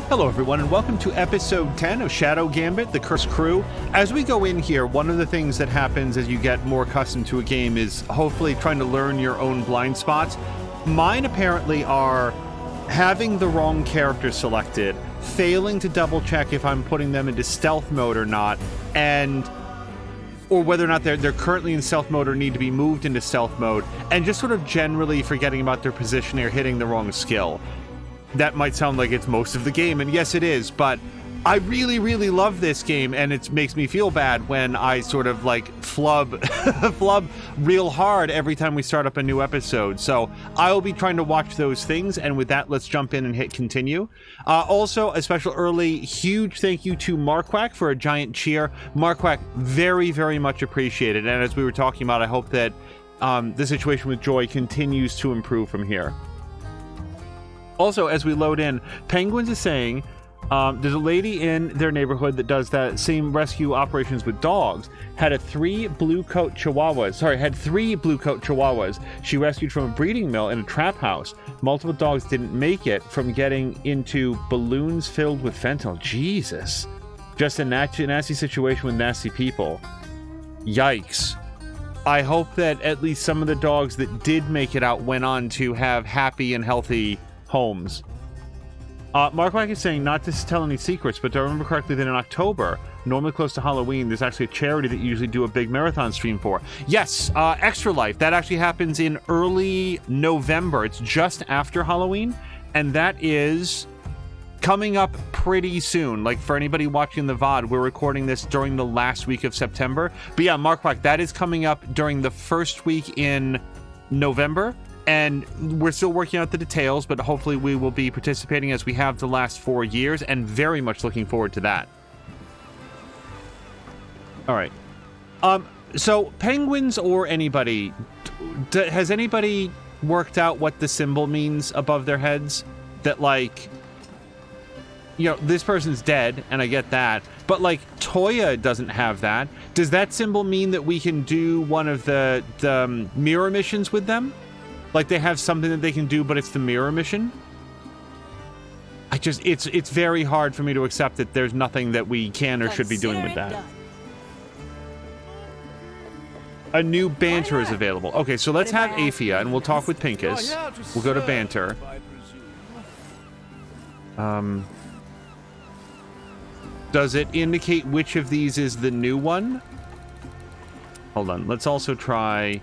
Hello everyone and welcome to episode 10 of Shadow Gambit, the Cursed Crew. As we go in here, one of the things that happens as you get more accustomed to a game is hopefully trying to learn your own blind spots. Mine apparently are having the wrong character selected, failing to double check if I'm putting them into stealth mode or not, or whether or not they're currently in stealth mode or need to be moved into stealth mode, and just sort of generally forgetting about their positioning or hitting the wrong skill. That might sound like it's most of the game, and yes it is, but I really, really love this game, and it makes me feel bad when I sort of like flub real hard every time we start up a new episode. So I'll be trying to watch those things, and with that, let's jump in and hit continue. Also, a special early huge thank you to Marquack for a giant cheer. Marquack, very, very much appreciated, and as we were talking about, I hope that the situation with Joy continues to improve from here. Also, as we load in, Penguins is saying there's a lady in their neighborhood that does that same rescue operations with dogs. Had three blue coat chihuahuas. She rescued from a breeding mill in a trap house. Multiple dogs didn't make it from getting into balloons filled with fentanyl. Jesus. Just a nasty situation with nasty people. Yikes. I hope that at least some of the dogs that did make it out went on to have happy and healthy homes. Mark is saying, not to tell any secrets, but do I remember correctly that in October, normally close to Halloween, there's actually a charity that you usually do a big marathon stream for. Yes, Extra Life. That actually happens in early November. It's just after Halloween, and that is coming up pretty soon. Like, for anybody watching the VOD, we're recording this during the last week of September. But yeah, Mark, that is coming up during the first week in November. And we're still working out the details, but hopefully we will be participating as we have the last 4 years, and very much looking forward to that. All right. So Penguins or anybody, has anybody worked out what the symbol means above their heads? That, like, you know, this person's dead, and I get that, but like Toya doesn't have that. Does that symbol mean that we can do one of the mirror missions with them? Like they have something that they can do, but it's the mirror mission? It's very hard for me to accept that there's nothing that we can or should be doing with that. A new banter is available. Okay, so let's have Aphia, and we'll talk with Pincus. We'll go to banter. Does it indicate which of these is the new one? Hold on, let's also try...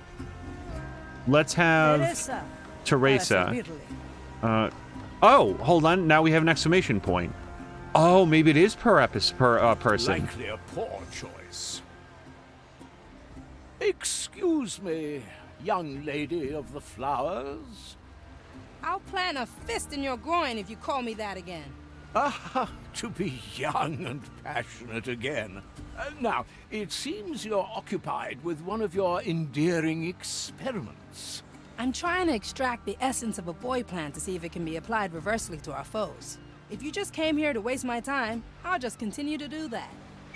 Let's have Teresa. Oh, hold on. Now we have an exclamation point. Oh, maybe it is per person. Likely a poor choice. Excuse me, young lady of the flowers. I'll plant a fist in your groin if you call me that again. Ah, to be young and passionate again. Now, it seems you're occupied with one of your endearing experiments. I'm trying to extract the essence of a boy plant to see if it can be applied reversely to our foes. If you just came here to waste my time, I'll just continue to do that.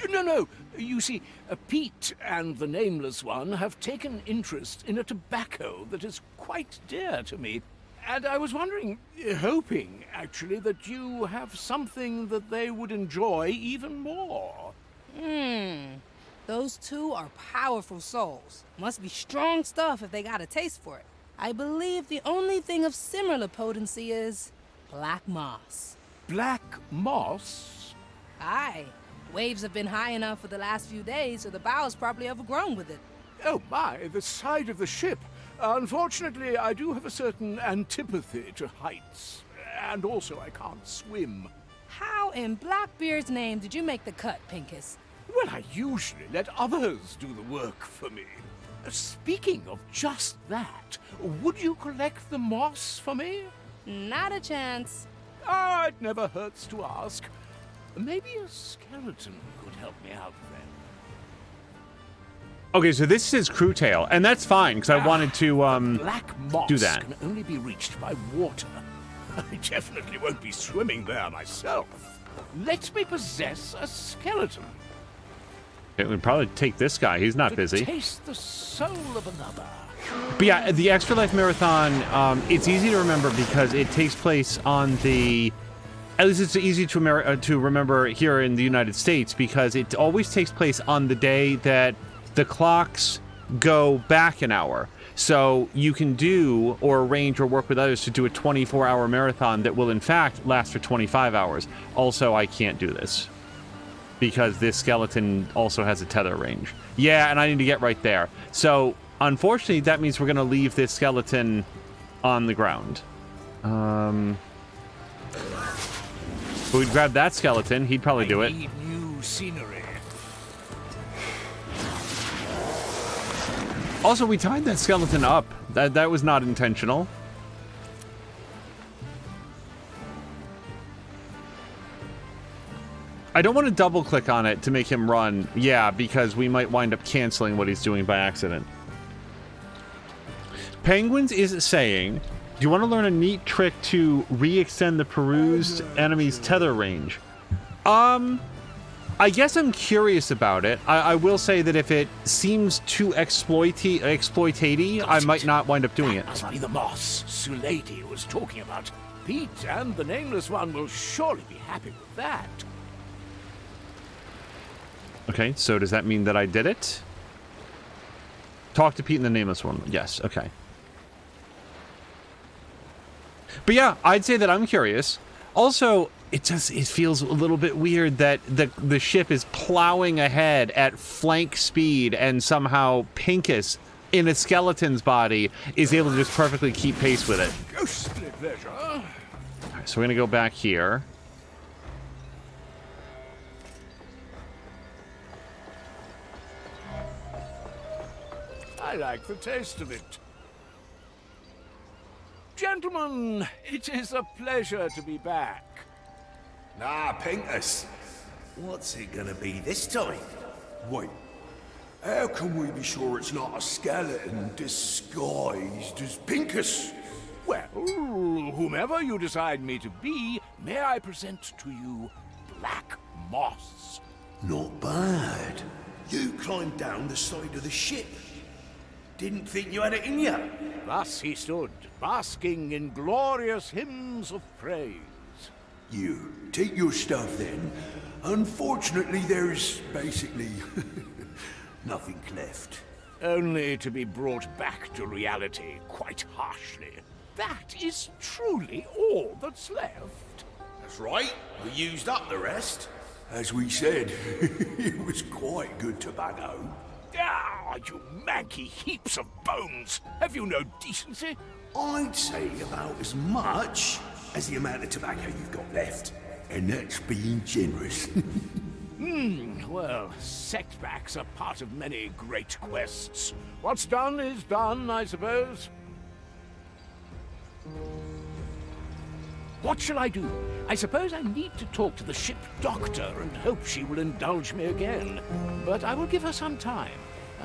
No. You see, Pete and the Nameless One have taken interest in a tobacco that is quite dear to me. And I was wondering, hoping, actually, that you have something that they would enjoy even more. Those two are powerful souls. Must be strong stuff if they got a taste for it. I believe the only thing of similar potency is black moss. Black moss? Aye. Waves have been high enough for the last few days, so the bow's probably overgrown with it. Oh my, the side of the ship. Unfortunately, I do have a certain antipathy to heights. And also, I can't swim. How in Blackbeard's name did you make the cut, Pincus? Well, I usually let others do the work for me. Speaking of just that, would you collect the moss for me? Not a chance. Ah, it never hurts to ask. Maybe a skeleton could help me out then. Okay, so this is crew tail, and that's fine, because I wanted to black moss do that. Can only be reached by water. I definitely won't be swimming there myself. Let me possess a skeleton. It would probably take this guy. He's not busy. Taste the soul of another. But yeah, the Extra Life Marathon, it's easy to remember because it takes place on the at least it's easy to remember here in the United States, because it always takes place on the day that the clocks go back an hour. So you can do or arrange or work with others to do a 24-hour marathon that will in fact last for 25 hours. Also, I can't do this because this skeleton also has a tether range. Yeah, and I need to get right there. So unfortunately, that means we're going to leave this skeleton on the ground. But we'd grab that skeleton. He'd probably do it. I need new scenery. Also, we tied that skeleton up. That was not intentional. I don't want to double click on it to make him run. Yeah, because we might wind up canceling what he's doing by accident. Penguins is saying, do you want to learn a neat trick to re-extend the perused enemy's tether range? I guess I'm curious about it. I will say that if it seems too exploitatey, I might not wind up doing it. Must be the moss Sulady was talking about. Pete and the Nameless One will surely be happy with that. Okay, so does that mean that I did it? Talk to Pete and the Nameless One. Yes, okay. But yeah, I'd say that I'm curious. Also, it feels a little bit weird that the ship is plowing ahead at flank speed, and somehow Pincus, in a skeleton's body, is able to just perfectly keep pace with it. Ghostly pleasure. All right, so we're gonna go back here. I like the taste of it. Gentlemen, it is a pleasure to be back. Nah, Pincus. What's it gonna be this time? Wait, how can we be sure it's not a skeleton disguised as Pincus? Well, whomever you decide me to be, may I present to you Black Moss. Not bad. You climbed down the side of the ship. Didn't think you had it in you. Thus he stood, basking in glorious hymns of praise. You take your stuff then. Unfortunately, there's basically nothing left. Only to be brought back to reality quite harshly. That is truly all that's left. That's right. We used up the rest. As we said, it was quite good tobacco. Ah, you manky heaps of bones! Have you no decency? I'd say about as much as the amount of tobacco you've got left. And that's being generous. Well, setbacks are part of many great quests. What's done is done, I suppose. What shall I do? I suppose I need to talk to the ship doctor and hope she will indulge me again. But I will give her some time.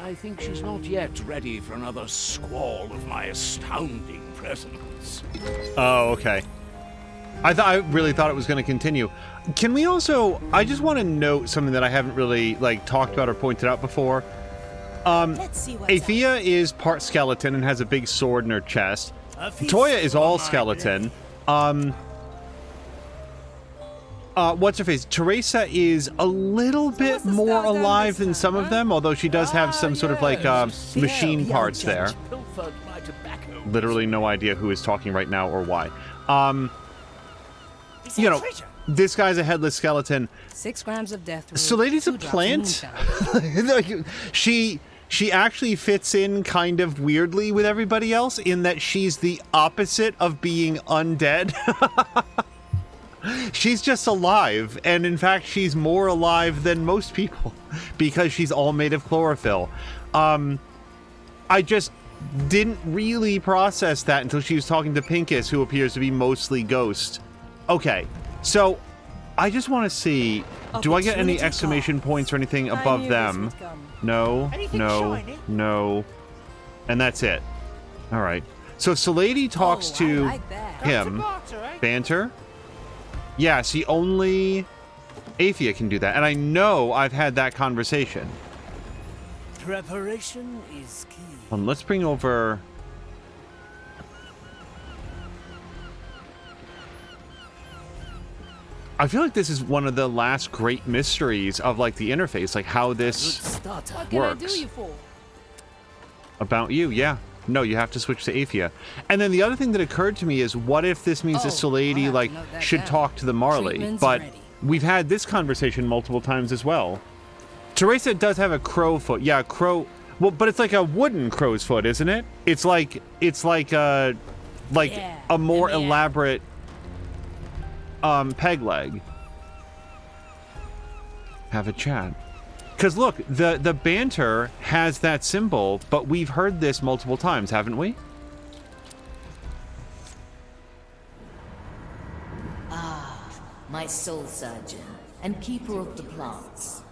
I think she's not yet ready for another squall of my astounding presence. Oh, okay. I really thought it was going to continue. Can we also... I just want to note something that I haven't really, talked about or pointed out before. Let's see what's Athea is part skeleton and has a big sword in her chest. Toya is all skeleton. What's her face? Teresa is a little bit more alive than some of them, although she does have some sort of machine parts there. Literally no idea who is talking right now or why. You know, this guy's a headless skeleton. 6 grams of death. So lady's a plant? She actually fits in kind of weirdly with everybody else in that she's the opposite of being undead. She's just alive, and in fact she's more alive than most people because she's all made of chlorophyll. I just didn't really process that until she was talking to Pincus, who appears to be mostly ghost. Okay, so I just want to see, do I get any exclamation points or anything above them? No, no, no. And that's it. All right. So Salady talks to him. Banter? Yeah, see, only Athea can do that. And I know I've had that conversation. Preparation is key. Let's bring over... I feel like this is one of the last great mysteries of like the interface, like how this What can I do works. you for? About you, yeah. No, you have to switch to Aphia. And then the other thing that occurred to me is, what if this means this I'll lady have to like note that should down. talk to the Marley? Treatment's But ready. we've had this conversation multiple times as well. Teresa does have a crow foot. Yeah, crow. Well, but it's like a wooden crow's foot, isn't it? It's like a Yeah, a more let me out. elaborate peg leg. Have a chat. Because look, the banter has that symbol, but we've heard this multiple times, haven't we? My soul surgeon and keeper of the plants.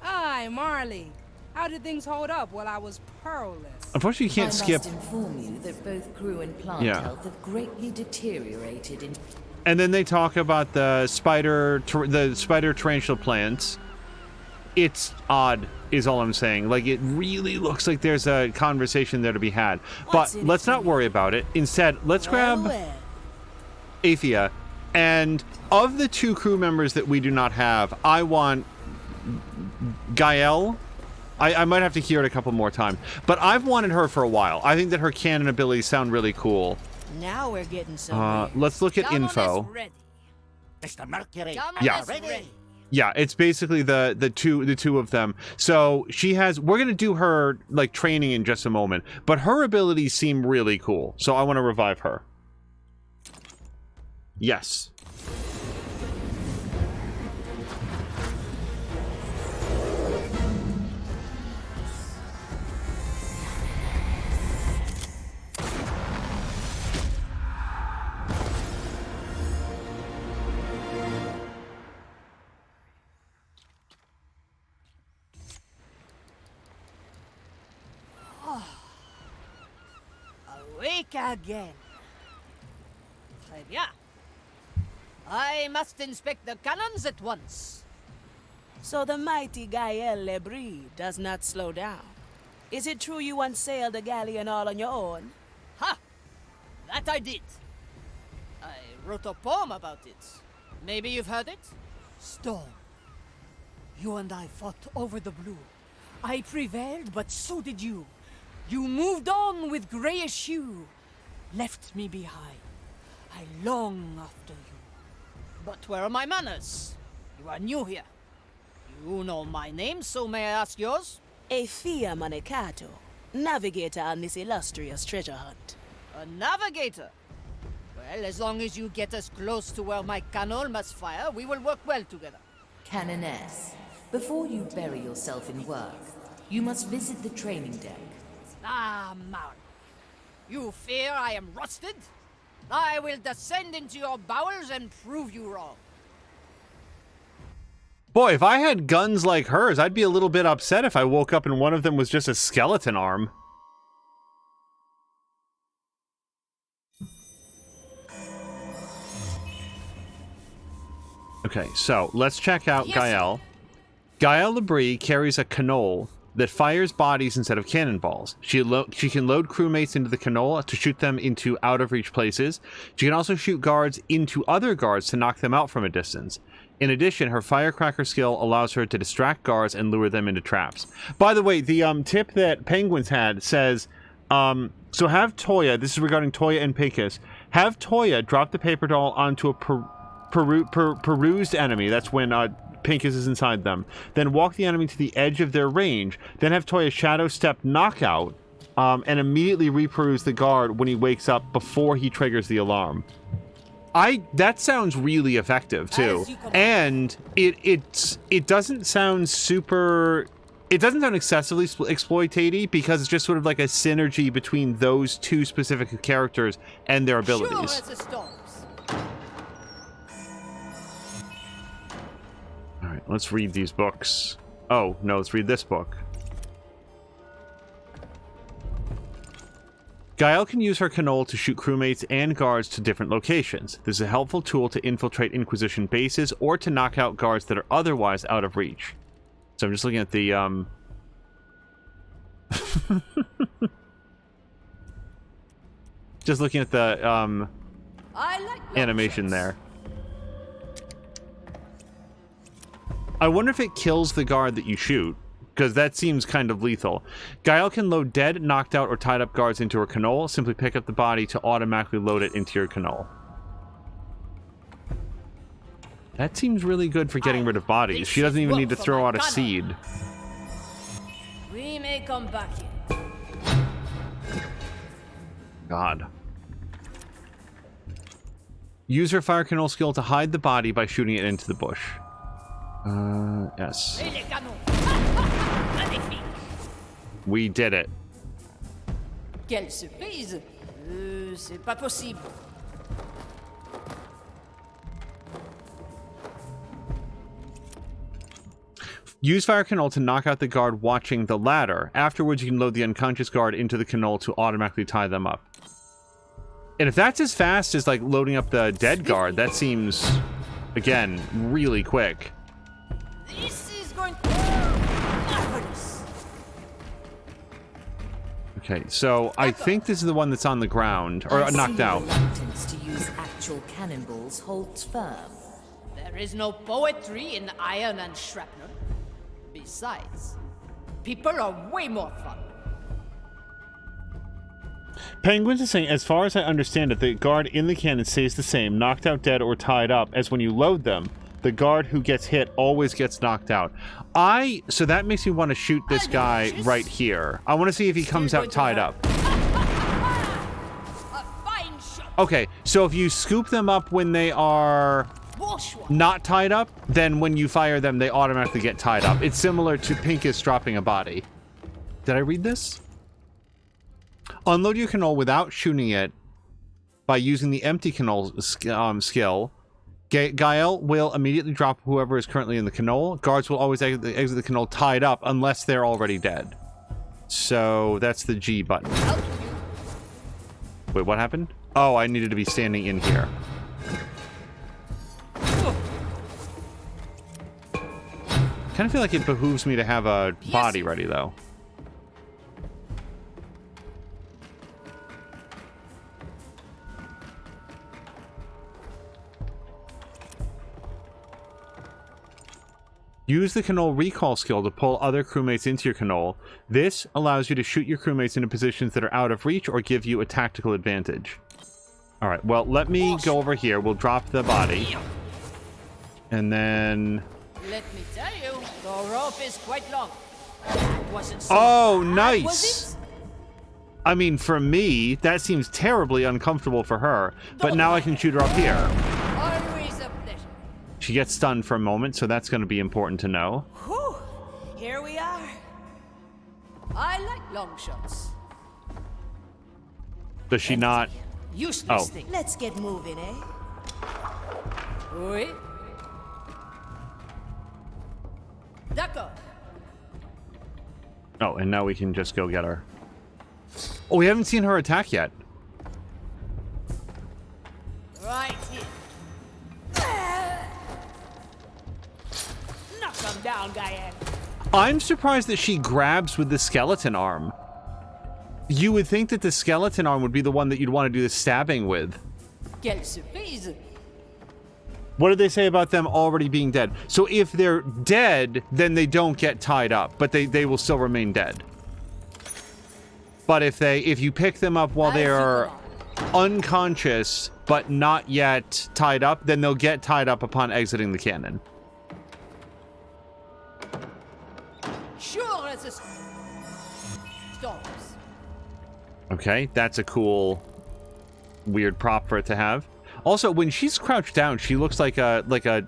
Hi, Marley. How did things hold up while I was pearlless? Unfortunately, you can't I skip. must inform you that both crew and plant Yeah. health have greatly deteriorated in... And then they talk about the spider tarantula plants. It's odd, is all I'm saying. Like, it really looks like there's a conversation there to be had. What's But in it let's for not me? worry about it. Instead, let's grab Well. Aphia. And of the 2 crew members that we do not have, I want Gael. I might have to hear it a couple more times. But I've wanted her for a while. I think that her cannon abilities sound really cool. Now we're getting somewhere. Let's look at info. Mr. Mercury. Yeah. Ready? Yeah, it's basically the two of them. So she has. We're gonna do her like training in just a moment, but her abilities seem really cool. So I want to revive her. Yes. Awake again. Très bien. I must inspect the cannons at once. So the mighty Gael Lebris does not slow down. Is it true you once sailed a galleon all on your own? Ha! That I did. I wrote a poem about it. Maybe you've heard it? Storm. You and I fought over the blue. I prevailed, but so did you. You moved on with grayish hue, left me behind. I long after you. But where are my manners? You are new here. You know my name, so may I ask yours? Aphia Manicato, navigator on this illustrious treasure hunt. A navigator. Well, as long as you get us close to where my cannon must fire, we will work well together. Canoness, before you bury yourself in work, you must visit the training deck. Ah, Marley. You fear I am rusted? I will descend into your bowels and prove you wrong. Boy, if I had guns like hers, I'd be a little bit upset if I woke up and one of them was just a skeleton arm. Okay, so let's check out Gael. Gael Lebris carries a cannole that fires bodies instead of cannonballs. She can load crewmates into the cannole to shoot them into out-of-reach places. She can also shoot guards into other guards to knock them out from a distance. In addition, her firecracker skill allows her to distract guards and lure them into traps. By the way, the tip that Penguins had says, so have Toya, this is regarding Toya and Pincus, have Toya drop the paper doll onto a perused enemy. That's when Pincus is inside them. Then walk the enemy to the edge of their range. Then have Toya shadow step knockout and immediately reperuse the guard when he wakes up before he triggers the alarm. That sounds really effective too, and it doesn't sound super. It doesn't sound excessively exploitative because it's just sort of like a synergy between those two specific characters and their abilities. Sure as the storms. All right, let's read these books. Oh no, let's read this book. Gael can use her cannole to shoot crewmates and guards to different locations. This is a helpful tool to infiltrate Inquisition bases or to knock out guards that are otherwise out of reach. So I'm just looking at the, just looking at the, I like animation there. I wonder if it kills the guard that you shoot, because that seems kind of lethal. Gael can load dead, knocked out, or tied up guards into her canole. Simply pick up the body to automatically load it into your canole. That seems really good for getting rid of bodies. She doesn't even need to throw out a seed. We may come back here. God. Use her fire canole skill to hide the body by shooting it into the bush. Yes. We did it. Quelle surprise! C'est pas possible. Use fire canole to knock out the guard watching the ladder. Afterwards, you can load the unconscious guard into the canole to automatically tie them up. And if that's as fast as, like, loading up the dead guard, that seems, again, really quick. This is going marvelous. Okay, so I think this is the one that's on the ground, or knocked out. Reluctance to use actual cannonballs holds firm. There is no poetry in iron and shrapnel. Besides, people are way more fun. Penguins is saying, as far as I understand it, the guard in the cannon stays the same, knocked out, dead, or tied up, as when you load them. The guard who gets hit always gets knocked out. So that makes me want to shoot this guy right here. I want to see if he comes out tied up. Okay, so if you scoop them up when they are not tied up, then when you fire them, they automatically get tied up. It's similar to Pincus dropping a body. Did I read this? Unload your canole without shooting it by using the empty canole skill. Gael will immediately drop whoever is currently in the canole. Guards will always exit the canole tied up unless they're already dead. So that's the G button. Wait, what happened? Oh, I needed to be standing in here. Kind of feel like it behooves me to have a body ready, though. Use the canole recall skill to pull other crewmates into your canole. This allows you to shoot your crewmates into positions that are out of reach or give you a tactical advantage. Alright, well, let me go over here. We'll drop the body. And then... Let me tell you, the rope is quite long. Wasn't so oh, bad, nice! was it? I mean, for me, that seems terribly uncomfortable for her. But now I can shoot her up here. Always a pleasure. She gets stunned for a moment, so that's going to be important to know. Whew! Here we are. I like long shots. Does she not? Useless Oh. thing. Let's get moving, eh? Oui. D'accord. Oh, and now we can just go get her. Oh, we haven't seen her attack yet. Right here. Knock them down, Gael. I'm surprised that she grabs with the skeleton arm. You would think that the skeleton arm would be the one that you'd want to do the stabbing with. Quelle surprise. What did they say about them already being dead? So if they're dead, then they don't get tied up, but they will still remain dead. But if you pick them up while they are unconscious but not yet tied up, then they'll get tied up upon exiting the cannon. Sure as a storms. Okay, that's a cool, weird prop for it to have. Also, when she's crouched down, she looks like a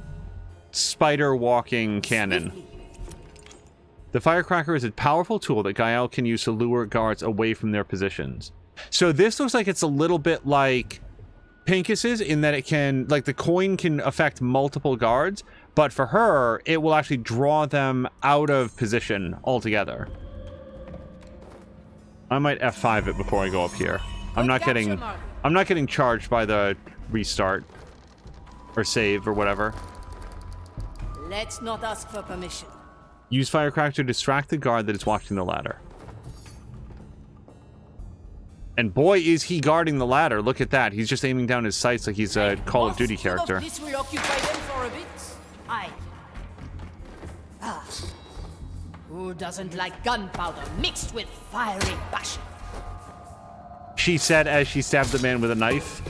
spider walking cannon. The firecracker is a powerful tool that Gael can use to lure guards away from their positions. So this looks like it's a little bit like Pincus's in that it can, like, the coin can affect multiple guards, but for her, it will actually draw them out of position altogether. I might F5 it before I go up here. I'm not getting charged by the restart or save or whatever. Let's not ask for permission. Use firecracker to distract the guard that is watching the ladder. And boy, is he guarding the ladder. Look at that. He's just aiming down his sights like he's a Call of Duty character. This will occupy them for a bit. Aye. Who doesn't like gunpowder mixed with fiery passion? She said as she stabbed the man with a knife.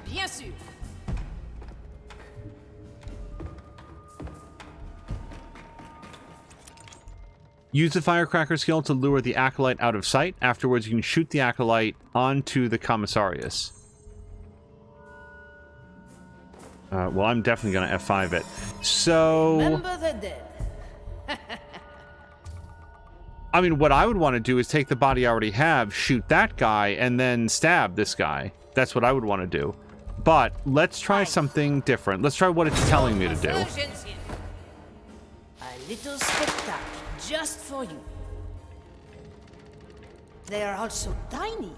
Bien sûr. Use the firecracker skill to lure the acolyte out of sight. Afterwards, you can shoot the acolyte onto the commissarius. Well, I'm definitely going to F5 it. So... Remember the dead. I mean, what I would want to do is take the body I already have, shoot that guy, and then stab this guy. That's what I would want to do. But let's try something different. Let's try what it's telling me to do. A little spectacle just for you. They are also tiny.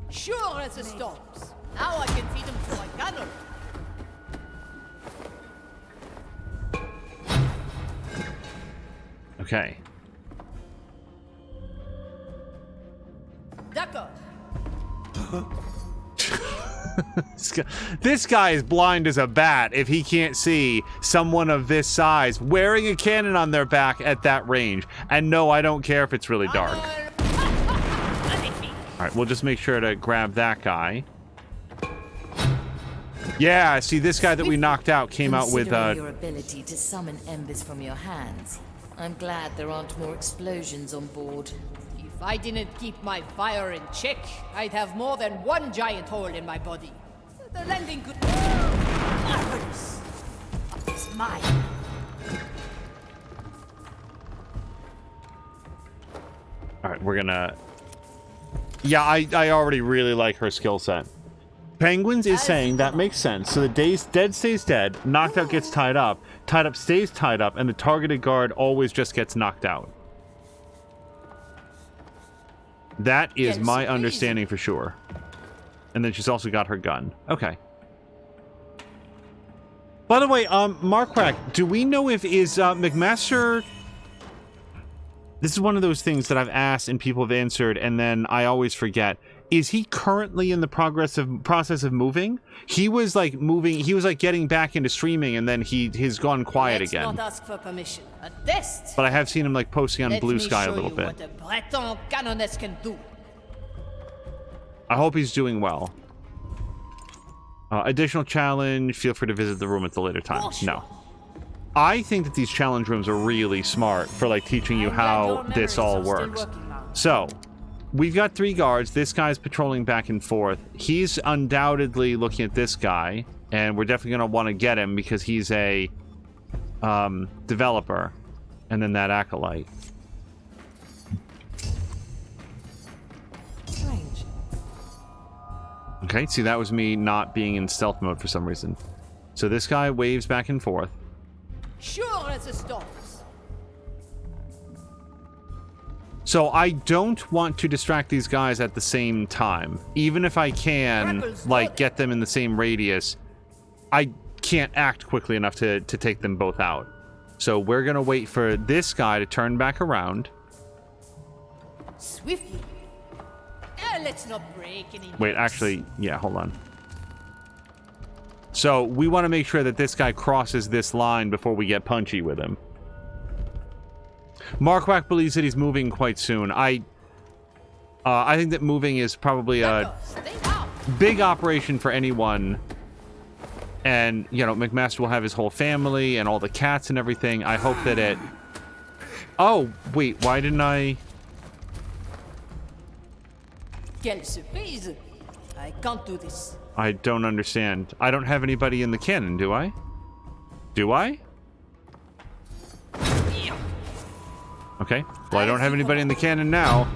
Sure as the storms. Now I can feed them to my gunner. Okay. D'accord. This guy is blind as a bat if he can't see someone of this size wearing a cannon on their back at that range. And no, I don't care if it's really dark. Alright, we'll just make sure to grab that guy. Yeah, see, this guy that we knocked out came out with your ability to summon embers from your hands. I'm glad there aren't more explosions on board. If I didn't keep my fire in check, I'd have more than one giant hole in my body. The landing could... Marvelous! It's mine. Alright, we're gonna... Yeah, I already really like her skill set. Penguins is saying that makes sense. So the dead stays dead, knocked out gets tied up stays tied up, and the targeted guard always just gets knocked out. That is my understanding for sure. And then she's also got her gun. Okay. By the way, Markwak, do we know if McMaster... This is one of those things that I've asked and people have answered, and then I always forget. Is he currently in the process of moving? He was like moving, he was like getting back into streaming, and then he's gone quiet again. Let's not ask for permission. A test. But I have seen him like posting on Blue Sky a little bit. What a Breton canoness can do. I hope he's doing well. Additional challenge, feel free to visit the room at the later time. No. I think that these challenge rooms are really smart for like teaching you how this all works. So, we've got 3 guards. This guy's patrolling back and forth. He's undoubtedly looking at this guy, and we're definitely going to want to get him because he's a developer. And then that acolyte. Strange. Okay, see, that was me not being in stealth mode for some reason. So this guy waves back and forth. Sure as the storms. So I don't want to distract these guys at the same time. Even if I can, like, get them in the same radius, I can't act quickly enough to take them both out. So we're gonna wait for this guy to turn back around. Swiftly. Let's not break any... Wait, actually, yeah, hold on. So we want to make sure that this guy crosses this line before we get punchy with him. Markwak believes that he's moving quite soon. I think that moving is probably a big operation for anyone. And, you know, McMaster will have his whole family and all the cats and everything. I hope that it... Oh, wait, why didn't I... Quelle surprise! I can't do this. I don't understand. I don't have anybody in the cannon, do I? Do I? Okay. Well, I don't have anybody in the cannon now.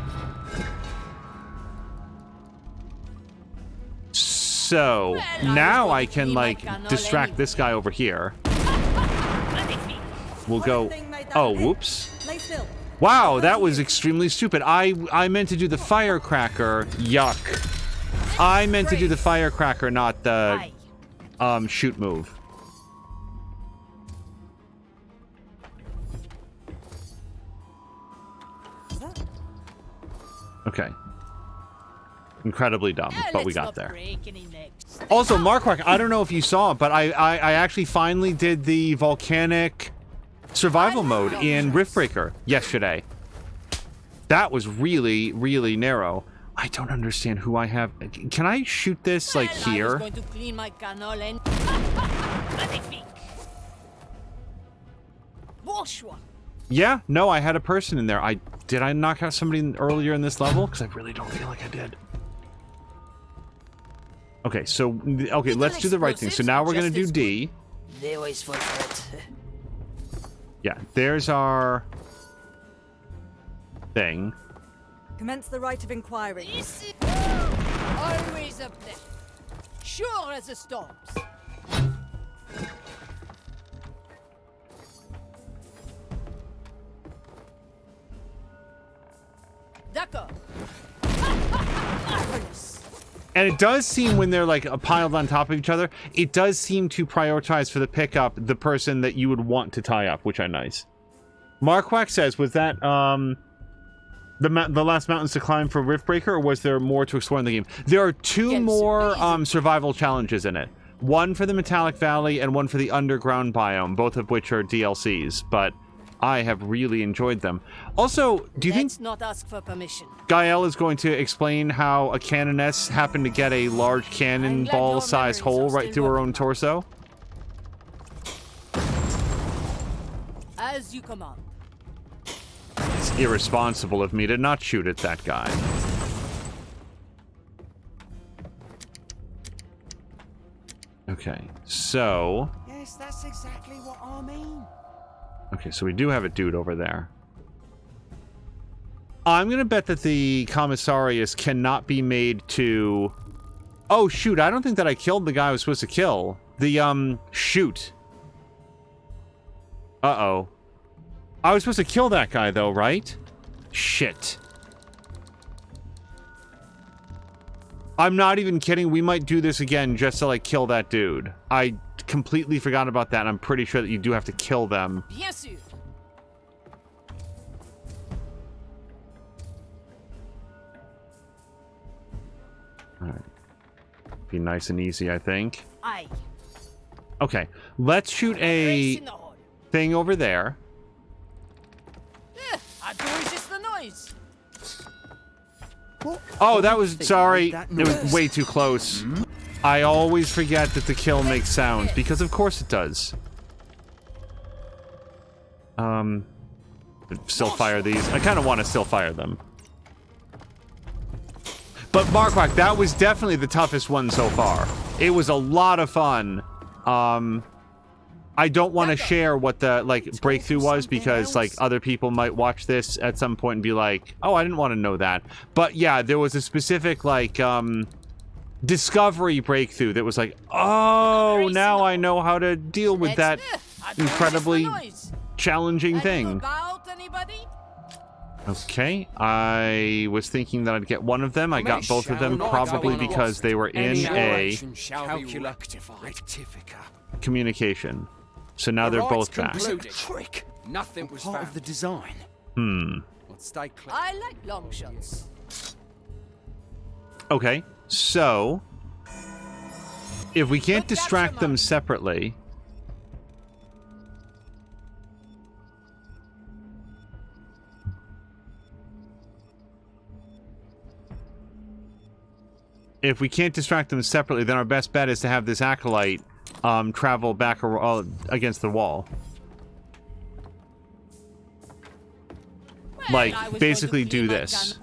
So, now I can, like, distract this guy over here. We'll go... Oh, whoops. Wow, that was extremely stupid. I meant to do the firecracker. Yuck. I meant to do the firecracker, not the shoot move. Okay. Incredibly dumb, but we got there. Also, Markwak, I don't know if you saw it, but I actually finally did the volcanic survival mode in Riftbreaker yesterday. That was really, really narrow. I don't understand who I have. Can I shoot this like here? I was going to clean my canal and... Magnifique. Bourgeois. Yeah, no, I had a person in there. Did I knock out somebody earlier in this level? Because I really don't feel like I did. Okay, so let's do the right thing. So now we're gonna do D. They always fall for it. Yeah, there's our thing. Commence the right of inquiry. Always up there. Sure as the storms. D'accord. And it does seem when they're like piled on top of each other, it does seem to prioritize for the pickup the person that you would want to tie up, which are nice. Markwack says, was that the last mountains to climb for Riftbreaker, or was there more to explore in the game? There are two more survival challenges in it. One for the Metallic Valley and one for the underground biome, both of which are DLCs, but I have really enjoyed them. Also, do you think not ask for permission. Gael is going to explain how a canoness happened to get a large cannonball-sized hole right through her own torso? As you command. It's irresponsible of me to not shoot at that guy. Okay, so... Yes, that's exactly what I mean. Okay, so we do have a dude over there. I'm gonna bet that the commissarius cannot be made to... Oh, shoot, I don't think that I killed the guy I was supposed to kill. The, shoot. Uh-oh. I was supposed to kill that guy, though, right? Shit. I'm not even kidding. We might do this again just to, like, kill that dude. I completely forgot about that, and I'm pretty sure that you do have to kill them. Bien sûr. Alright. Be nice and easy, I think. Aye. Okay, let's shoot a thing over there. I do resist the noise. Oh, that was... Sorry. It was way too close. I always forget that the kill makes sounds, because of course it does. Still fire these. I kind of want to still fire them. But Markwack, that was definitely the toughest one so far. It was a lot of fun. I don't want to share what the, like, breakthrough was, because, like, other people might watch this at some point and be like, oh, I didn't want to know that. But, yeah, there was a specific, like, discovery breakthrough that was like, oh, now I know how to deal with that incredibly challenging thing. Okay, I was thinking that I'd get one of them. I got both of them, probably because they were in a communication. So now they're both back. Trick. Nothing was part of the design. Let's stay clear. I like long shots. Okay, so if we can't distract them separately, then our best bet is to have this acolyte travel back against the wall. Like, basically do this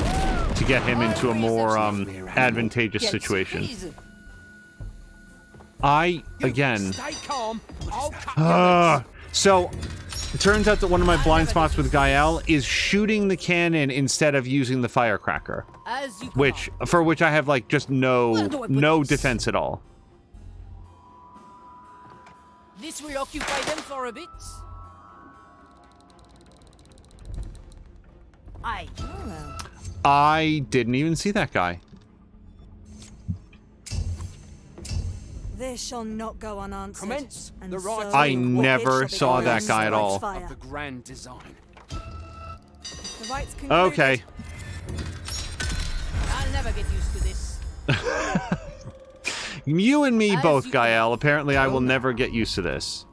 to get him into a more advantageous situation. Again... So, it turns out that one of my blind spots with Gael is shooting the cannon instead of using the firecracker. For which I have, like, just no defense at all. This will occupy them for a bit. Aye. I didn't even see that guy. This shall not go unanswered. Commence and the right. I never saw that guy at all. Of the grand design. The right's concluded. Okay. I'll never get used to this. You and me both, Gael. Apparently I will never get used to this.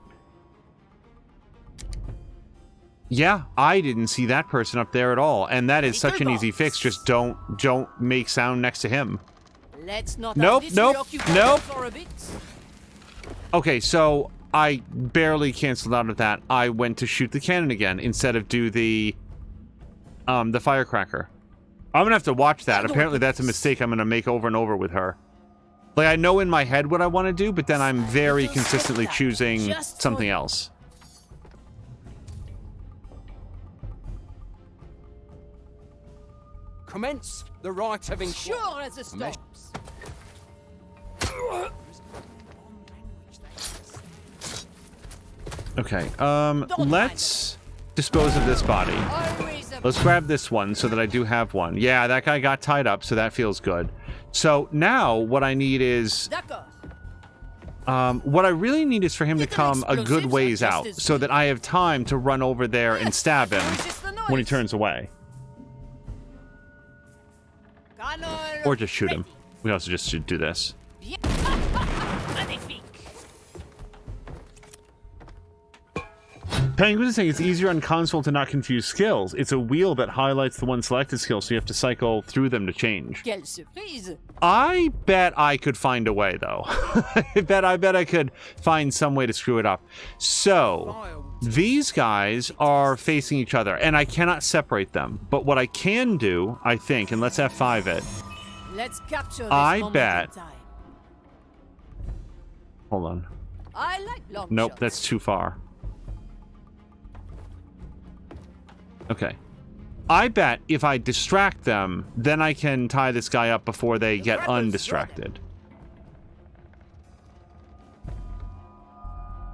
Yeah, I didn't see that person up there at all, and that is such an easy fix. Just don't make sound next to him. Let's not Nope, have this nope, preoccupy nope. them for a bit. Okay, so I barely canceled out of that. I went to shoot the cannon again instead of do the firecracker. I'm gonna have to watch that. Apparently that's a mistake I'm gonna make over and over with her. Like, I know in my head what I want to do, but then I'm very consistently choosing something else. Commence the rite of Sure as the storms. Okay, let's dispose of this body. Let's grab this one so that I do have one. Yeah, that guy got tied up, so that feels good. So now what I need is... what I really need is for him to come a good ways out so that I have time to run over there and stab him when he turns away. Or just shoot him. We also just should do this. Penguin is saying it's easier on console to not confuse skills. It's a wheel that highlights the one selected skill, so you have to cycle through them to change. I bet I could find a way, though. I bet I could find some way to screw it up. So, these guys are facing each other, and I cannot separate them. But what I can do, I think, and let's F5 it. Let's capture this I bet. Hold on. I like long Nope, shots. that's too far. Okay. I bet if I distract them, then I can tie this guy up before they get undistracted.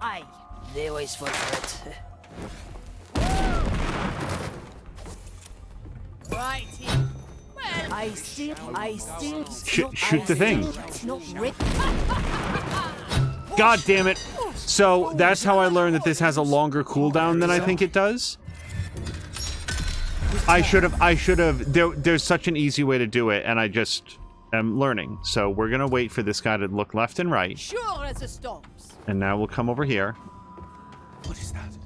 Aye, they always fall for it. Right here. Well, I still Shoot the thing. It's not written. God damn it. So that's how I learned that this has a longer cooldown than I think it does. I should have, there's such an easy way to do it, and I just am learning. So we're gonna wait for this guy to look left and right. Sure as the storms. And now we'll come over here. What is that?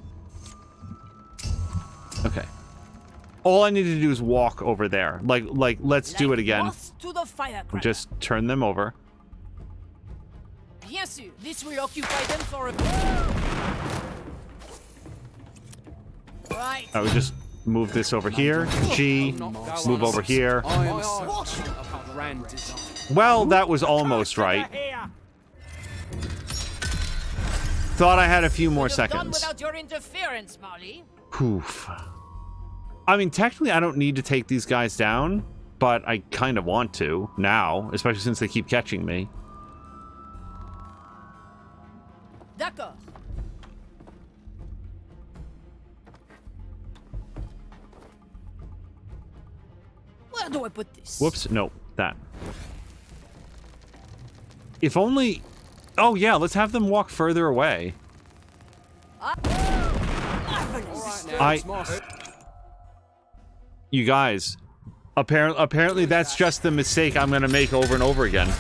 Okay. All I need to do is walk over there. Like, let's do it again. To the firecracker. Just turn them over. Bien sûr, this will occupy them for a right. I would just move this over here. G, move over here. I am certain of grand design. Well, that was almost right. Thought I had a few more Could have done seconds. without your interference, Marley. Poof. I mean, technically, I don't need to take these guys down, but I kind of want to now, especially since they keep catching me. D'accord. Where do I put this? Whoops, no, that. If only... Oh, yeah, let's have them walk further away. You guys, apparently that's just the mistake I'm going to make over and over again.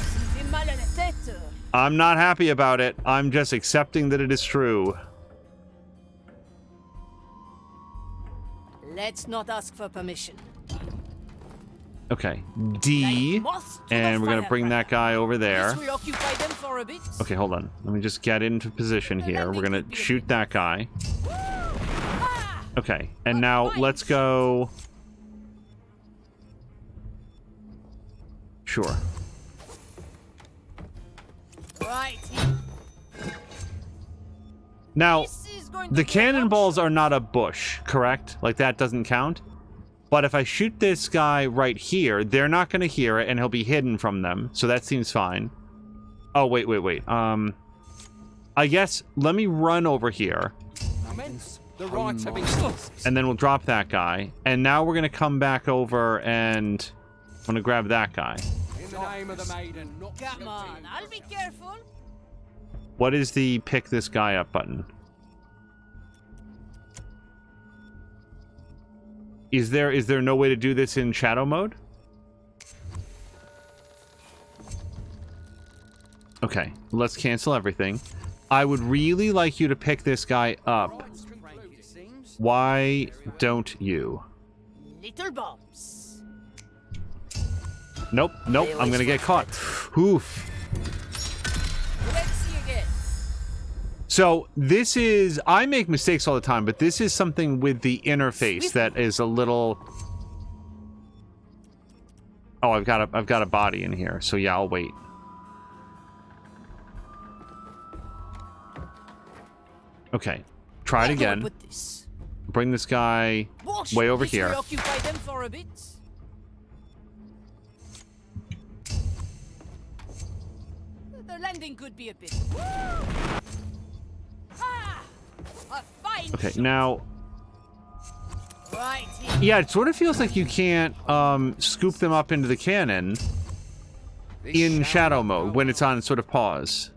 I'm not happy about it. I'm just accepting that it is true. Let's not ask for permission. Okay, D, and we're going to bring that guy over there. This will occupy them for a bit. Okay, hold on. Let me just get into position here. We're going to shoot that guy. Okay, and now let's go... Sure. Right. Now, the cannonballs are not a bush, correct? Like, that doesn't count? But if I shoot this guy right here, they're not going to hear it, and he'll be hidden from them. So that seems fine. Oh, wait. I guess, let me run over here. And then we'll drop that guy. And now we're going to come back over, and I'm going to grab that guy. In the name of the maiden, not Come on, I'll be careful. What is the pick this guy up button? Is there no way to do this in shadow mode? Okay, let's cancel everything. I would really like you to pick this guy up Why don't you? Little bombs. Nope, nope, I'm gonna get caught. Oof. Let's see again. So this is, I make mistakes all the time, but this is something with the interface that is a little... Oh, I've got a body in here, so yeah, I'll wait. Okay, try it again. Bring this guy way over here. Occupy them for a bit. The landing could be a bit. Ah, a fine Okay, shot. now... Right here. Yeah, it sort of feels like you can't scoop them up into the cannon in shadow mode when it's on sort of pause.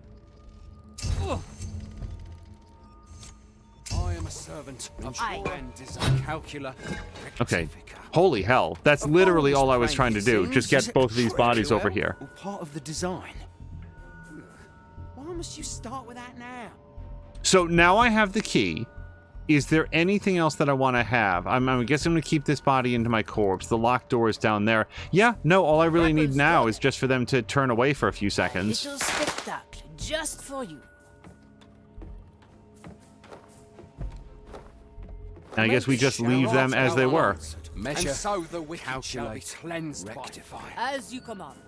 I am a servant of your end is a calculator. Okay. Holy hell. That's literally all I was trying to do. Just get both of these bodies over here. Part of the design. Why must you start with that now? So now I have the key. Is there anything else that I want to have? I guess I'm going to keep this body into my corpse. The locked door is down there. Yeah, no, all I really need now is just for them to turn away for a few seconds. Little spectacle just for you. And I guess we just leave them as they were. Measure, and so the wicked shall be cleansed, rectify. As you command.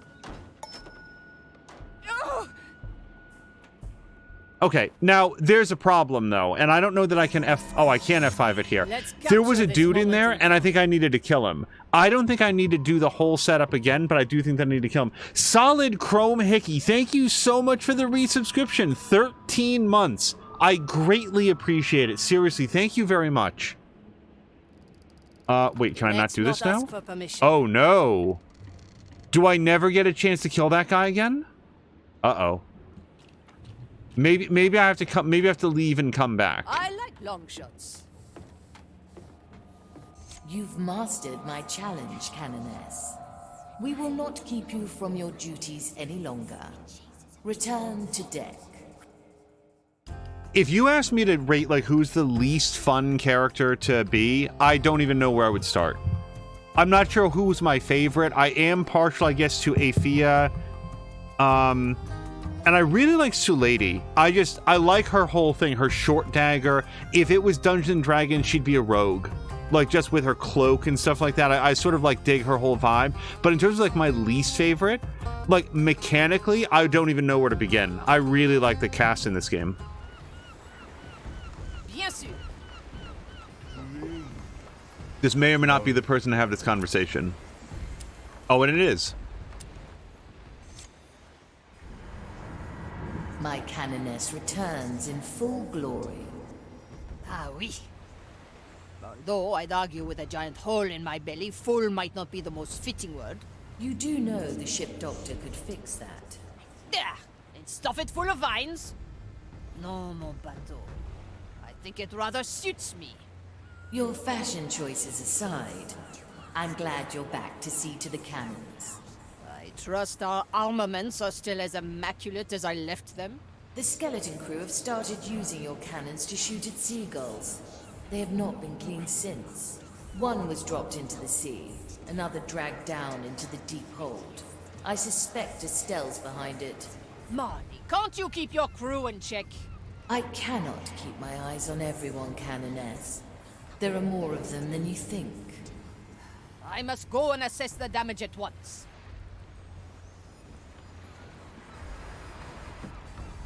Okay, now there's a problem though, and I don't know that I can I can F5 it here. There was a dude in there, and I think I needed to kill him. I don't think I need to do the whole setup again, but I do think that I need to kill him. Solid Chrome Hickey, thank you so much for the resubscription. 13 months. I greatly appreciate it. Seriously, thank you very much. Wait, can I not do this now? Oh no. Do I never get a chance to kill that guy again? Uh-oh. Maybe I have to come. Maybe I have to leave and come back. I like long shots. You've mastered my challenge, Canoness. We will not keep you from your duties any longer. Return to deck. If you asked me to rate like who's the least fun character to be, I don't even know where I would start. I'm not sure who's my favorite. I am partial, I guess, to Aphia. And I really like Sulady. I like her whole thing, her short dagger. If it was Dungeons & Dragons, she'd be a rogue. Like, just with her cloak and stuff like that. I sort of, like, dig her whole vibe. But in terms of, like, my least favorite, like, mechanically, I don't even know where to begin. I really like the cast in this game. Bien sûr. This may or may not be the person to have this conversation. Oh, and it is. My Canoness returns in full glory. Ah, oui. Although I'd argue with a giant hole in my belly, full might not be the most fitting word. You do know the ship doctor could fix that. Yeah, and stuff it full of vines. No, mon bateau. I think it rather suits me. Your fashion choices aside, I'm glad you're back to see to the cannons. I trust our armaments are still as immaculate as I left them. The skeleton crew have started using your cannons to shoot at seagulls. They have not been cleaned since. One was dropped into the sea, another dragged down into the deep hold. I suspect Estelle's behind it. Marley, can't you keep your crew in check? I cannot keep my eyes on everyone, Canoness. There are more of them than you think. I must go and assess the damage at once.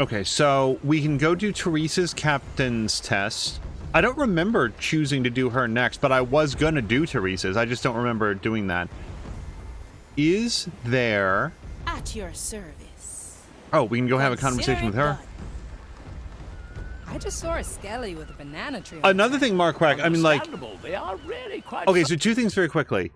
Okay, so we can go do Teresa's captain's test. I don't remember choosing to do her next, but I was gonna do Teresa's. I just don't remember doing that. Is there... At your service. Oh, we can go have a conversation with her. I just saw a skelly with a banana tree. Another thing, Mark Quack, I mean, like... They are really quite... Okay, so two things very quickly.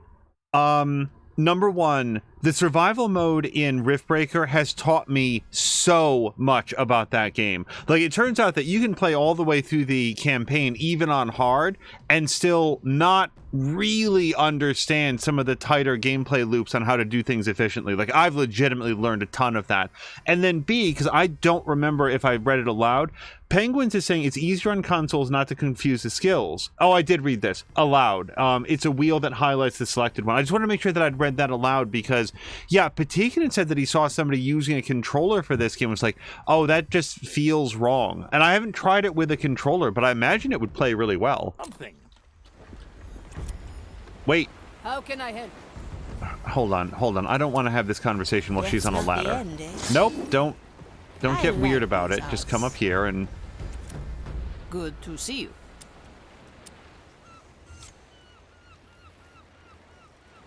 Number one, The survival mode in Riftbreaker has taught me so much about that game. Like, it turns out that you can play all the way through the campaign, even on hard, and still not really understand some of the tighter gameplay loops on how to do things efficiently. Like, I've legitimately learned a ton of that. And then B, because I don't remember if I read it aloud, Penguins is saying it's easier on consoles not to confuse the skills. Oh, I did read this aloud. It's a wheel that highlights the selected one. I just want to make sure that I'd read that aloud because, yeah, Patikin said that he saw somebody using a controller for this game. It was like, oh, that just feels wrong. And I haven't tried it with a controller, but I imagine it would play really well. Something. Wait. How can I help? Hold on. I don't want to have this conversation while she's on a ladder. End, eh? Nope, don't get I weird like about these it. Just come up here and... Good to see you.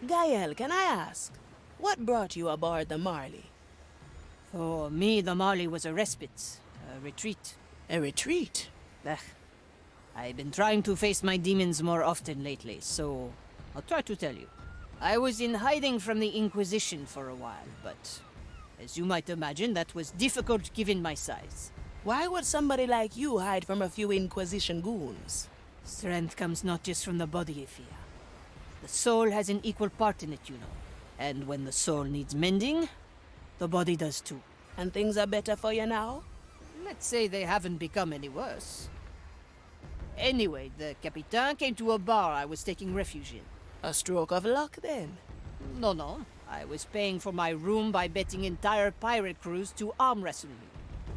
Gael, can I ask, what brought you aboard the Marley? For me, the Marley was a respite, a retreat. A retreat? Ugh. I've been trying to face my demons more often lately, so I'll try to tell you. I was in hiding from the Inquisition for a while, but as you might imagine, that was difficult given my size. Why would somebody like you hide from a few Inquisition goons? Strength comes not just from the body, Ifia. The soul has an equal part in it, you know. And when the soul needs mending, the body does too. And things are better for you now? Let's say they haven't become any worse. Anyway, the Capitan came to a bar I was taking refuge in. A stroke of luck, then? No. I was paying for my room by betting entire pirate crews to arm wrestle me.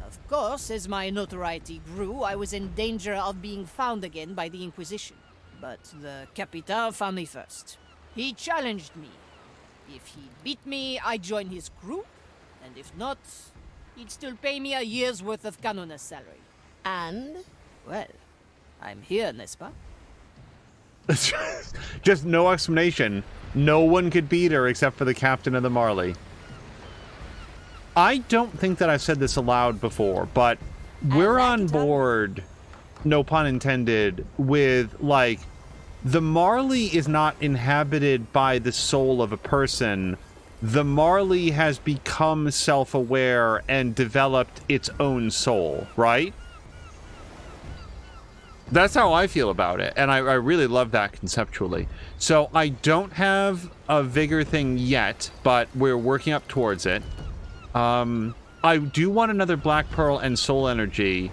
Of course, as my notoriety grew, I was in danger of being found again by the Inquisition. But the Capitan found me first. He challenged me. If he beat me, I'd join his crew. And if not, he'd still pay me a year's worth of canoness salary. And? Well, I'm here, n'est-ce pas? Just no explanation. No one could beat her except for the captain of the Marley. I don't think that I've said this aloud before, but we're on board, no pun intended, with, like, the Marley is not inhabited by the soul of a person. The Marley has become self-aware and developed its own soul, right? That's how I feel about it, and I really love that conceptually. So I don't have a vigor thing yet, but we're working up towards it. I do want another Black Pearl and Soul Energy.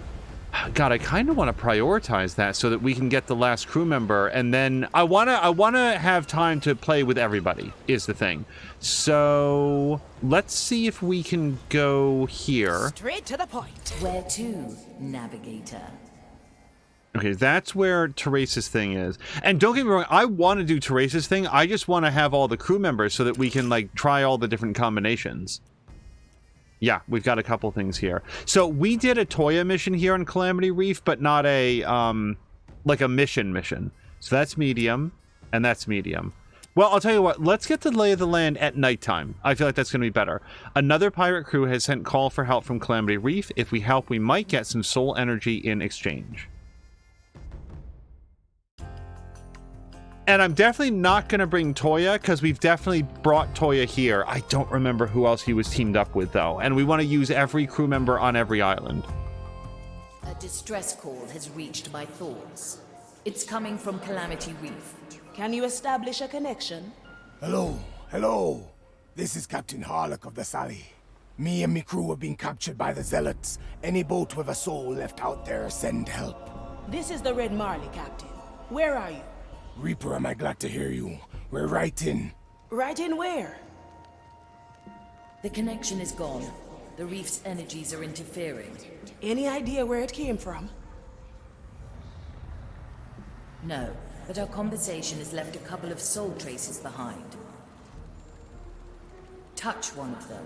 God, I kind of want to prioritize that so that we can get the last crew member, and then I want to have time to play with everybody, is the thing. So let's see if we can go here. Straight to the point. Where to, Navigator? Okay, that's where Teresa's thing is. And don't get me wrong, I want to do Teresa's thing. I just want to have all the crew members so that we can, like, try all the different combinations. Yeah, we've got a couple things here. So we did a Toya mission here on Calamity Reef, but not a, like a mission. So that's medium, and that's medium. Well, I'll tell you what, let's get the lay of the land at nighttime. I feel like that's going to be better. Another pirate crew has sent call for help from Calamity Reef. If we help, we might get some soul energy in exchange. And I'm definitely not going to bring Toya, because we've definitely brought Toya here. I don't remember who else he was teamed up with, though. And we want to use every crew member on every island. A distress call has reached my thoughts. It's coming from Calamity Reef. Can you establish a connection? Hello. This is Captain Harlock of the Sally. Me and me crew have been captured by the Zealots. Any boat with a soul left out there, send help. This is the Red Marley, Captain. Where are you? Reaper, am I glad to hear you. We're right in. Right in where? The connection is gone. The reef's energies are interfering. Any idea where it came from? No, but our conversation has left a couple of soul traces behind. Touch one of them,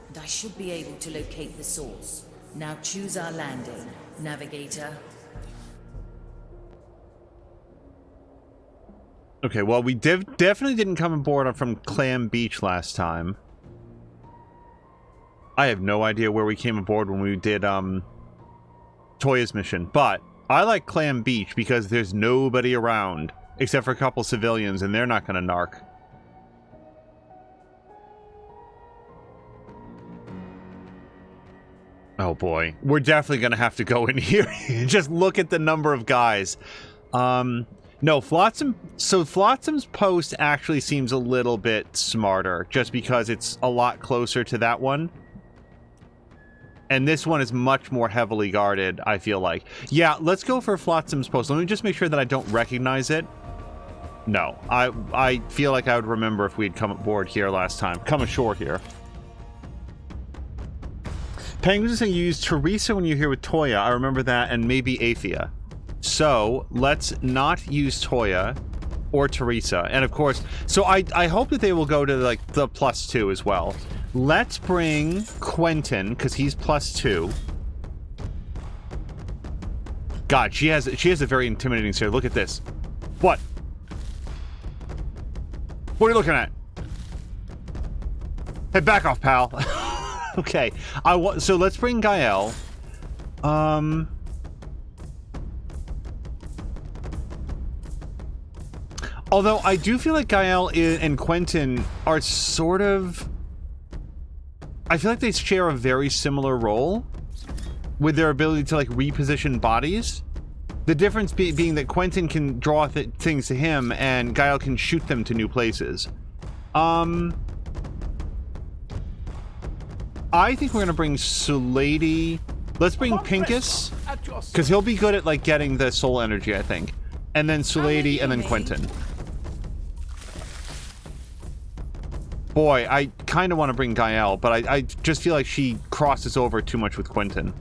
and I should be able to locate the source. Now choose our landing, Navigator. Okay, well, we definitely didn't come aboard from Clam Beach last time. I have no idea where we came aboard when we did Toya's mission, but I like Clam Beach because there's nobody around except for a couple civilians, and they're not going to narc. Oh boy, we're definitely gonna have to go in here. Just look at the number of guys. No, Flotsam. So Flotsam's post actually seems a little bit smarter, just because it's a lot closer to that one. And this one is much more heavily guarded, I feel like. Yeah, let's go for Flotsam's post. Let me just make sure that I don't recognize it. No, I feel like I would remember if we'd come aboard here last time. Come ashore here. Penguins saying you use Teresa when you're here with Toya. I remember that, and maybe Athea. So let's not use Toya or Teresa. And of course, so I hope that they will go to like the +2 as well. Let's bring Quentin, because he's +2. God, she has a very intimidating stare. Look at this. What? What are you looking at? Hey, back off, pal. Okay. So let's bring Gael. Although I do feel like Gael and Quentin are sort of... I feel like they share a very similar role with their ability to like reposition bodies. The difference being that Quentin can draw things to him and Gael can shoot them to new places. I think we're gonna bring Sulady. Let's bring Pincus, because he'll be good at like getting the soul energy, I think. And then Sulady, and then Quentin. Boy, I kind of want to bring Gael, but I just feel like she crosses over too much with Quentin.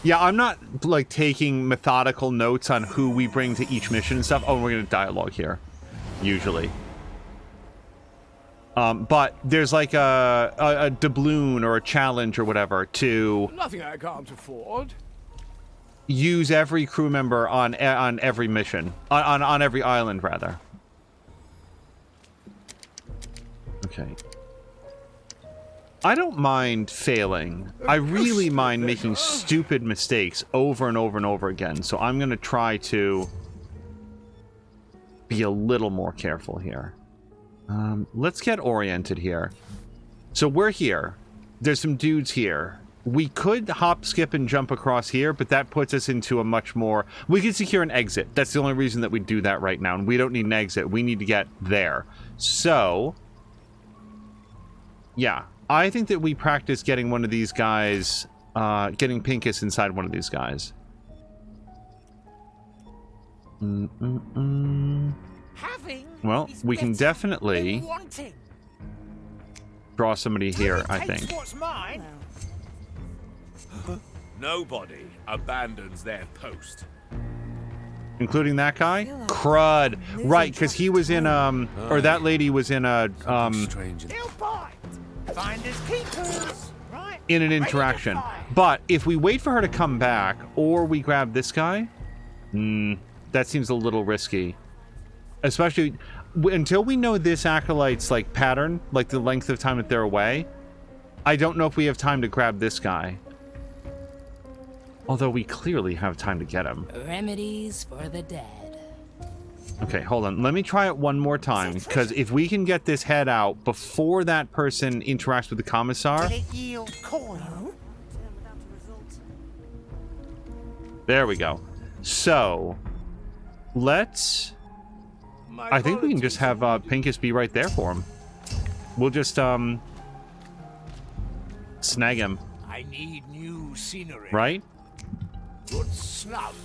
Yeah, I'm not like taking methodical notes on who we bring to each mission and stuff. Oh, we're gonna dialogue here, usually. But there's like a doubloon or a challenge or whatever to Nothing I can't afford. Use every crew member on every mission, on every island rather. Okay. I don't mind failing. I really mind making stupid mistakes over and over and over again. So I'm going to try to be a little more careful here. Let's get oriented here. So we're here. There's some dudes here. We could hop, skip, and jump across here, but that puts us into a much more... We could secure an exit. That's the only reason that we do that right now. And we don't need an exit. We need to get there. So... yeah. I think that we practice getting one of these guys, getting Pincus inside one of these guys. Well, we can definitely draw somebody here, I think. Nobody abandons their post. Including that guy? Crud. Right, because he was in, or that lady was in a, in an interaction. But if we wait for her to come back, or we grab this guy, that seems a little risky. Especially until we know this acolyte's like pattern, like the length of time that they're away. I don't know if we have time to grab this guy. Although we clearly have time to get him. Remedies for the dead. Okay, hold on. Let me try it one more time, because if we can get this head out before that person interacts with the commissar... There we go. So, let's... I think we can just have Pincus be right there for him. We'll just, snag him. I need new scenery. Right? Good snout.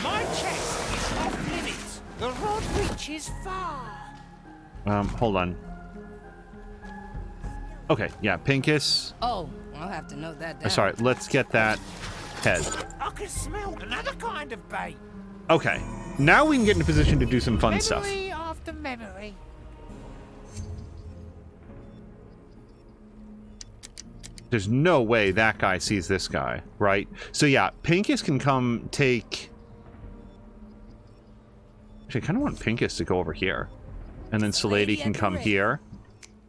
My chest is off limits. The road reaches far. Hold on. Okay, yeah, Pincus. Oh, I'll have to note that down. Sorry, let's get that head. I can smell another kind of bait. Okay, now we can get in a position to do some fun stuff. Memory after memory. There's no way that guy sees this guy, right? So yeah, Pincus can come take... Actually, I kind of want Pincus to go over here. And then Sulady can come here.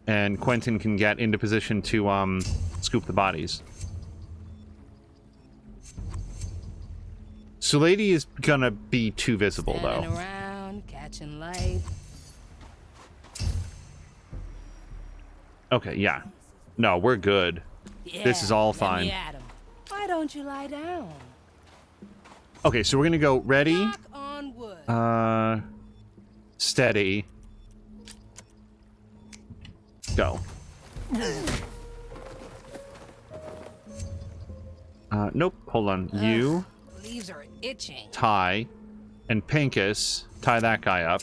And Quentin can get into position to scoop the bodies. Sulady is gonna be too visible, though. Catching light. Okay, yeah. No, we're good. Yeah, this is all let fine. me at 'em. Why don't you lie down? Okay, so we're gonna go ready. Knock on wood. Steady. Go. Nope. Hold on. You Leaves are itching. tie, and Pinkus tie that guy up.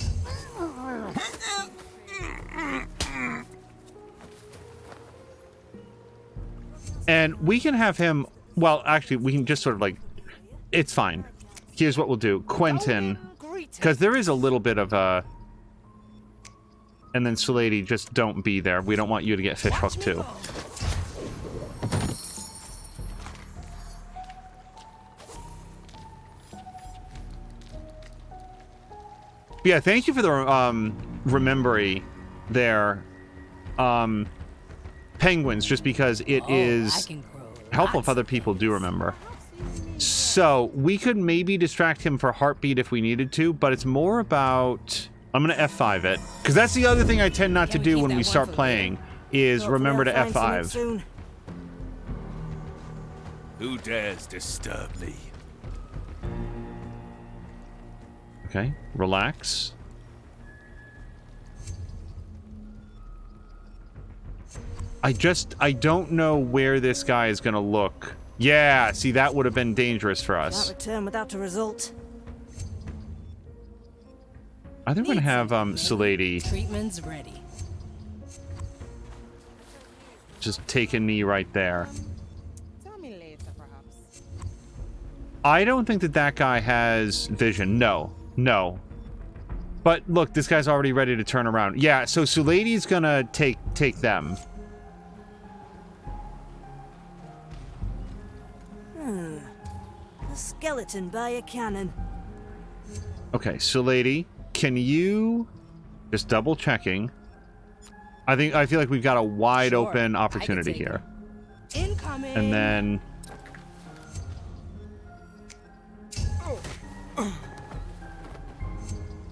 And we can have him. Well, actually, we can just sort of like. It's fine. Here's what we'll do. Quentin, because there is a little bit of a. And then Salady, just don't be there. We don't want you to get fish hooked too. Yeah, thank you for the remembering there. Penguins, just because it is helpful if other people do remember. So we could maybe distract him for heartbeat if we needed to, but it's more about. I'm gonna F5 it, because that's the other thing I tend not to do when we start playing is remember to F5. Who dares disturb me? Okay, relax. I don't know where this guy is gonna look. Yeah, see, that would have been dangerous for us. Can't return without a result. I think we're gonna have Salady Treatment's ready. just take a knee right there. Tell me later, perhaps. I don't think that guy has vision. No. But look, this guy's already ready to turn around. Yeah, so Sulady's gonna take them. A skeleton by a cannon. Okay, Salady, can you just double checking? I feel like we've got a wide open opportunity here. Incoming. And then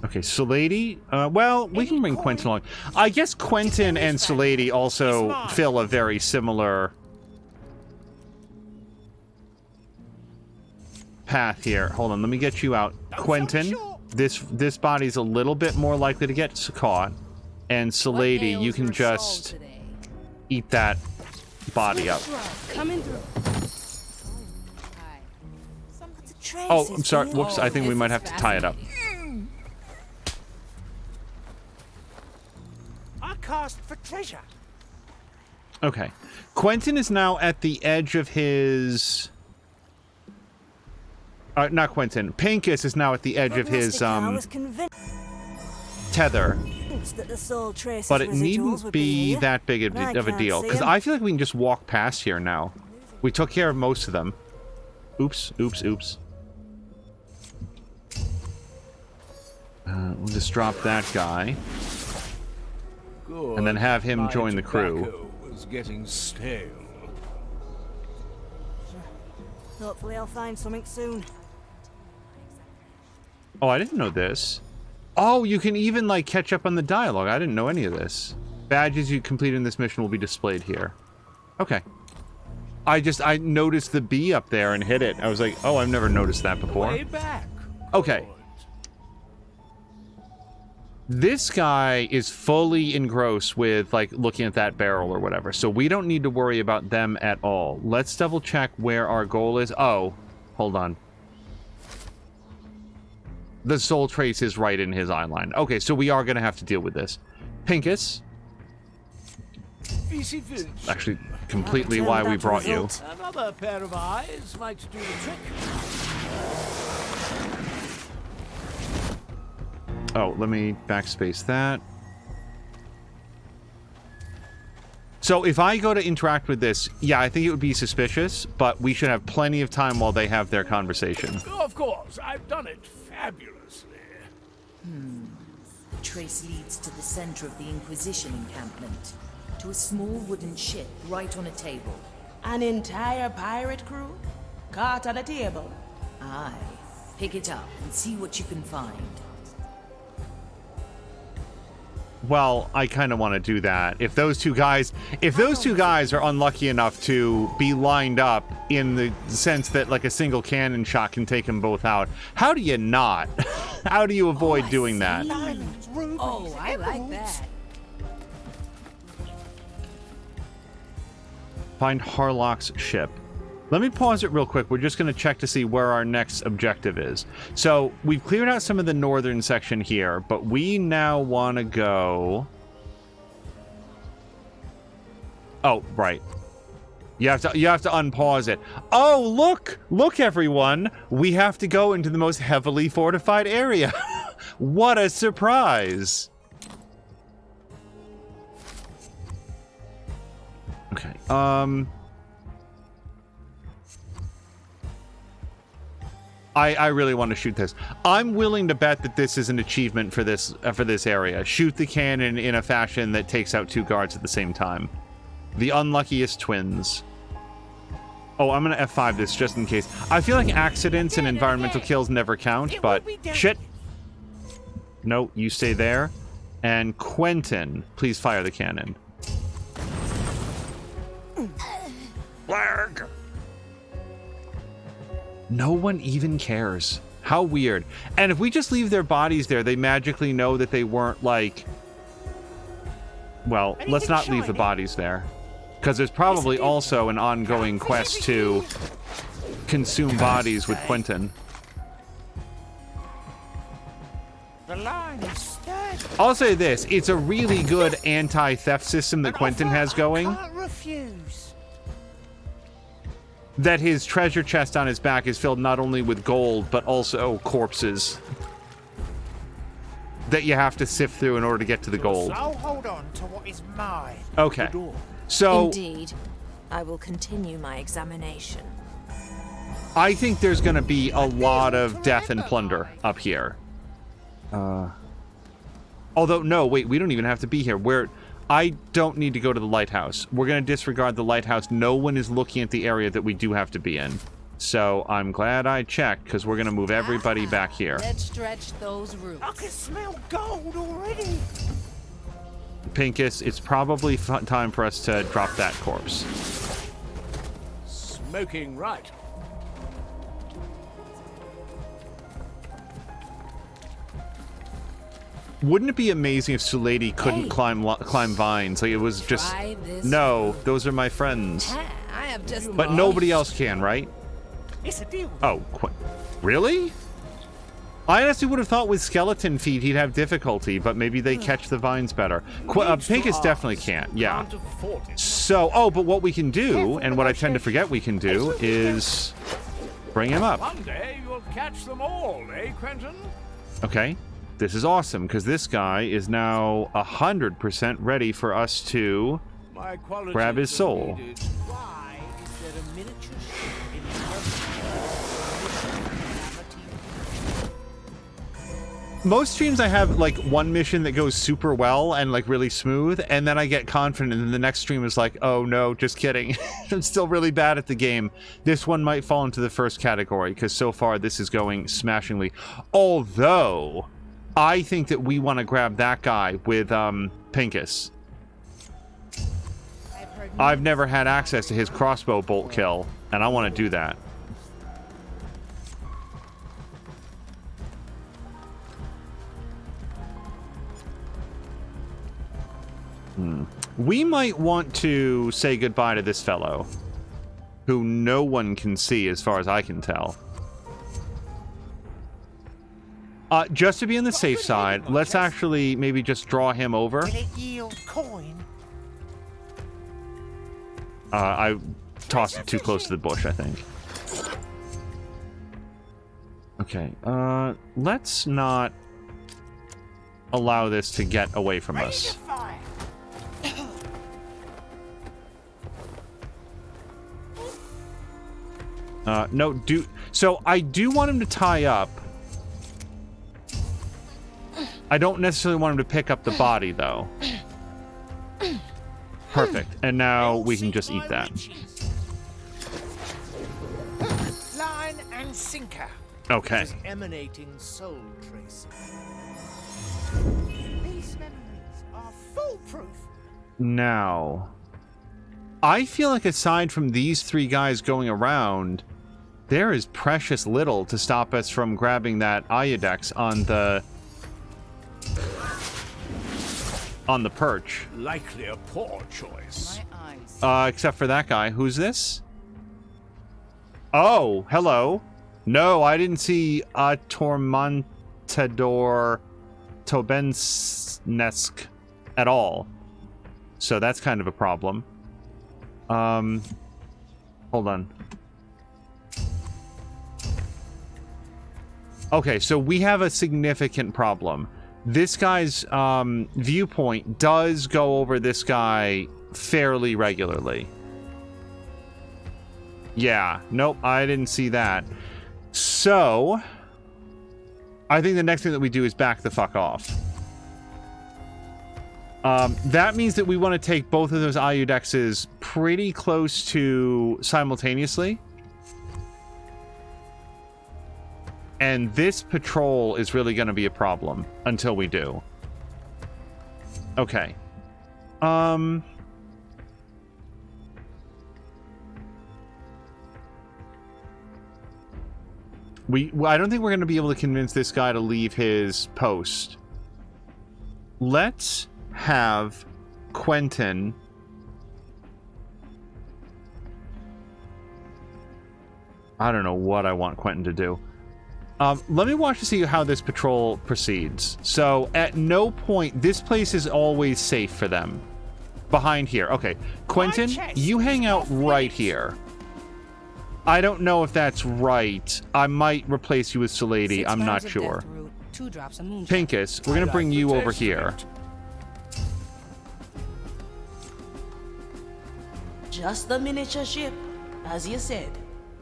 okay, Salady. Well, we can bring Quentin along. I guess Quentin and Salady also fill a very similar path here. Hold on, let me get you out. Quentin, this body's a little bit more likely to get caught. And Salady, you can just eat that body up. Coming through. Oh, I'm sorry. Whoops, I think we might have to tie it up. I cast for treasure. Okay. Quentin is now at the edge of his... not Quentin. Pinkus is now at the edge of his, tether. But it needn't be that big of a deal. Because I feel like we can just walk past here now. We took care of most of them. Oops. We'll just drop that guy. Good. And then have him join the crew. tobacco was getting stale. Hopefully I'll find something soon. Oh, I didn't know this. Oh, you can even, like, catch up on the dialogue. I didn't know any of this. Badges you complete in this mission will be displayed here. Okay. I noticed the bee up there and hit it. I was like, oh, I've never noticed that before. Way back. Okay. This guy is fully engrossed with, like, looking at that barrel or whatever. So we don't need to worry about them at all. Let's double check where our goal is. Oh, hold on. The soul trace is right in his eye line. Okay, so we are going to have to deal with this. Pinkus. Actually, completely why we brought you. Another pair of eyes might do the trick. Oh, let me backspace that. So if I go to interact with this, yeah, I think it would be suspicious, but we should have plenty of time while they have their conversation. Of course, I've done it fabulously. The trace leads to the center of the Inquisition encampment, to a small wooden ship right on a table. An entire pirate crew? Caught on a table? Aye. Pick it up and see what you can find. Well, I kind of want to do that. If those two guys are unlucky enough to be lined up in the sense that like a single cannon shot can take them both out, how do you not? How do you avoid doing that? Oh, I like that. Find Harlock's ship. Let me pause it real quick. We're just going to check to see where our next objective is. So we've cleared out some of the northern section here, but we now want to go... Oh, right. You have to unpause it. Oh, look! Look, everyone! We have to go into the most heavily fortified area. What a surprise! Okay, I really want to shoot this. I'm willing to bet that this is an achievement for this area. Shoot the cannon in a fashion that takes out 2 guards at the same time. The unluckiest twins. Oh, I'm gonna F5 this just in case. I feel like accidents and environmental kills never count, but shit. No, you stay there. And Quentin, please fire the cannon. Flag. No one even cares. How weird. And if we just leave their bodies there, they magically know that they weren't like... Well, let's not leave the bodies there. Because there's probably also an ongoing quest to consume bodies with Quentin. The line is sturdy. I'll say this, it's a really good anti-theft system that Quentin has going. Can't refuse. That his treasure chest on his back is filled not only with gold, but also corpses. That you have to sift through in order to get to the gold. I'll hold on to what is mine. Okay. So... Indeed. I will continue my examination. I think there's going to be a lot of death and plunder up here. Although, no, wait, we don't even have to be here. I don't need to go to the lighthouse. We're going to disregard the lighthouse. No one is looking at the area that we do have to be in. So I'm glad I checked, because we're going to move everybody back here. Let's stretch those roots. I can smell gold already. Pincus, it's probably time for us to drop that corpse. Smoking right. Wouldn't it be amazing if Sulady couldn't climb vines? Like it was just... No, those are my friends. I have just... But nobody else can, right? It's a deal. Oh, really? I honestly would have thought with skeleton feet he'd have difficulty, but maybe they catch the vines better. Pincus definitely can't, yeah. So, but what we can do, and what I tend to forget we can do, is bring him up. One day you'll catch them all, eh, Quentin? Okay. This is awesome, because this guy is now 100% ready for us to grab his soul. Why is there a miniature ship in Most streams I have like one mission that goes super well and like really smooth, and then I get confident, and then the next stream is like, oh no, just kidding. I'm still really bad at the game. This one might fall into the first category, because so far this is going smashingly. Although... I think that we want to grab that guy with, Pincus. I've never had access to his crossbow bolt kill, and I want to do that. We might want to say goodbye to this fellow, who no one can see as far as I can tell. Just to be on the safe side, let's actually maybe just draw him over. Will it yield coin? I tossed it too close to the bush, I think. Okay, let's not allow this to get away from us. No, so I do want him to tie up. I don't necessarily want him to pick up the body, though. Perfect. And now we can just eat that. Line and sinker. Okay. Emanating soul traces. These memories are foolproof. Now, I feel like aside from these 3 guys going around, there is precious little to stop us from grabbing that Iodex on the perch. Likely a poor choice. My eyes. Except for that guy. Who's this? Oh, hello. No, I didn't see a Tormentador Tobensnesk at all. So that's kind of a problem. Hold on. Okay, so we have a significant problem. This guy's viewpoint does go over this guy fairly regularly. Yeah, nope, I didn't see that. So, I think the next thing that we do is back the fuck off. That means that we want to take both of those Iudexes pretty close to simultaneously. And this patrol is really going to be a problem until we do. Okay. I don't think we're going to be able to convince this guy to leave his post. Let's have Quentin I don't know what I want Quentin to do. Let me watch to see how this patrol proceeds. So, at no point... This place is always safe for them. Behind here. Okay. Quentin, you hang out right here. I don't know if that's right. I might replace you with Salady. I'm not sure. Pincus, we're going to bring you over here. Just the miniature ship, as you said.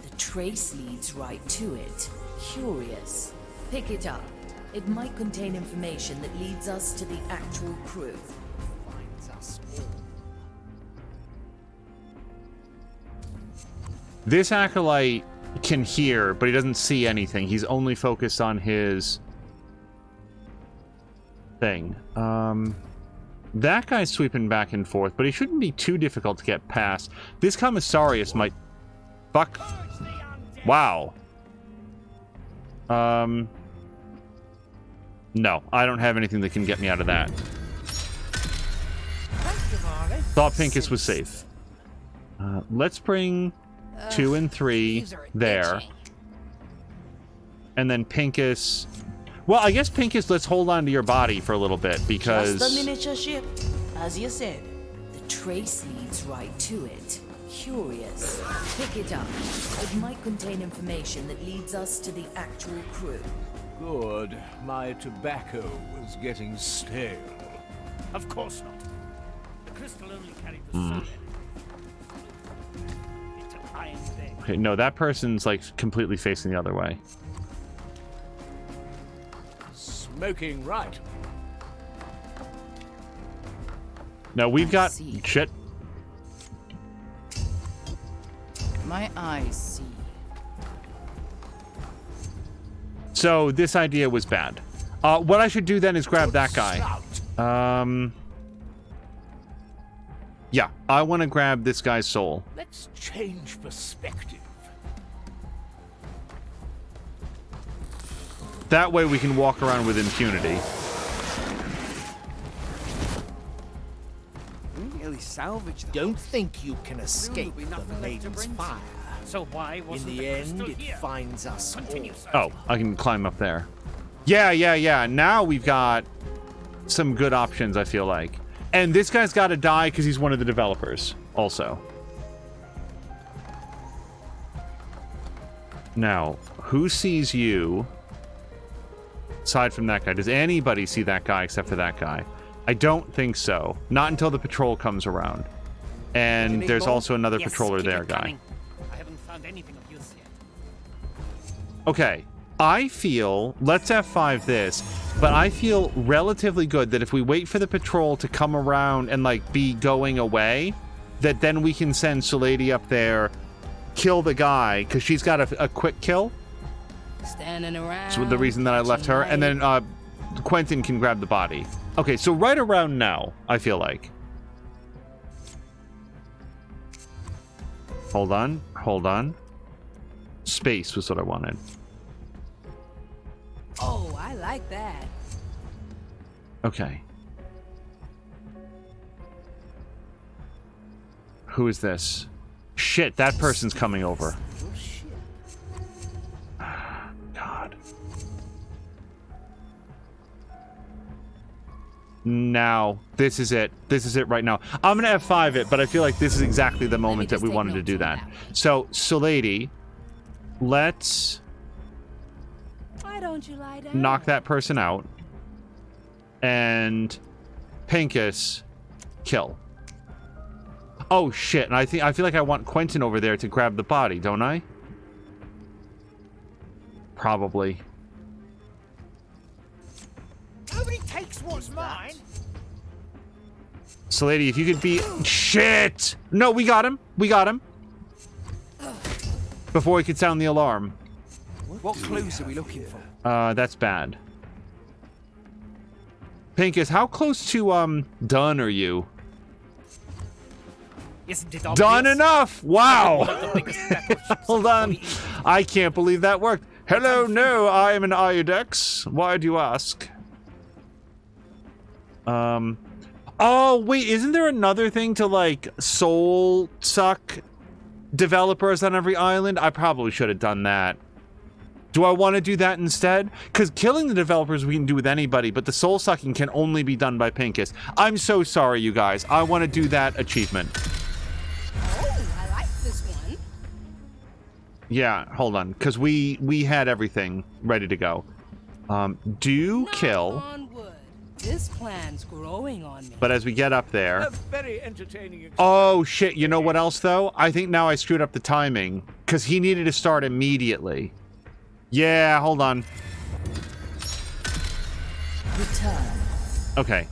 The trace leads right to it. Curious. Pick it up. It might contain information that leads us to the actual crew. Finds us all. This acolyte can hear, but he doesn't see anything. He's only focused on his thing. That guy's sweeping back and forth, but he shouldn't be too difficult to get past. This commissarius might... Fuck. Wow. No, I don't have anything that can get me out of that. Thought Pincus was safe. Let's bring 2 and 3 there. And then Pincus... Well, I guess Pincus, let's hold on to your body for a little bit, because... Just the miniature ship, as you said. The trace leads right to it. Curious. Pick it up. It might contain information that leads us to the actual crew. Good. My tobacco was getting stale. Of course not. The crystal only carried the soul. It's an iron thing. Okay, no, that person's, like, completely facing the other way. Smoking right. No, we've got... Shit. My eyes see. So, this idea was bad. What I should do then is grab that guy. Yeah, I want to grab this guy's soul. Let's change perspective. That way we can walk around with impunity. Really salvage them. Don't think you can escape the maiden's fire. So why wasn't in the end, it finds us all. Oh, I can climb up there. Yeah. Now we've got some good options, I feel like. And this guy's got to die because he's one of the developers, also. Now, who sees you? Aside from that guy, does anybody see that guy except for that guy? I don't think so. Not until the patrol comes around. And there's also another patroller there, guy. I haven't found anything of use yet. Okay, I feel, let's F5 this, but I feel relatively good that if we wait for the patrol to come around and, like, be going away, that then we can send Salady up there, kill the guy, because she's got a quick kill. Standing around. So the reason that I left her, and then Quentin can grab the body. Okay, so right around now, I feel like. Hold on. Hold on. Space was what I wanted. Oh, I like that. Okay. Who is this? Shit, that person's coming over. God. Now, this is it. This is it right now. I'm gonna F5 it, but I feel like this is exactly the moment that we wanted to do that. So, lady, let's Why don't you lie down? knock that person out. And Pincus, kill. Oh shit! And I feel like I want Quentin over there to grab the body, don't I? Probably. Nobody takes what's mine. So, lady, if you could be... Shit! No, we got him. We got him. Before he could sound the alarm. What clues are we looking for? That's bad. Pincus, how close to, done are you? Isn't it obvious? Done enough! Wow! One of the biggest battleships Hold on. I can't believe that worked. Hello, no, I am an Iodex. Why do you ask? Oh, wait, isn't there another thing to, like, soul suck developers on every island? I probably should have done that. Do I want to do that instead? Because killing the developers we can do with anybody, but the soul sucking can only be done by Pincus. I'm so sorry, you guys. I want to do that achievement. Oh, I like this one. Yeah, hold on, because we had everything ready to go. Do kill. On wood. This plan's growing on me. But as we get up there... A very entertaining Oh, shit. You know what else, though? I think now I screwed up the timing. Because he needed to start immediately. Yeah, hold on. Return. Okay.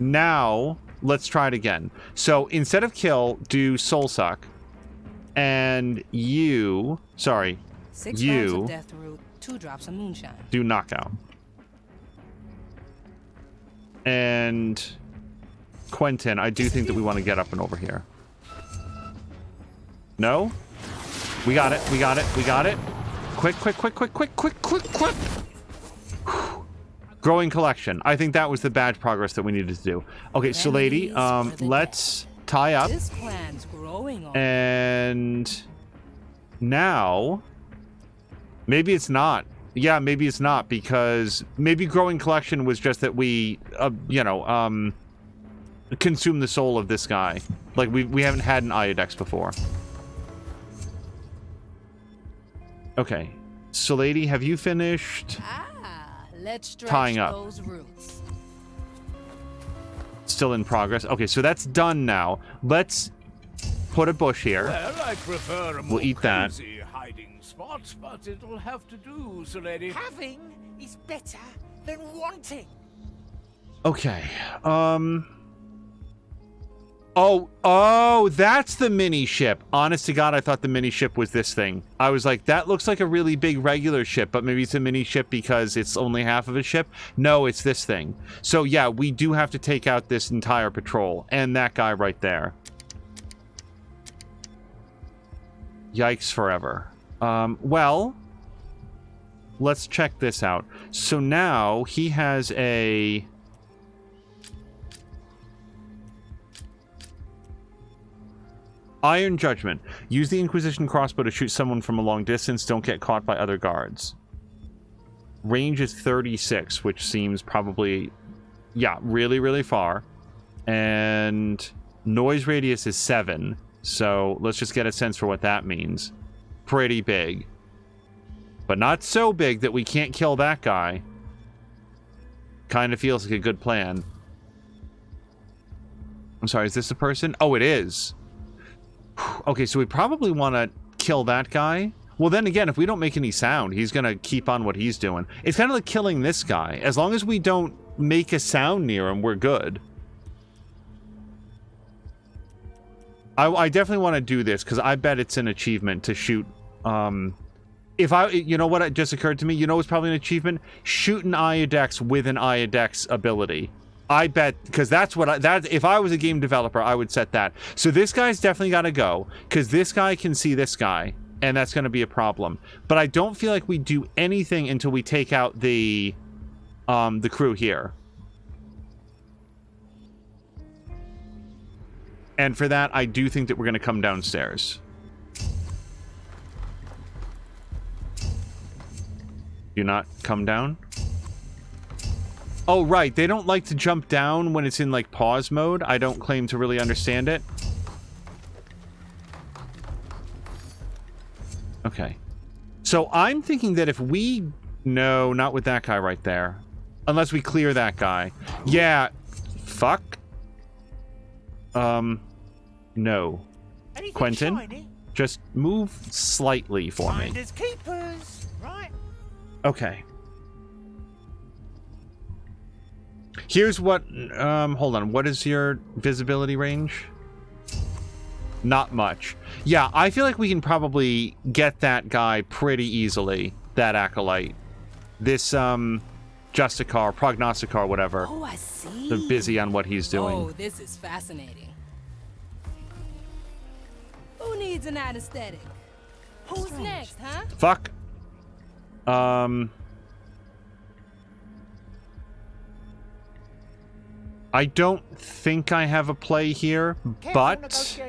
Now, let's try it again. So, instead of kill, do soul suck. And you... Sorry. 6 you... rounds of death root, 2 drops of moonshine. Do knockout. And Quentin, I do think that we want to get up and over here. No? We got it. We got it. We got it. Quick, quick, quick, quick, quick, quick, quick, quick. Growing collection. I think that was the badge progress that we needed to do. Okay, so lady, let's tie up. This plan's growing on And now, maybe it's not. Yeah, maybe it's not, because maybe growing collection was just that we, consume the soul of this guy. Like, we haven't had an Iodex before. Okay. So, lady, have you finished let's stretch tying up? Those roots. Still in progress. Okay, so that's done now. Let's put a bush here. Well, I prefer a more We'll eat that. cozy hiding spot, but it'll have to do, so lady. Having is better than wanting. Okay. Oh, that's the mini ship. Honest to God, I thought the mini ship was this thing. I was like, that looks like a really big regular ship, but maybe it's a mini ship because it's only half of a ship. No, it's this thing. So yeah, we do have to take out this entire patrol and that guy right there. Yikes forever. Well, let's check this out. So now he has a... Iron Judgment. Use the Inquisition crossbow to shoot someone from a long distance. Don't get caught by other guards. Range is 36, which seems probably, yeah, really, really far. And noise radius is 7. So let's just get a sense for what that means. Pretty big. But not so big that we can't kill that guy. Kind of feels like a good plan. I'm sorry, is this a person? Oh, it is. Okay, so we probably want to kill that guy. Well, then again, if we don't make any sound, he's going to keep on what he's doing. It's kind of like killing this guy. As long as we don't make a sound near him, we're good. I definitely want to do this, because I bet it's an achievement to shoot you know what just occurred to me? You know what's probably an achievement? Shoot an Iodex with an Iodex ability. I bet, because that's what if I was a game developer, I would set that. So this guy's definitely got to go, because this guy can see this guy, and that's going to be a problem. But I don't feel like we do anything until we take out the crew here. And for that, I do think that we're going to come downstairs. Do not come down. Oh, right. They don't like to jump down when it's in, like, pause mode. I don't claim to really understand it. Okay. So I'm thinking that if we... No, not with that guy right there. Unless we clear that guy. Yeah. Fuck. No. Anything Quentin, shiny? just move slightly for me. Finders keepers, right? Okay. Here's what... hold on. What is your visibility range? Not much. Yeah, I feel like we can probably get that guy pretty easily. That acolyte. This, Justicar, Prognosticar, whatever. Oh, I see. They're busy on what he's doing. Oh, this is fascinating. Who needs an anesthetic? Who's next, huh? Fuck. I don't think I have a play here, but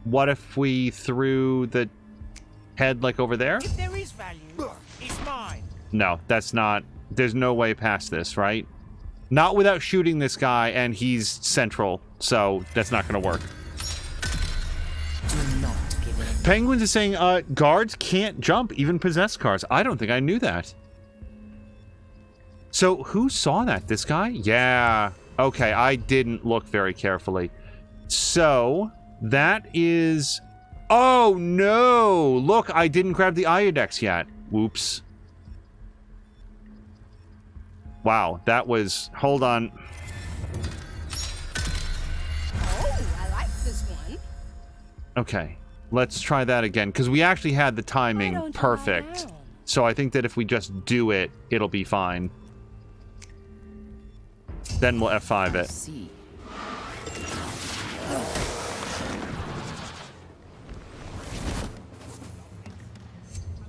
what if we threw the head like over there? If there is value, it's mine. No, that's not. There's no way past this, right? Not without shooting this guy, and he's central, so that's not going to work. Penguins is saying, guards can't jump, even possessed cars. I don't think I knew that. So, who saw that? This guy? Yeah. Okay, I didn't look very carefully. So, that is... Oh, no! Look, I didn't grab the Iodex yet. Whoops. Wow, that was... Hold on. Oh, I like this one. Okay, let's try that again, because we actually had the timing perfect. So I think that if we just do it, it'll be fine. Then we'll F5 it.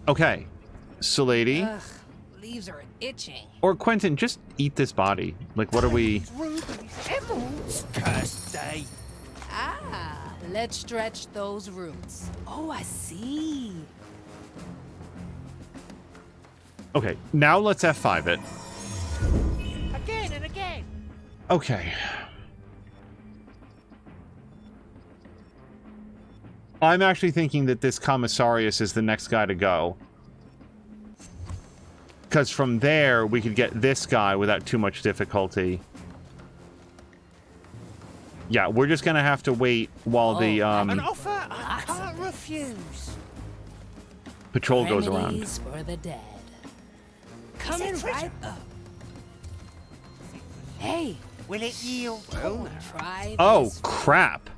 Okay, so lady. Ugh, leaves are itching. Or Quentin, just eat this body. Like, what are we... Rubies, emeralds, cursed day. Ah, let's stretch those roots. Oh, I see. Okay, now let's F5 it. Again and again. Okay. I'm actually thinking that this Commissarius is the next guy to go. Because from there, we could get this guy without too much difficulty. Yeah, we're just going to have to wait while the An offer I can't refuse. patrol goes around. Remedies for the dead. Coming right up. Hey. Will it yield? Well, try Oh, this. crap.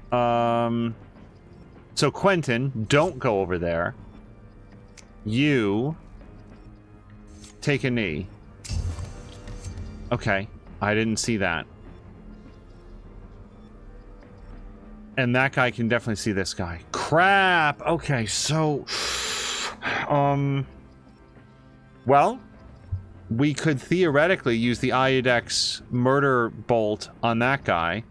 So Quentin, don't go over there. You take a knee. Okay, I didn't see that. And that guy can definitely see this guy. Crap. Okay, so well, we could theoretically use the Iodex murder bolt on that guy.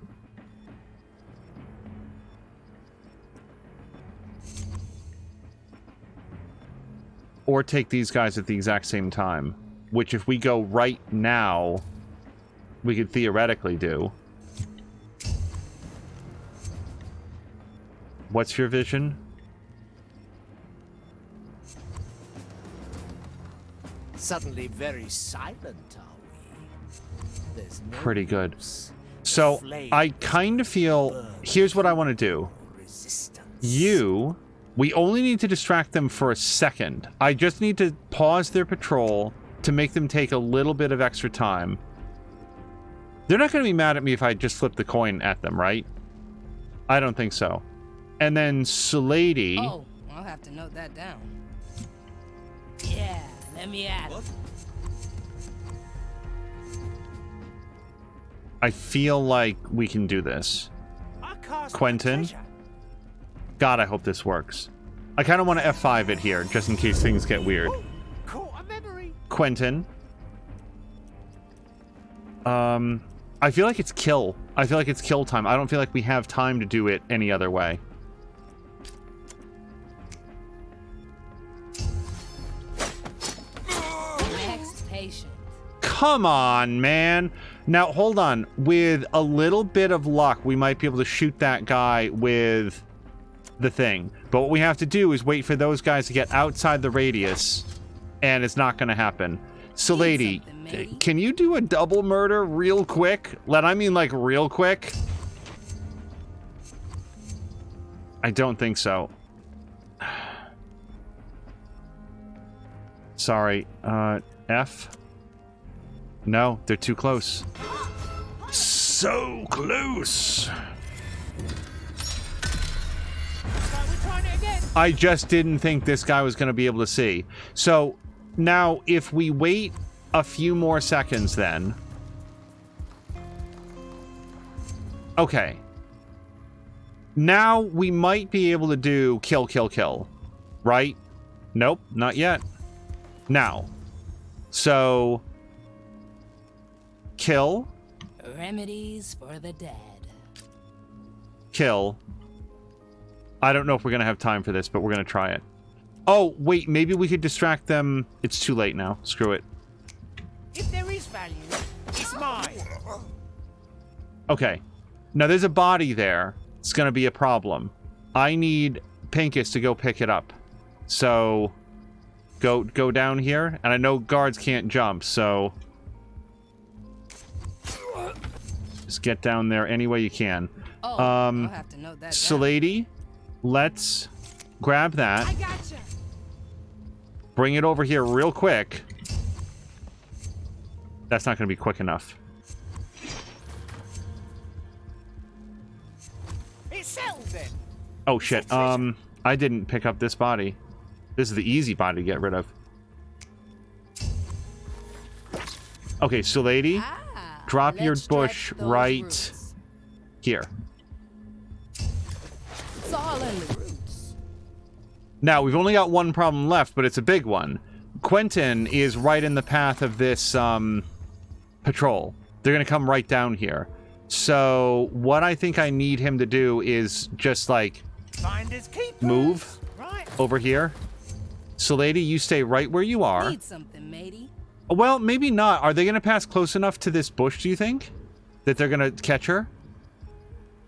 Or take these guys at the exact same time. Which, if we go right now, we could theoretically do. What's your vision? Suddenly very silent, are we? There's no Pretty good. So, I kind of feel... Here's what I want to do. We only need to distract them for a second. I just need to pause their patrol to make them take a little bit of extra time. They're not going to be mad at me if I just flip the coin at them, right? I don't think so. And then Slady... Oh, I'll have to note that down. Yeah, let me at it. I feel like we can do this. Quentin. God, I hope this works. I kind of want to F5 it here, just in case things get weird. Quentin. I feel like it's kill. I feel like it's kill time. I don't feel like we have time to do it any other way. Next patient. Come on, man. Now, hold on. With a little bit of luck, we might be able to shoot that guy with the thing. But what we have to do is wait for those guys to get outside the radius, and it's not going to happen. So, lady, can you do a double murder real quick? I mean, like, real quick? I don't think so. Sorry. F? No, they're too close. So close! I just didn't think this guy was going to be able to see. So, now, if we wait a few more seconds then... Okay. Now, we might be able to do kill, kill, kill. Right? Nope, not yet. Now. So... Kill. Remedies for the dead. Kill. I don't know if we're going to have time for this, but we're going to try it. Oh, wait, maybe we could distract them. It's too late now. Screw it. If there is value, it's mine. Okay. Now, there's a body there. It's going to be a problem. I need Pinkus to go pick it up. So, go down here. And I know guards can't jump, so... Just get down there any way you can. Oh, I'll have to note that so, down. lady, let's grab that. I gotcha. Bring it over here real quick. That's not going to be quick enough. It sells it. Oh, shit. I didn't pick up this body. This is the easy body to get rid of. Okay, so, lady... Drop your bush right here. It's all in the roots. Now, we've only got one problem left, but it's a big one. Quentin is right in the path of this patrol. They're going to come right down here. So, what I think I need him to do is just, like, move over here. So, lady, you stay right where you are. Need something, matey. Well, maybe not. Are they going to pass close enough to this bush, do you think? That they're going to catch her?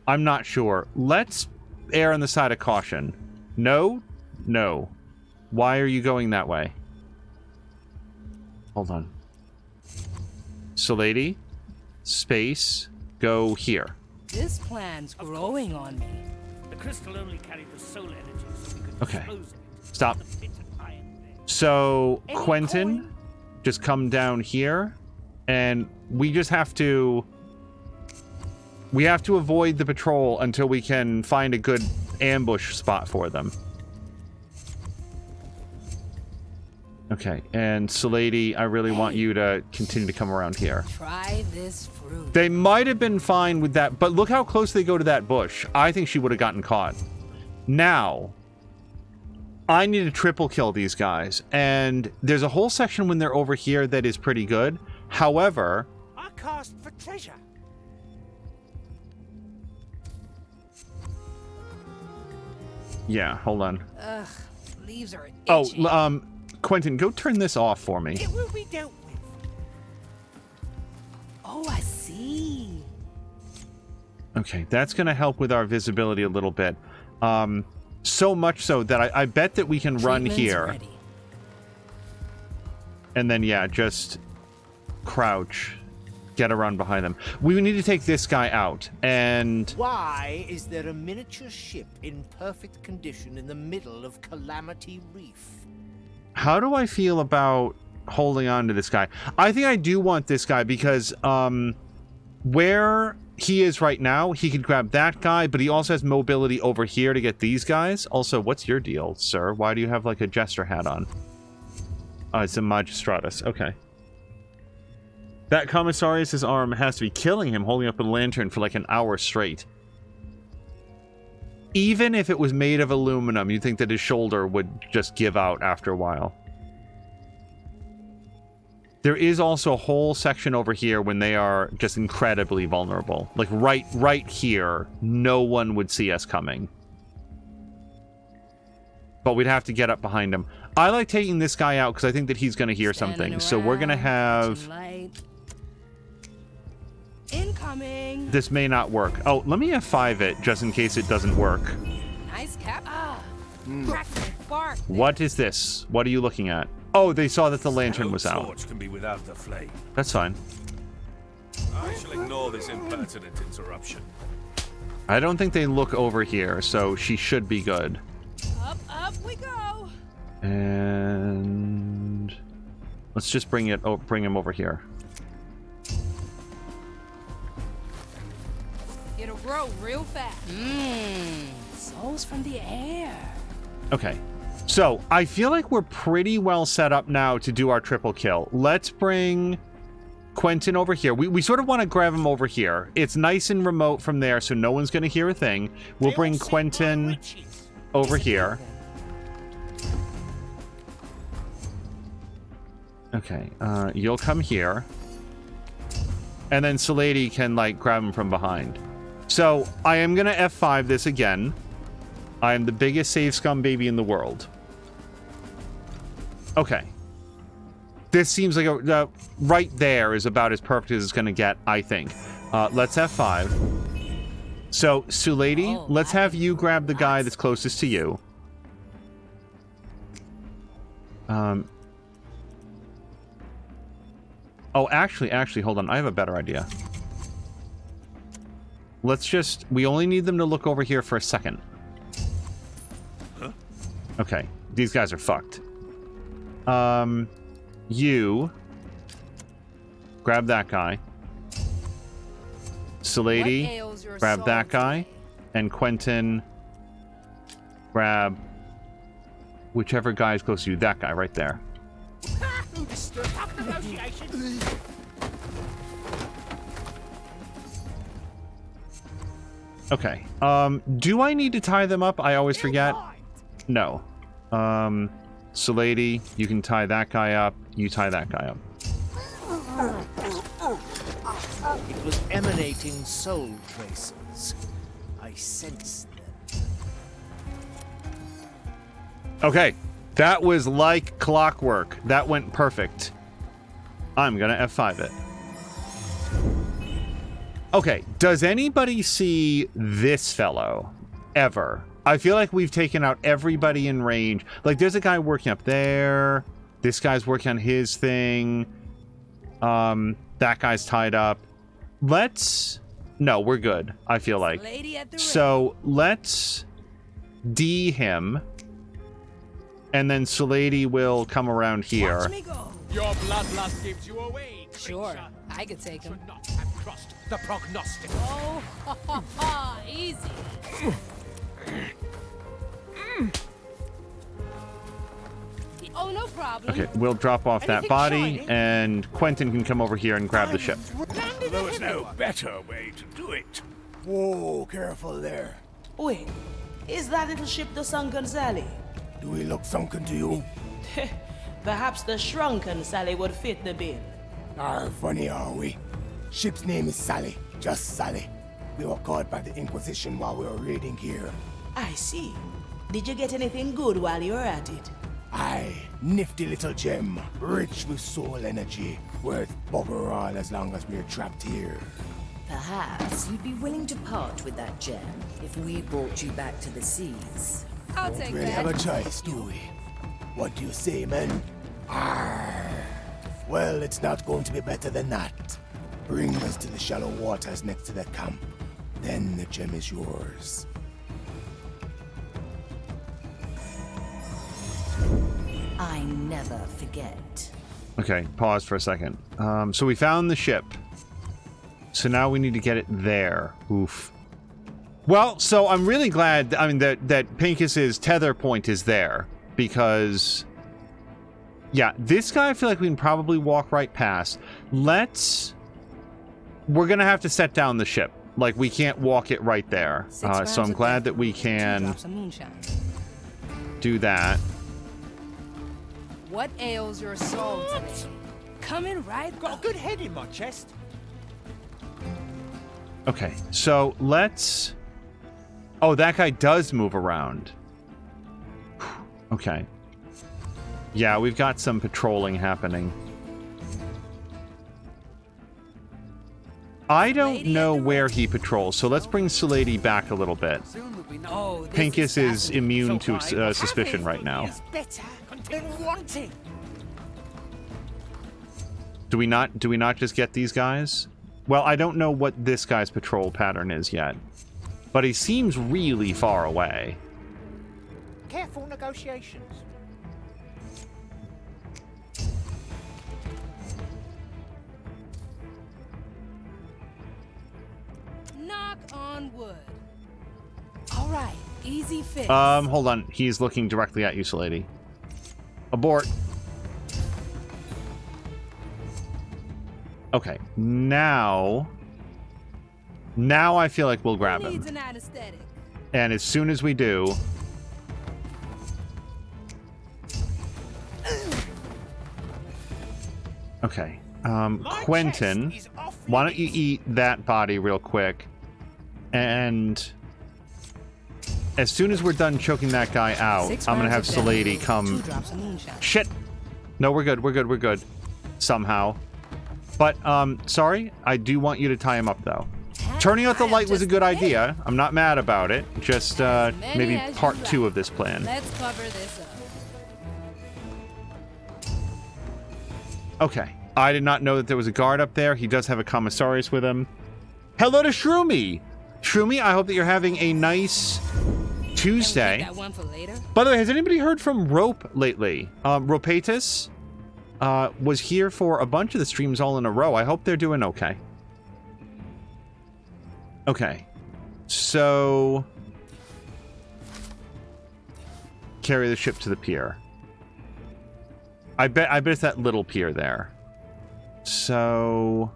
I'm not sure. Let's err on the side of caution. No? No. Why are you going that way? Hold on. So, lady, space, go here. This plan's growing on me. The crystal only carried the soul energy, so we could Okay. dispose it. Stop. So, Quentin... Just come down here, and we just have to... We have to avoid the patrol until we can find a good ambush spot for them. Okay, and so, lady, I really want you to continue to come around here. Try this fruit. They might have been fine with that, but look how close they go to that bush. I think she would have gotten caught. Now... I need to triple kill these guys, and there's a whole section when they're over here that is pretty good. However... I cast for treasure. Yeah, hold on. Ugh, leaves are itchy. Oh, Quentin, go turn this off for me. It will be dealt with. Oh, I see. Okay, that's going to help with our visibility a little bit. So much so that I bet that we can run here. Ready. And then, yeah, just crouch. Get around behind them. We need to take this guy out, and... Why is there a miniature ship in perfect condition in the middle of Calamity Reef? How do I feel about holding on to this guy? I think I do want this guy because, where he is right now. He could grab that guy, but he also has mobility over here to get these guys. Also, what's your deal, sir? Why do you have like a jester hat on? It's a Magistratus. Okay. That Commissarius's arm has to be killing him holding up a lantern for like an hour straight. Even if it was made of aluminum, you'd think that his shoulder would just give out after a while. There is also a whole section over here when they are just incredibly vulnerable. Like right here, no one would see us coming. But we'd have to get up behind him. I like taking this guy out because I think that he's going to hear something. So we're going to have... Incoming. This may not work. Oh, let me F5 it just in case it doesn't work. Nice cap. Crack my bark. What is this? What are you looking at? Oh, they saw that the lantern was out. Torch can be without the flame. That's fine. I shall ignore this impertinent interruption. I don't think they look over here, so she should be good. Up we go. And let's just bring him over here. It'll grow real fast. Souls from the air. Okay. So, I feel like we're pretty well set up now to do our triple kill. Let's bring Quentin over here. We sort of want to grab him over here. It's nice and remote from there, so no one's going to hear a thing. We'll bring Quentin over here. Okay, you'll come here. And then Salady can, like, grab him from behind. So, I am going to F5 this again. I am the biggest save scum baby in the world. Okay. This seems like right there is about as perfect as it's going to get, I think. Let's F5. So, Sulady, let's have you grab the guy that's closest to you. Oh, actually, hold on. I have a better idea. Let's just... We only need them to look over here for a second. Huh? Okay. These guys are fucked. You... Grab that guy. Salady, grab that guy. And Quentin, grab whichever guy is close to you. That guy right there. Okay. Do I need to tie them up? I always forget. No. Salady, you can tie that guy up. You tie that guy up. It was emanating soul traces. I sensed them. Okay. That was like clockwork. That went perfect. I'm gonna F5 it. Okay, does anybody see this fellow? Ever? I feel like we've taken out everybody in range. Like, there's a guy working up there. This guy's working on his thing. That guy's tied up. Let's... No, we're good, I feel like. So, let's D him. And then Salady will come around here. Watch me go. Your bloodlust gives you away. Sure, I could take him. Not have crossed the prognostic. Oh, ha, ha, ha. Easy. Oh, no problem. Okay, we'll drop off that body, and Quentin can come over here and grab the ship. There was no better way to do it. Whoa, careful there. Wait, is that little ship the sunken Sally? Do we look sunken to you? Perhaps the shrunken Sally would fit the bill. Funny are we? Ship's name is Sally, just Sally. We were caught by the Inquisition while we were raiding here. I see. Did you get anything good while you were at it? Aye, nifty little gem, rich with soul energy, worth bugger all as long as we're trapped here. Perhaps you'd be willing to part with that gem if we brought you back to the seas. I'll Don't take really that. have a choice, do we? What do you say, men? Arr. Well, it's not going to be better than that. Bring us to the shallow waters next to the camp. Then the gem is yours. I never forget. Okay, pause for a second. So we found the ship. So now we need to get it there. Oof. Well, so I'm really glad, I mean, that Pincus's tether point is there. Because... yeah, this guy I feel like we can probably walk right past. Let's... we're gonna have to set down the ship. Like, we can't walk it right there. So I'm glad that we can do that. What ails your soul today? Coming right. Got a good head in my chest. Okay, so let's... oh, that guy does move around. Okay. Yeah, we've got some patrolling happening. I don't know where he patrols, so let's bring Salady back a little bit. Pincus is immune to suspicion right now. Do we not just get these guys? Well, I don't know what this guy's patrol pattern is yet, but he seems really far away. Careful negotiations. Knock on wood. All right, easy fix. Hold on. He's looking directly at you, Salady. Abort. Okay, now I feel like we'll grab him. An anesthetic. And as soon as we do... okay, Quentin, why don't you eat that body real quick? And as soon as we're done choking that guy out, I'm gonna have Salady come... shit! No, we're good. Somehow. But, sorry, I do want you to tie him up, though. Turning out the light was a good idea. I'm not mad about it. Just, maybe part 2 of this plan. Let's cover this up. Okay. I did not know that there was a guard up there. He does have a commissarius with him. Hello to Shroomy! Shroomy, I hope that you're having a nice Tuesday. That one for later? By the way, has anybody heard from Rope lately? Ropatus? Was here for a bunch of the streams all in a row. I hope they're doing okay. Okay. So... carry the ship to the pier. I bet it's that little pier there. So...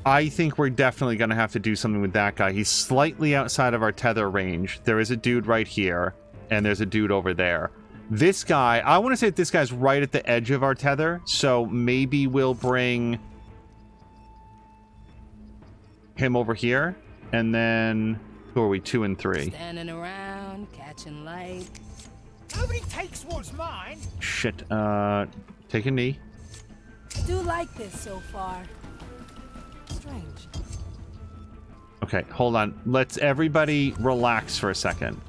I think we're definitely going to have to do something with that guy. He's slightly outside of our tether range. There is a dude right here, and there's a dude over there. This guy, I want to say that this guy's right at the edge of our tether, so maybe we'll bring him over here, and then who are we? 2 and 3. Standing around, catching light. Nobody takes what's mine. Shit. Take a knee. I do like this so far. Strange. Okay, hold on. Let's everybody relax for a second.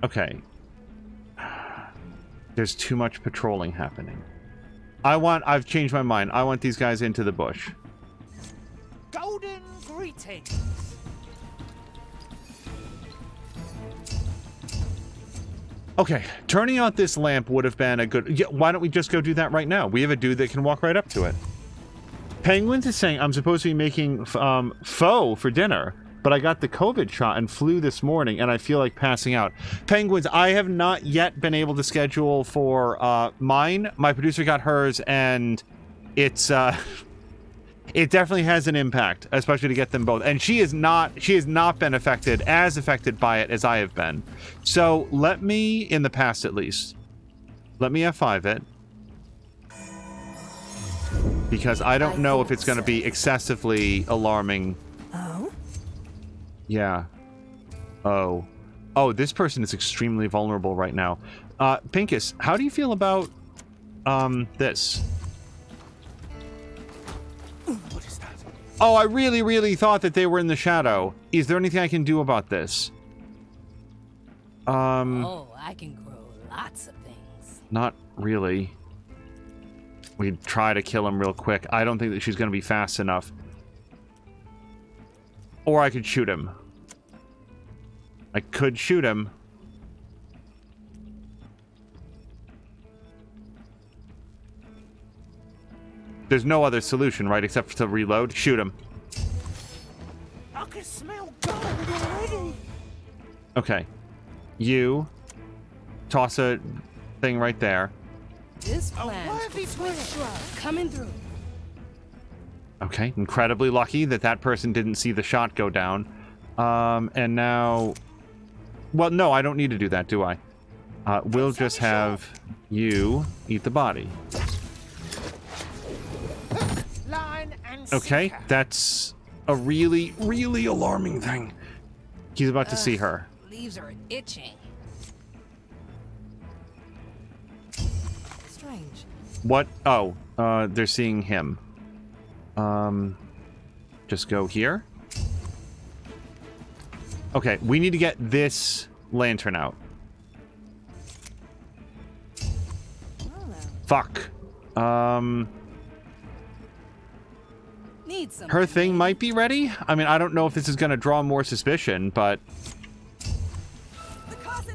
Okay. There's too much patrolling happening. I've changed my mind. I want these guys into the bush. Golden greetings. Okay, turning out this lamp would have been a good... yeah, why don't we just go do that right now? We have a dude that can walk right up to it. Penguins is saying I'm supposed to be making pho for dinner, but I got the COVID shot and flew this morning, and I feel like passing out. Penguins, I have not yet been able to schedule for mine. My producer got hers, and it's... it definitely has an impact, especially to get them both. And she has not been affected by it as I have been. So let me, in the past at least, let me F5 it. Because I don't know if it's going to be excessively alarming. Oh? Yeah. Oh. Oh, this person is extremely vulnerable right now. Pincus, how do you feel about, this? What is that? Oh, I really, really thought that they were in the shadow. Is there anything I can do about this? Oh, I can grow lots of things. Not really. We'd try to kill him real quick. I don't think that she's going to be fast enough. Or I could shoot him. I could shoot him. There's no other solution, right, except to reload. Shoot him. I can smell gold already. Okay. You toss a thing right there. This plan coming through. Okay, incredibly lucky that that person didn't see the shot go down. And now... Well, no, I don't need to do that, do I? We'll just have you eat the body. Okay, that's a really, really alarming thing. He's about to see her. Leaves are itching. Strange. What? Oh, they're seeing him. Just go here. Okay, we need to get this lantern out. Fuck. Need some. Her thing might be ready. I mean, I don't know if this is going to draw more suspicion, but...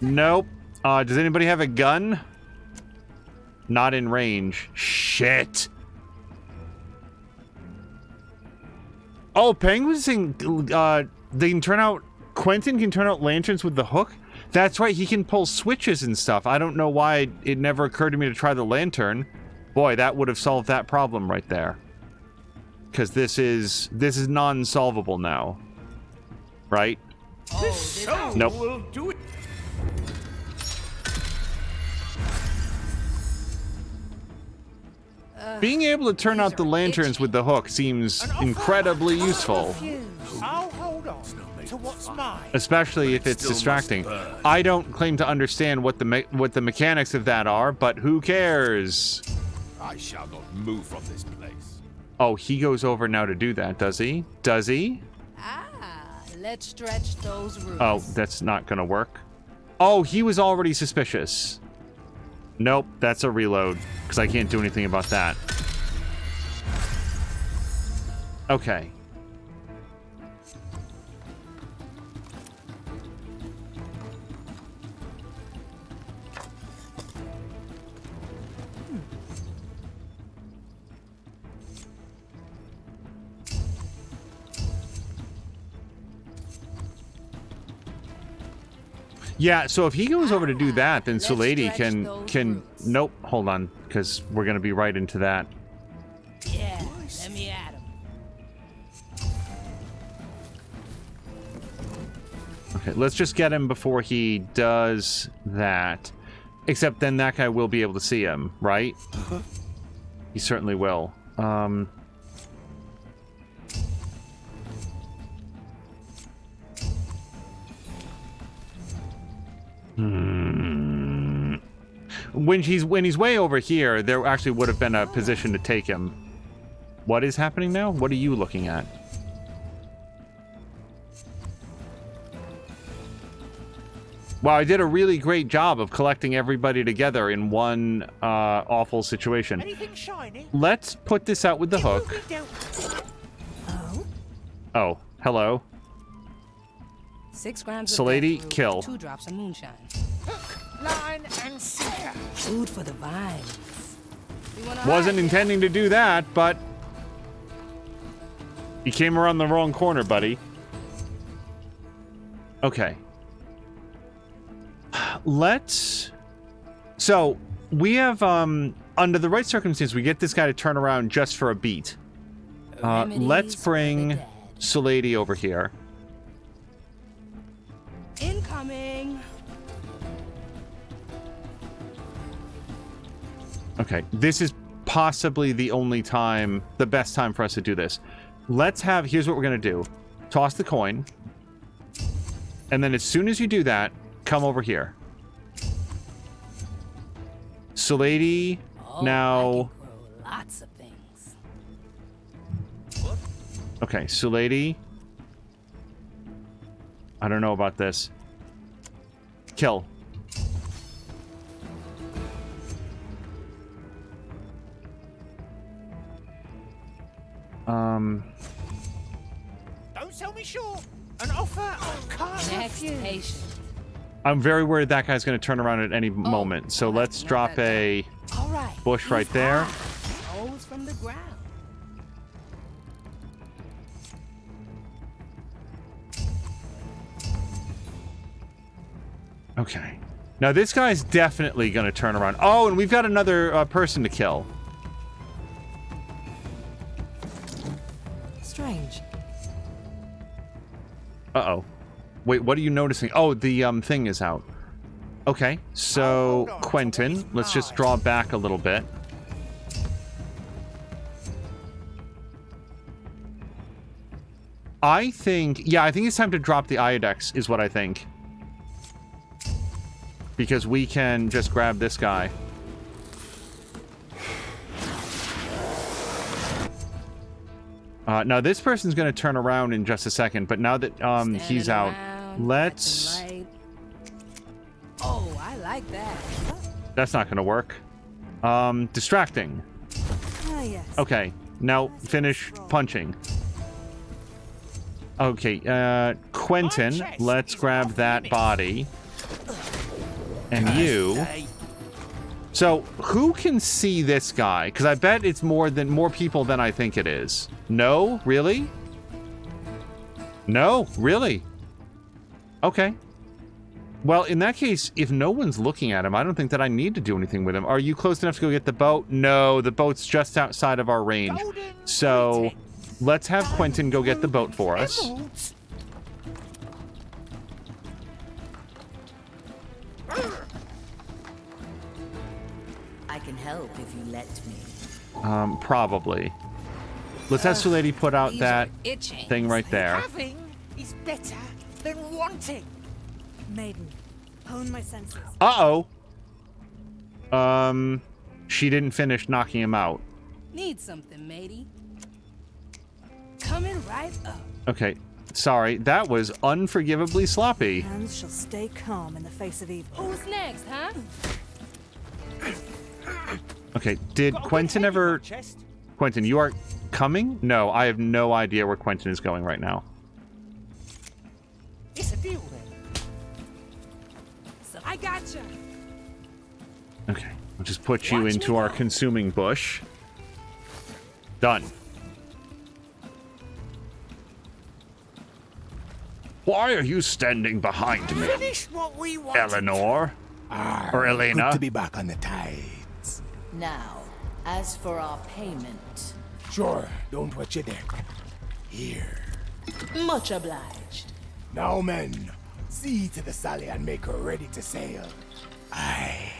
Nope. Does anybody have a gun? Not in range. Shit. Oh, Penguin's thing, they can turn out... Quentin can turn out lanterns with the hook? That's right, he can pull switches and stuff. I don't know why it never occurred to me to try the lantern. Boy, that would have solved that problem right there. Because this is non-solvable now. Right? Oh, nope. We'll do it. Being able to turn out the lanterns with the hook seems incredibly useful. I'll hold on to what's mine. Especially if it's distracting. I don't claim to understand what the mechanics of that are, but who cares? I shall not move from this place. Oh, he goes over now to do that, does he? Does he? Let's stretch those roots. Oh, that's not gonna work. Oh, he was already suspicious. Nope, that's a reload, because I can't do anything about that. Okay. Yeah, so if he goes over to do that, then Sulady can nope, hold on, because we're gonna be right into that. Yeah, let me at him. Okay, let's just get him before he does that. Except then that guy will be able to see him, right? He certainly will. When he's way over here, there actually would have been a position to take him. What is happening now? What are you looking at? Wow, I did a really great job of collecting everybody together in one awful situation. Anything shiny? Let's put this out with the hook. Oh, hello. 6 grams of Sulady, fruit, kill. 2 drops of moonshine. Hook, line, and sinker. Food for the vines. Wasn't intending to do that, but you came around the wrong corner, buddy. Okay. So we have under the right circumstances, we get this guy to turn around just for a beat. Let's bring Sulady over here. Incoming. Okay, this is possibly the only time, the best time for us to do this. Here's what we're gonna do. Toss the coin. And then as soon as you do that, come over here. Sulady, now... Lots of things. Okay, Sulady. I don't know about this. Kill. Don't sell me short. An offer I can't Next refuse. patient. I'm very worried that guy's going to turn around at any moment. So let's drop a bush right there. Always from the ground. Okay. Now this guy's definitely going to turn around. Oh, and we've got another person to kill. Strange. Uh-oh. Wait, what are you noticing? Oh, the thing is out. Okay, so Quentin, let's just draw back a little bit. I think it's time to drop the Iodex, is what I think. Because we can just grab this guy. Now, this person's going to turn around in just a second, but now that he's out, let's... Oh, I like that. That's not going to work. Distracting. Ah, yes. Okay, now finish punching. Okay, Quentin, let's grab that body. And you... So, who can see this guy? Because I bet it's more people than I think it is. No? Really? No? Really? Okay. Well, in that case, if no one's looking at him, I don't think that I need to do anything with him. Are you close enough to go get the boat? No, the boat's just outside of our range. So, let's have Quentin go get the boat for us. I can help if you let me. Probably. Let's have Sulady put out that itching. thing right there. Having is better than wanting. Maiden, hone my senses. Uh-oh. She didn't finish knocking him out. Need something, matey. Coming right up. Okay, sorry. That was unforgivably sloppy. Hands shall stay calm in the face of evil. Who's next, huh? Okay, did Quentin ever... Quentin, you are coming? No, I have no idea where Quentin is going right now. It's a deal then. So I gotcha. Okay, we'll just put you into our consuming bush. Done. Why are you standing behind me? Finish what we want. Eleanor? Or Elena? Good to be back on the tides. Now, as for our payment... Sure, don't wet your deck. Here. Much obliged. Now, men, see to the Sally and make her ready to sail. Aye.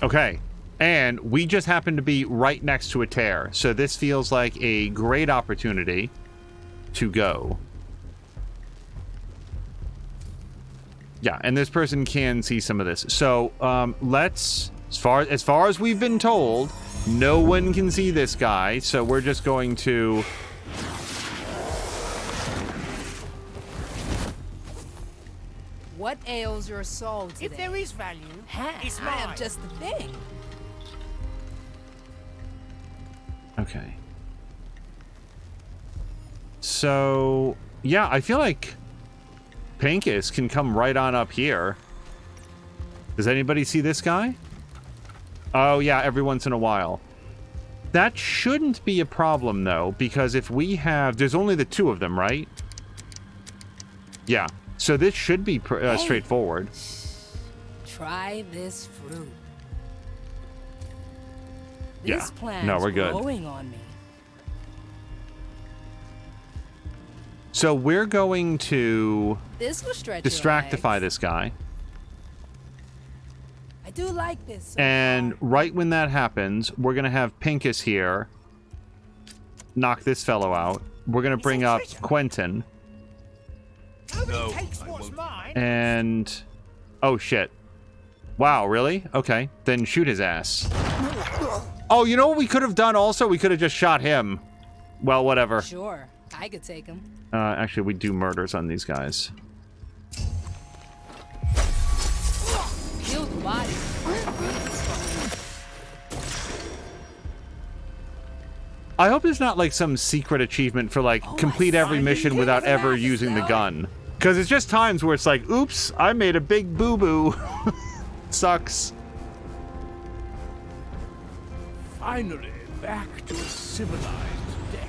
Okay, and we just happen to be right next to a tear, so this feels like a great opportunity to go. Yeah, and this person can see some of this. So, let's... As far as we've been told, no one can see this guy, so we're just going to... What ails your soul today? If there is value, it's I mine. have just the thing. Okay. So, yeah, I feel like Pincus can come right on up here. Does anybody see this guy? Oh, yeah, every once in a while. That shouldn't be a problem, though, because if we have... There's only the two of them, right? Yeah. So this should be straightforward. Try this fruit. Yeah. This plant's No, we're good. growing on me. So we're going to This will stretch your distractify legs. this guy. I do like this. So And far. right when that happens, we're going to have Pincus here knock this fellow out. We're going to bring up Quentin. Nobody takes what's mine. And... Oh, shit. Wow, really? Okay. Then shoot his ass. Oh, you know what we could have done also? We could have just shot him. Well, whatever. Sure, I could take him. Actually, we do murders on these guys. Kill the body. I hope there's not like some secret achievement for like complete every mission without ever using the gun. Because it's just times where it's like, oops, I made a big boo-boo. Sucks. Finally, back to a civilized deck.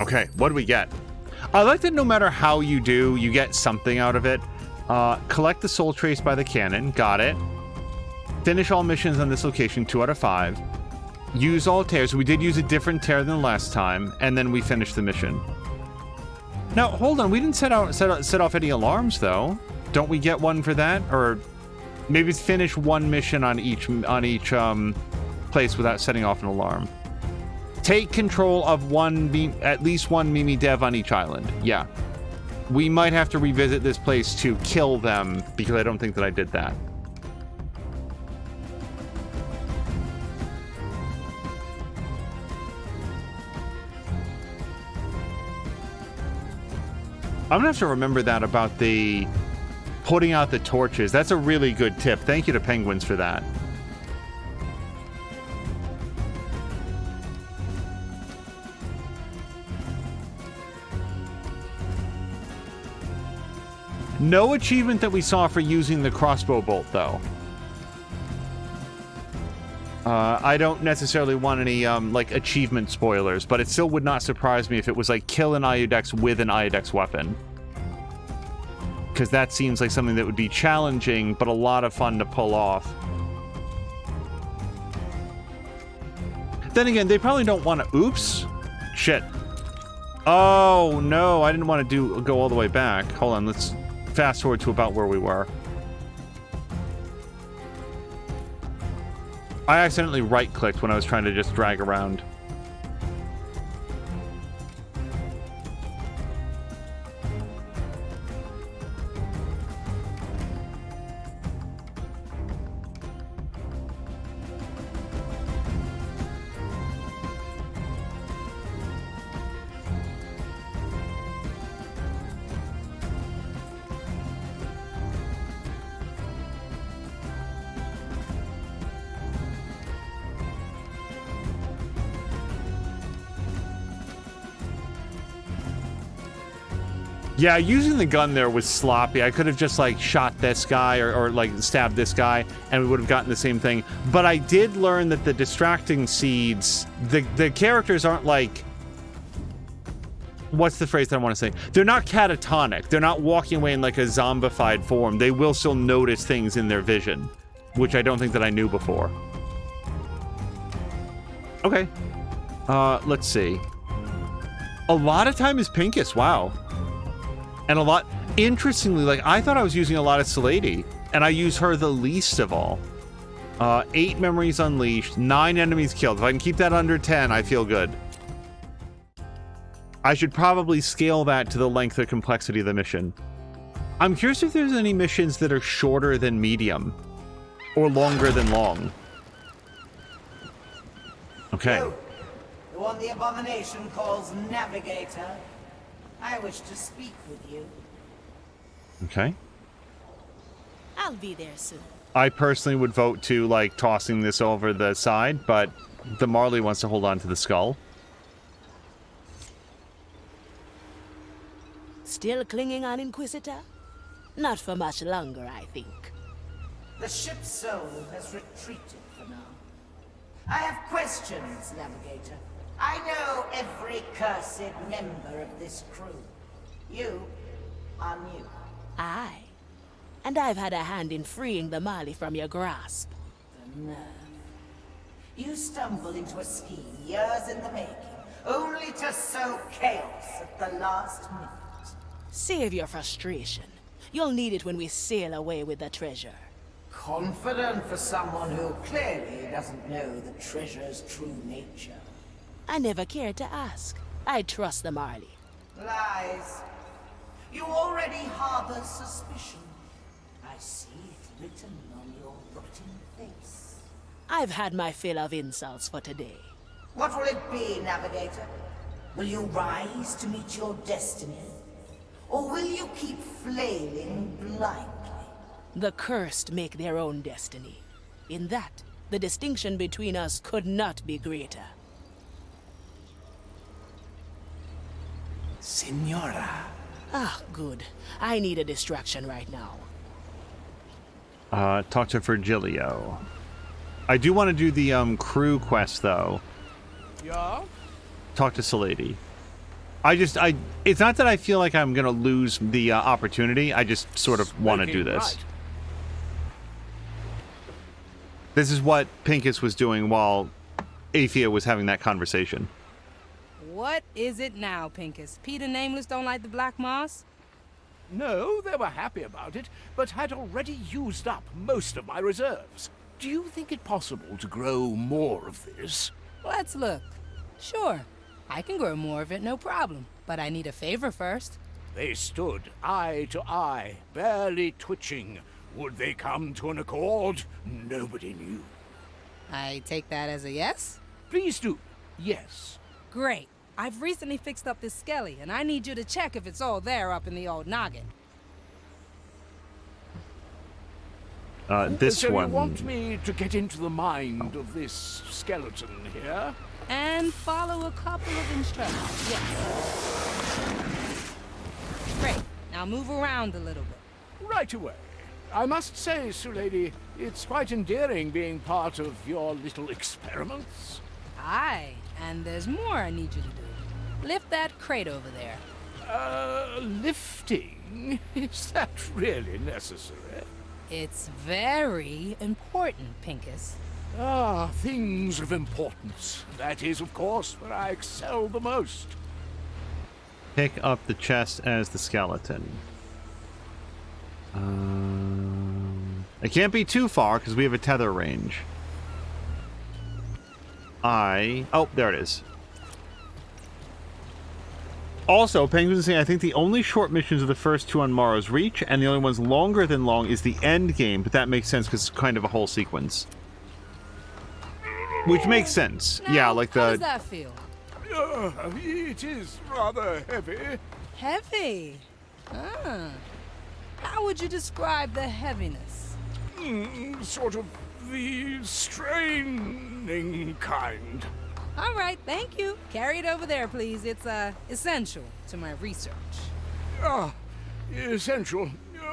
Okay, what do we get? I like that no matter how you do, you get something out of it. Collect the soul trace by the cannon. Got it. Finish all missions on this location, 2 out of 5. Use all tears. We did use a different tear than last time, and then we finished the mission. Now, hold on. We didn't set off any alarms, though. Don't we get one for that? Or maybe it's finish one mission on each place without setting off an alarm. Take control of at least one Mimi Dev on each island. Yeah. We might have to revisit this place to kill them, because I don't think that I did that. I'm gonna have to remember that about the putting out the torches. That's a really good tip. Thank you to Penguins for that. No achievement that we saw for using the crossbow bolt, though. I don't necessarily want any, like, achievement spoilers, but it still would not surprise me if it was, like, kill an Iodex with an Iodex weapon. Because that seems like something that would be challenging, but a lot of fun to pull off. Then again, they probably don't want to... Oops. Shit. Oh, no, I didn't want to go all the way back. Hold on, let's fast forward to about where we were. I accidentally right-clicked when I was trying to just drag around. Yeah, using the gun there was sloppy. I could have just, like, shot this guy or like, stabbed this guy, and we would have gotten the same thing. But I did learn that the distracting seeds, the characters aren't, like... What's the phrase that I want to say? They're not catatonic. They're not walking away in, like, a zombified form. They will still notice things in their vision, which I don't think that I knew before. Okay. Let's see. A lot of time is Pincus. Wow. And a lot, interestingly, like, I thought I was using a lot of Salady, and I use her the least of all. 8 memories unleashed, 9 enemies killed. If I can keep that under 10, I feel good. I should probably scale that to the length or complexity of the mission. I'm curious if there's any missions that are shorter than medium, or longer than long. Okay. You, the one the abomination calls Navigator. I wish to speak with you. Okay. I'll be there soon. I personally would vote to, like, tossing this over the side, but the Marley wants to hold on to the skull. Still clinging on, Inquisitor? Not for much longer, I think. The ship's soul has retreated for now. I have questions, Navigator. I know every cursed member of this crew. You are new. Aye. And I've had a hand in freeing the Marley from your grasp. The nerve. You stumbled into a scheme years in the making, only to sow chaos at the last minute. Save your frustration. You'll need it when we sail away with the treasure. Confident for someone who clearly doesn't know the treasure's true nature. I never cared to ask. I trust the Marley. Lies. You already harbor suspicion. I see it written on your rotting face. I've had my fill of insults for today. What will it be, Navigator? Will you rise to meet your destiny? Or will you keep flailing blindly? The cursed make their own destiny. In that, the distinction between us could not be greater. Senora. Ah, good. I need a distraction right now. Talk to Virgilio. I do want to do the crew quest, though. Yeah? Talk to Salady. It's not that I feel like I'm going to lose the opportunity. I just sort of want to do this. Right. This is what Pincus was doing while Athea was having that conversation. What is it now, Pincus? Pete and Nameless don't like the black moss? No, they were happy about it, but had already used up most of my reserves. Do you think it possible to grow more of this? Let's look. Sure, I can grow more of it, no problem. But I need a favor first. They stood eye to eye, barely twitching. Would they come to an accord? Nobody knew. I take that as a yes? Please do. Yes. Great. I've recently fixed up this skelly, and I need you to check if it's all there up in the old noggin. This so one. You want me to get into the mind of this skeleton here? And follow a couple of instructions, yes. Great. Now move around a little bit. Right away. I must say, Sulady, it's quite endearing being part of your little experiments. Aye, and there's more I need you to do. Lift that crate over there. Lifting? Is that really necessary? It's very important, Pincus. Ah, things of importance. That is, of course, where I excel the most. Pick up the chest as the skeleton. It can't be too far because we have a tether range. Oh, there it is. Also, Penguin was saying, I think the only short missions are the first two on Morrow's Reach, and the only ones longer than long is the end game, but that makes sense because it's kind of a whole sequence. Which makes sense. Now, yeah, like how does that feel? It is rather heavy. Heavy? Ah. How would you describe the heaviness? Sort of the straining kind. All right, thank you. Carry it over there, please. It's, essential to my research. Ah, essential.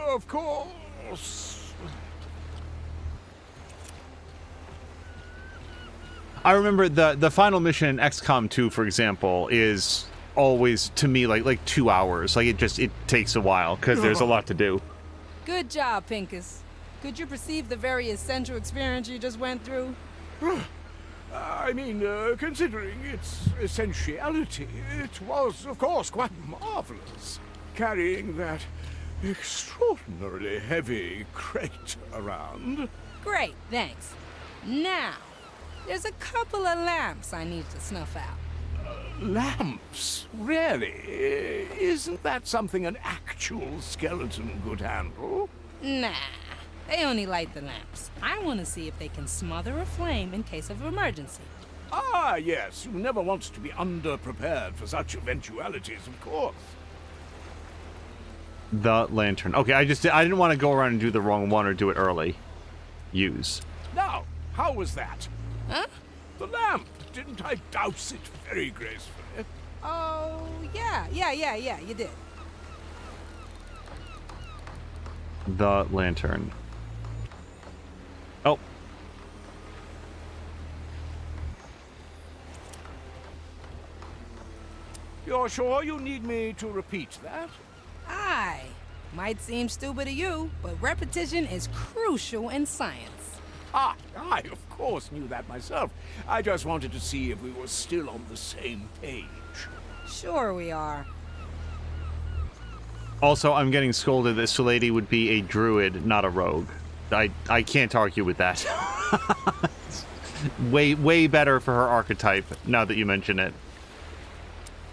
Of course. I remember the final mission in XCOM 2, for example, is always, to me, like 2 hours. Like, it takes a while, because there's a lot to do. Good job, Pincus. Could you perceive the very essential experience you just went through? I mean, considering its essentiality, it was, of course, quite marvelous. Carrying that extraordinarily heavy crate around. Great, thanks. Now, there's a couple of lamps I need to snuff out. Lamps? Really? Isn't that something an actual skeleton could handle? Nah, they only light the lamps. I want to see if they can smother a flame in case of emergency. Ah, yes. You never want to be underprepared for such eventualities, of course. The lantern. Okay, I didn't want to go around and do the wrong one or do it early. Use. Now, how was that? Huh? The lamp. Didn't I douse it very gracefully? Oh, yeah, you did. The lantern. Oh. You're sure you need me to repeat that? Aye. Might seem stupid to you, but repetition is crucial in science. Ah, I of course knew that myself. I just wanted to see if we were still on the same page. Sure we are. Also, I'm getting scolded that Sulady would be a druid, not a rogue. I can't argue with that. way better for her archetype, now that you mention it.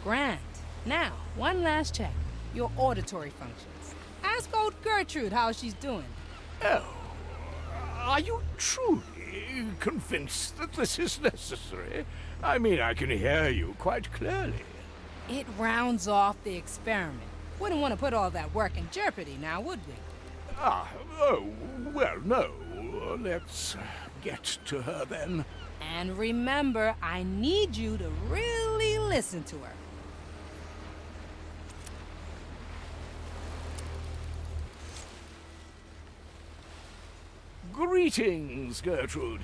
Grand. Now, one last check. Your auditory functions. Ask old Gertrude how she's doing. Oh, are you truly convinced that this is necessary? I mean, I can hear you quite clearly. It rounds off the experiment. Wouldn't want to put all that work in jeopardy now, would we? Well, no. Let's get to her then. And remember, I need you to really listen to her. Greetings, Gertrude.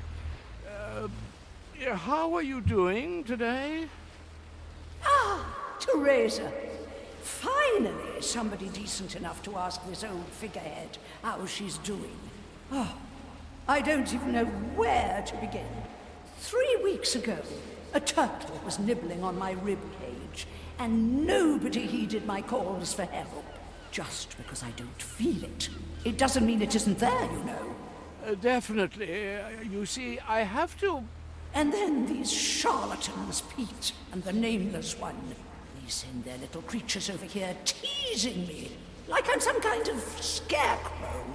How are you doing today? Ah, Teresa! Finally, somebody decent enough to ask this old figurehead how she's doing. Oh, I don't even know where to begin. 3 weeks ago, a turtle was nibbling on my rib cage, and nobody heeded my calls for help. Just because I don't feel it, it doesn't mean it isn't there, you know. Definitely. You see, I have to... And then these charlatans, Pete and the Nameless One, they send their little creatures over here teasing me, like I'm some kind of scarecrow.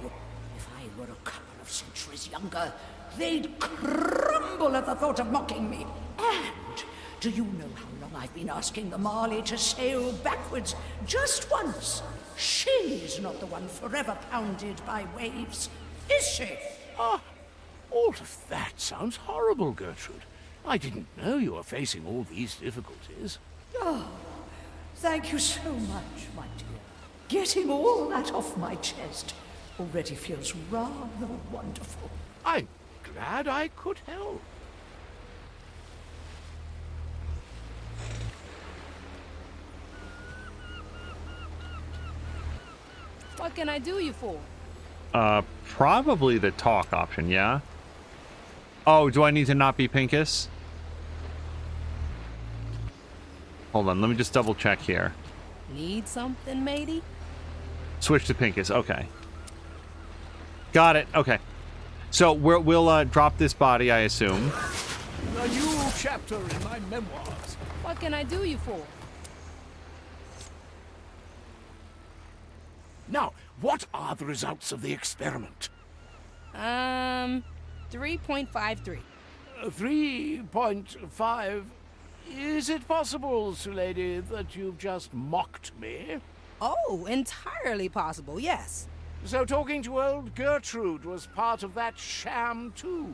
If I were a couple of centuries younger, they'd crumble at the thought of mocking me. And do you know how long I've been asking the Marley to sail backwards just once? She's not the one forever pounded by waves, is she? Ah, all of that sounds horrible, Gertrude. I didn't know you were facing all these difficulties. Oh, thank you so much, my dear. Getting all that off my chest already feels rather wonderful. I'm glad I could help. What can I do you for? Probably the talk option, yeah? Oh, do I need to not be Pincus? Hold on, let me just double check here. Need something, matey? Switch to Pincus, okay. Got it, okay. So we'll drop this body, I assume. A new chapter in my memoirs. What can I do you for? Now, what are the results of the experiment? 3.53. 3.5... Is it possible, Sir Lady, that you've just mocked me? Oh, entirely possible, yes. So talking to old Gertrude was part of that sham, too?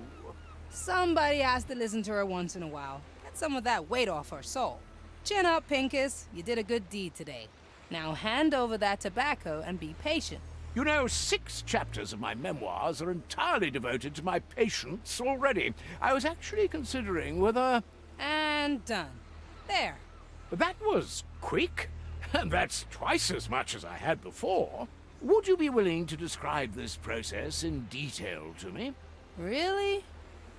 Somebody has to listen to her once in a while. Get some of that weight off her soul. Chin up, Pincus. You did a good deed today. Now hand over that tobacco and be patient. You know, 6 chapters of my memoirs are entirely devoted to my patience already. I was actually considering whether... And done. There. That was quick. And that's twice as much as I had before. Would you be willing to describe this process in detail to me? Really?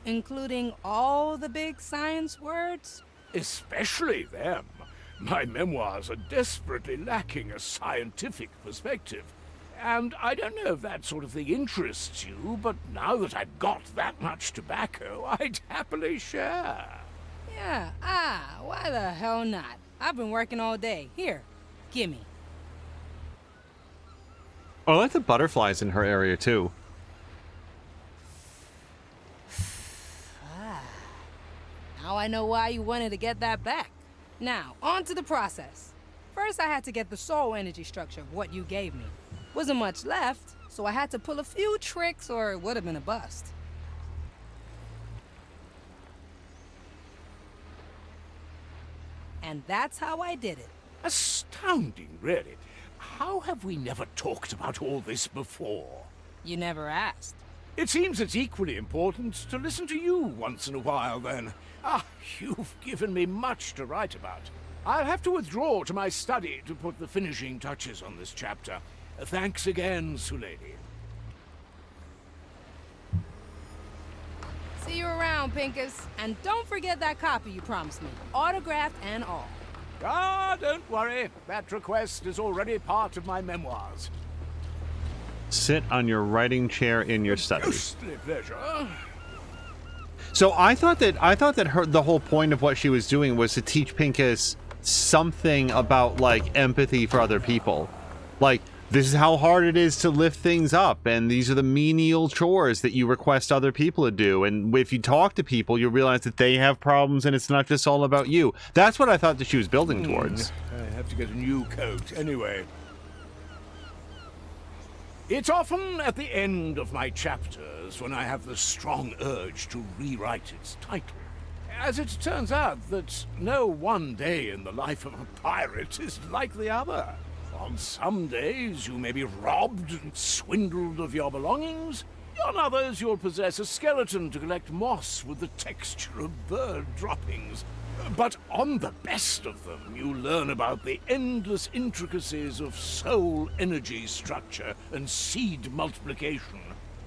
Including all the big science words? Especially them. My memoirs are desperately lacking a scientific perspective. And I don't know if that sort of thing interests you, but now that I've got that much tobacco, I'd happily share. Yeah, why the hell not? I've been working all day. Here, gimme. Oh, I like the butterflies in her area, too. Now I know why you wanted to get that back. Now, on to the process. First, I had to get the soul energy structure of what you gave me. Wasn't much left, so I had to pull a few tricks or it would have been a bust. And that's how I did it. Astounding, really. How have we never talked about all this before? You never asked. It seems it's equally important to listen to you once in a while, then. You've given me much to write about. I'll have to withdraw to my study to put the finishing touches on this chapter. Thanks again, Sulady. See you around, Pincus. And don't forget that copy you promised me. Autographed and all. Don't worry. That request is already part of my memoirs. Sit on your writing chair in your study. Ghostly pleasure. So I thought that the whole point of what she was doing was to teach Pincus something about, like, empathy for other people. Like, this is how hard it is to lift things up, and these are the menial chores that you request other people to do. And if you talk to people, you realize that they have problems, and it's not just all about you. That's what I thought that she was building towards. I have to get a new coat anyway. It's often at the end of my chapters when I have the strong urge to rewrite its title. As it turns out that no one day in the life of a pirate is like the other. On some days you may be robbed and swindled of your belongings. On others you'll possess a skeleton to collect moss with the texture of bird droppings. But on the best of them, you learn about the endless intricacies of soul energy structure and seed multiplication.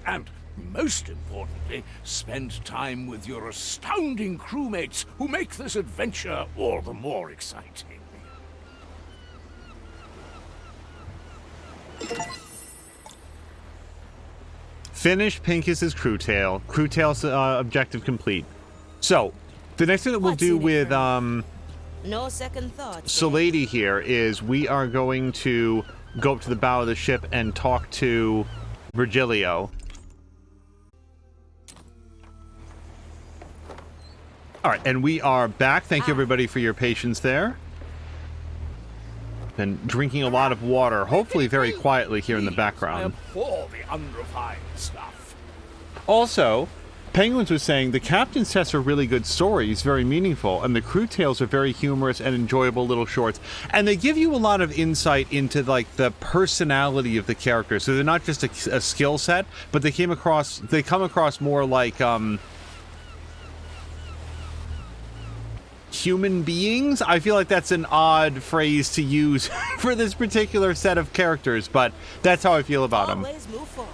And, most importantly, spend time with your astounding crewmates who make this adventure all the more exciting. Finish Pincus's crew tail. Crew tail's objective complete. So, the next thing that we'll do with no second thoughts. Salady here is we are going to go up to the bow of the ship and talk to Virgilio. All right, and we are back. Thank you, everybody, for your patience there. Been drinking a lot of water, hopefully very quietly here in the background. I abhor the unrefined stuff. Also, Penguins was saying the captain's tests are really good stories, very meaningful, and the crew tales are very humorous and enjoyable little shorts. And they give you a lot of insight into like the personality of the characters. So they're not just a skill set, but they come across more like human beings. I feel like that's an odd phrase to use for this particular set of characters, but that's how I feel about them.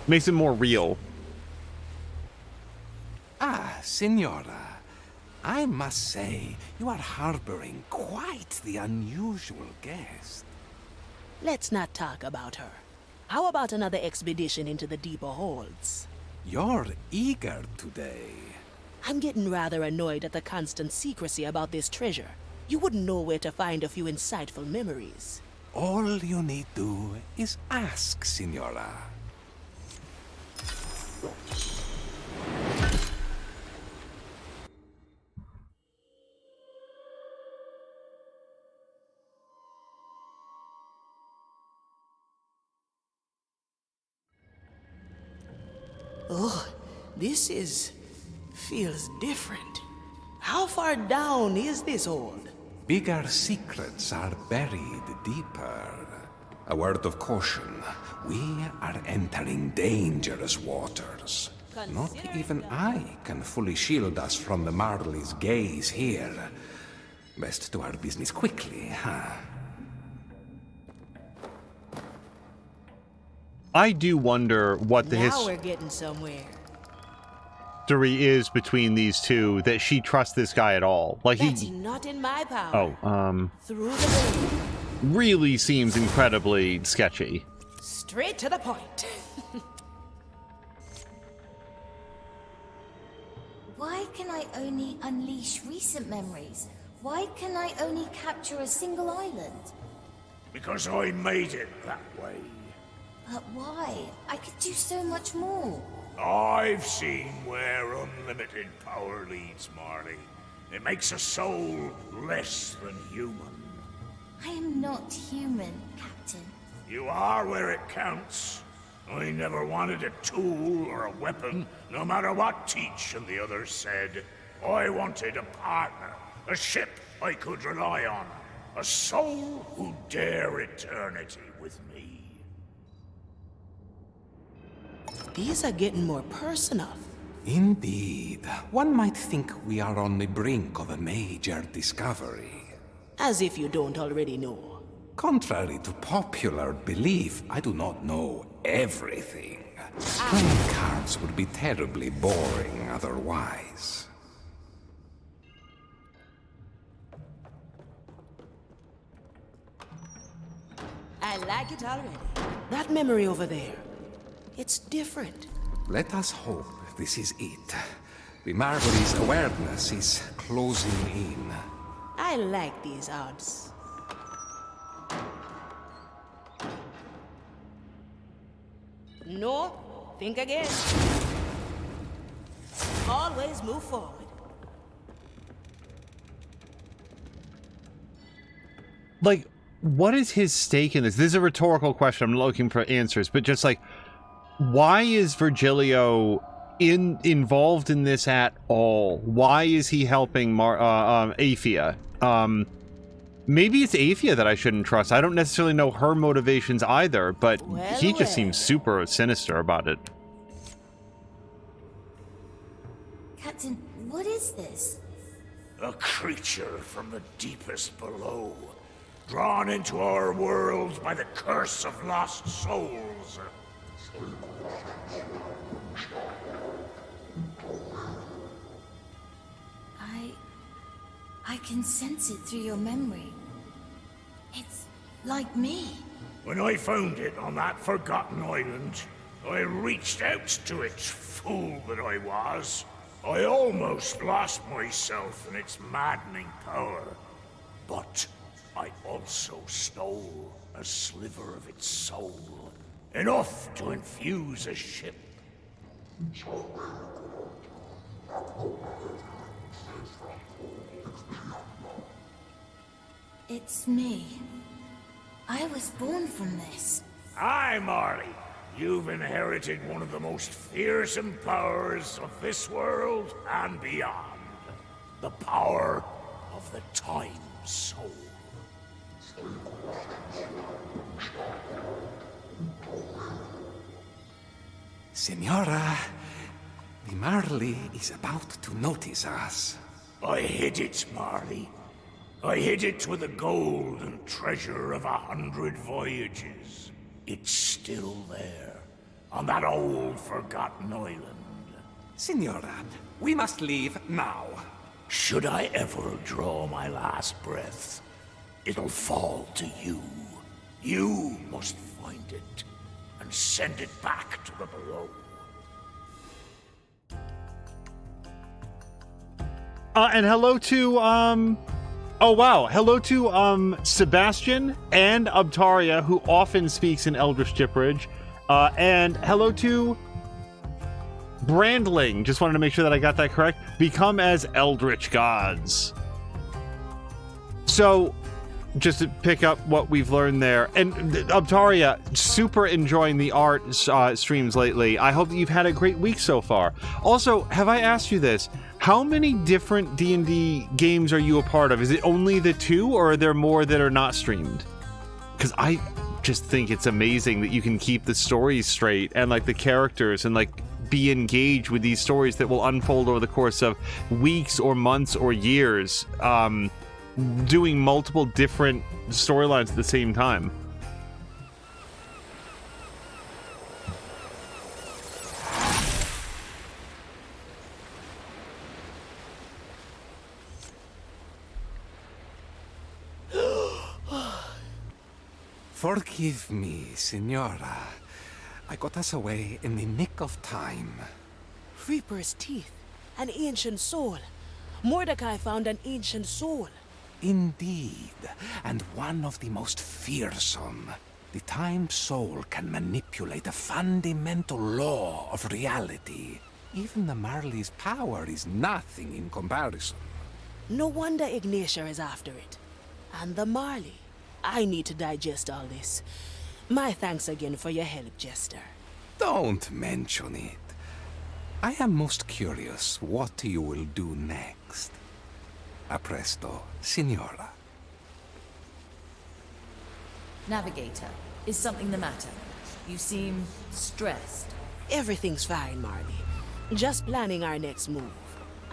Makes it more real. Ah, Signora, I must say, you are harboring quite the unusual guest. Let's not talk about her. How about another expedition into the deeper holds? You're eager today. I'm getting rather annoyed at the constant secrecy about this treasure. You wouldn't know where to find a few insightful memories. All you need do is ask, Signora. Oh, this feels different. How far down is this hold? Bigger secrets are buried deeper. A word of caution. We are entering dangerous waters. Not even I can fully shield us from the Marley's gaze here. Best do our business quickly, huh? I do wonder what the Now we're getting somewhere. history is between these two, that she trusts this guy at all. Like That's not in my power. Through the really seems incredibly sketchy. Straight to the point. Why can I only unleash recent memories? Why can I only capture a single island? Because I made it that way. But why? I could do so much more. I've seen where unlimited power leads, Marley. It makes a soul less than human. I am not human, Captain. You are where it counts. I never wanted a tool or a weapon, no matter what Teach and the others said. I wanted a partner, a ship I could rely on, a soul who'd dare eternity with me. These are getting more personal. Indeed. One might think we are on the brink of a major discovery. As if you don't already know. Contrary to popular belief, I do not know everything. Playing cards would be terribly boring otherwise. I like it already. That memory over there. It's different. Let us hope this is it. The Marley's awareness is closing in. I like these odds. No, think again. Always move forward. Like, what is his stake in this? This is a rhetorical question. I'm looking for answers, but just like, why is Virgilio involved in this at all? Why is he helping Aphia? Maybe it's Aphia that I shouldn't trust. I don't necessarily know her motivations either, but he just seems super sinister about it. Captain, what is this? A creature from the deepest below, drawn into our world by the curse of lost souls. I can sense it through your memory. It's like me. When I found it on that forgotten island, I reached out to it, fool that I was. I almost lost myself in its maddening power. But I also stole a sliver of its soul. Enough to infuse a ship. It's me. I was born from this. Aye, Marley. You've inherited one of the most fearsome powers of this world and beyond. The power of the Time Soul. Senora, the Marley is about to notice us. I hid it, Marley. I hid it with the gold and treasure of 100 voyages. It's still there, on that old forgotten island. Senora, we must leave now. Should I ever draw my last breath, it'll fall to you. You must find it, and send it back to the below. And hello to, oh wow, hello to, Sebastian and Abtaria, who often speaks in Eldritch Gibberish. And hello to Brandling, just wanted to make sure that I got that correct. Become as Eldritch Gods. So, just to pick up what we've learned there, and Abtaria, super enjoying the art streams lately. I hope that you've had a great week so far. Also, have I asked you this? How many different D&D games are you a part of? Is it only the 2, or are there more that are not streamed? Because I just think it's amazing that you can keep the stories straight and like the characters and like be engaged with these stories that will unfold over the course of weeks or months or years, doing multiple different storylines at the same time. Forgive me, Senora. I got us away in the nick of time. Reaper's teeth. An ancient soul. Mordecai found an ancient soul. Indeed, and one of the most fearsome. The Time Soul can manipulate a fundamental law of reality. Even the Marley's power is nothing in comparison. No wonder Ignatia is after it. And the Marley. I need to digest all this. My thanks again for your help, Jester. Don't mention it. I am most curious what you will do next. A presto, Signora. Navigator, is something the matter? You seem stressed. Everything's fine, Marley. Just planning our next move.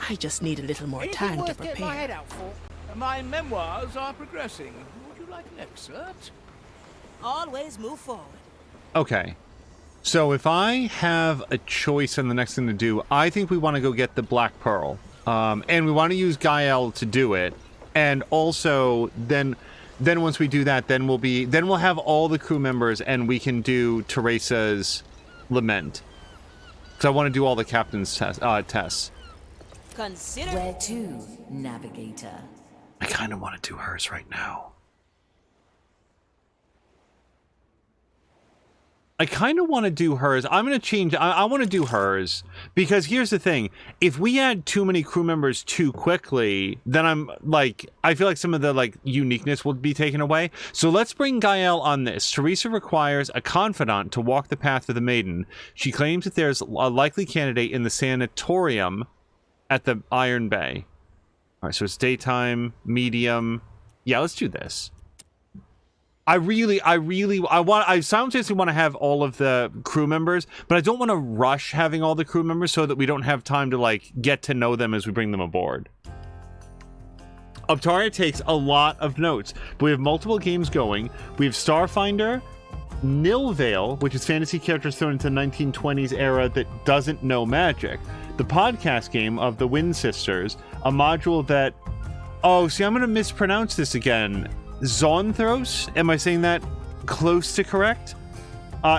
I just need a little more time to prepare. My head out for? My memoirs are progressing. Would you like an excerpt? Always move forward. Okay. So if I have a choice on the next thing to do, I think we want to go get the Black Pearl. And we want to use Gael to do it. And also then once we do that, then we'll have all the crew members and we can do Teresa's Lament. Because I want to do all the captain's tests. Consider where to, Navigator. I kind of want to do hers right now. I kind of want to do hers. I'm going to change. I want to do hers because here's the thing. If we add too many crew members too quickly, then I feel like some of the uniqueness will be taken away. So let's bring Gael on this. Teresa requires a confidant to walk the path of the maiden. She claims that there's a likely candidate in the sanatorium at the Iron Bay. All right, so it's daytime, medium. Yeah, let's do this. I simultaneously want to have all of the crew members, but I don't want to rush having all the crew members so that we don't have time to get to know them as we bring them aboard. Uptaria takes a lot of notes, but we have multiple games going. We have Starfinder, Nilvale, which is fantasy characters thrown into the 1920s era that doesn't know magic. The podcast game of the Wind Sisters, a module that... Oh, see, I'm going to mispronounce this again. Zonthros? Am I saying that close to correct?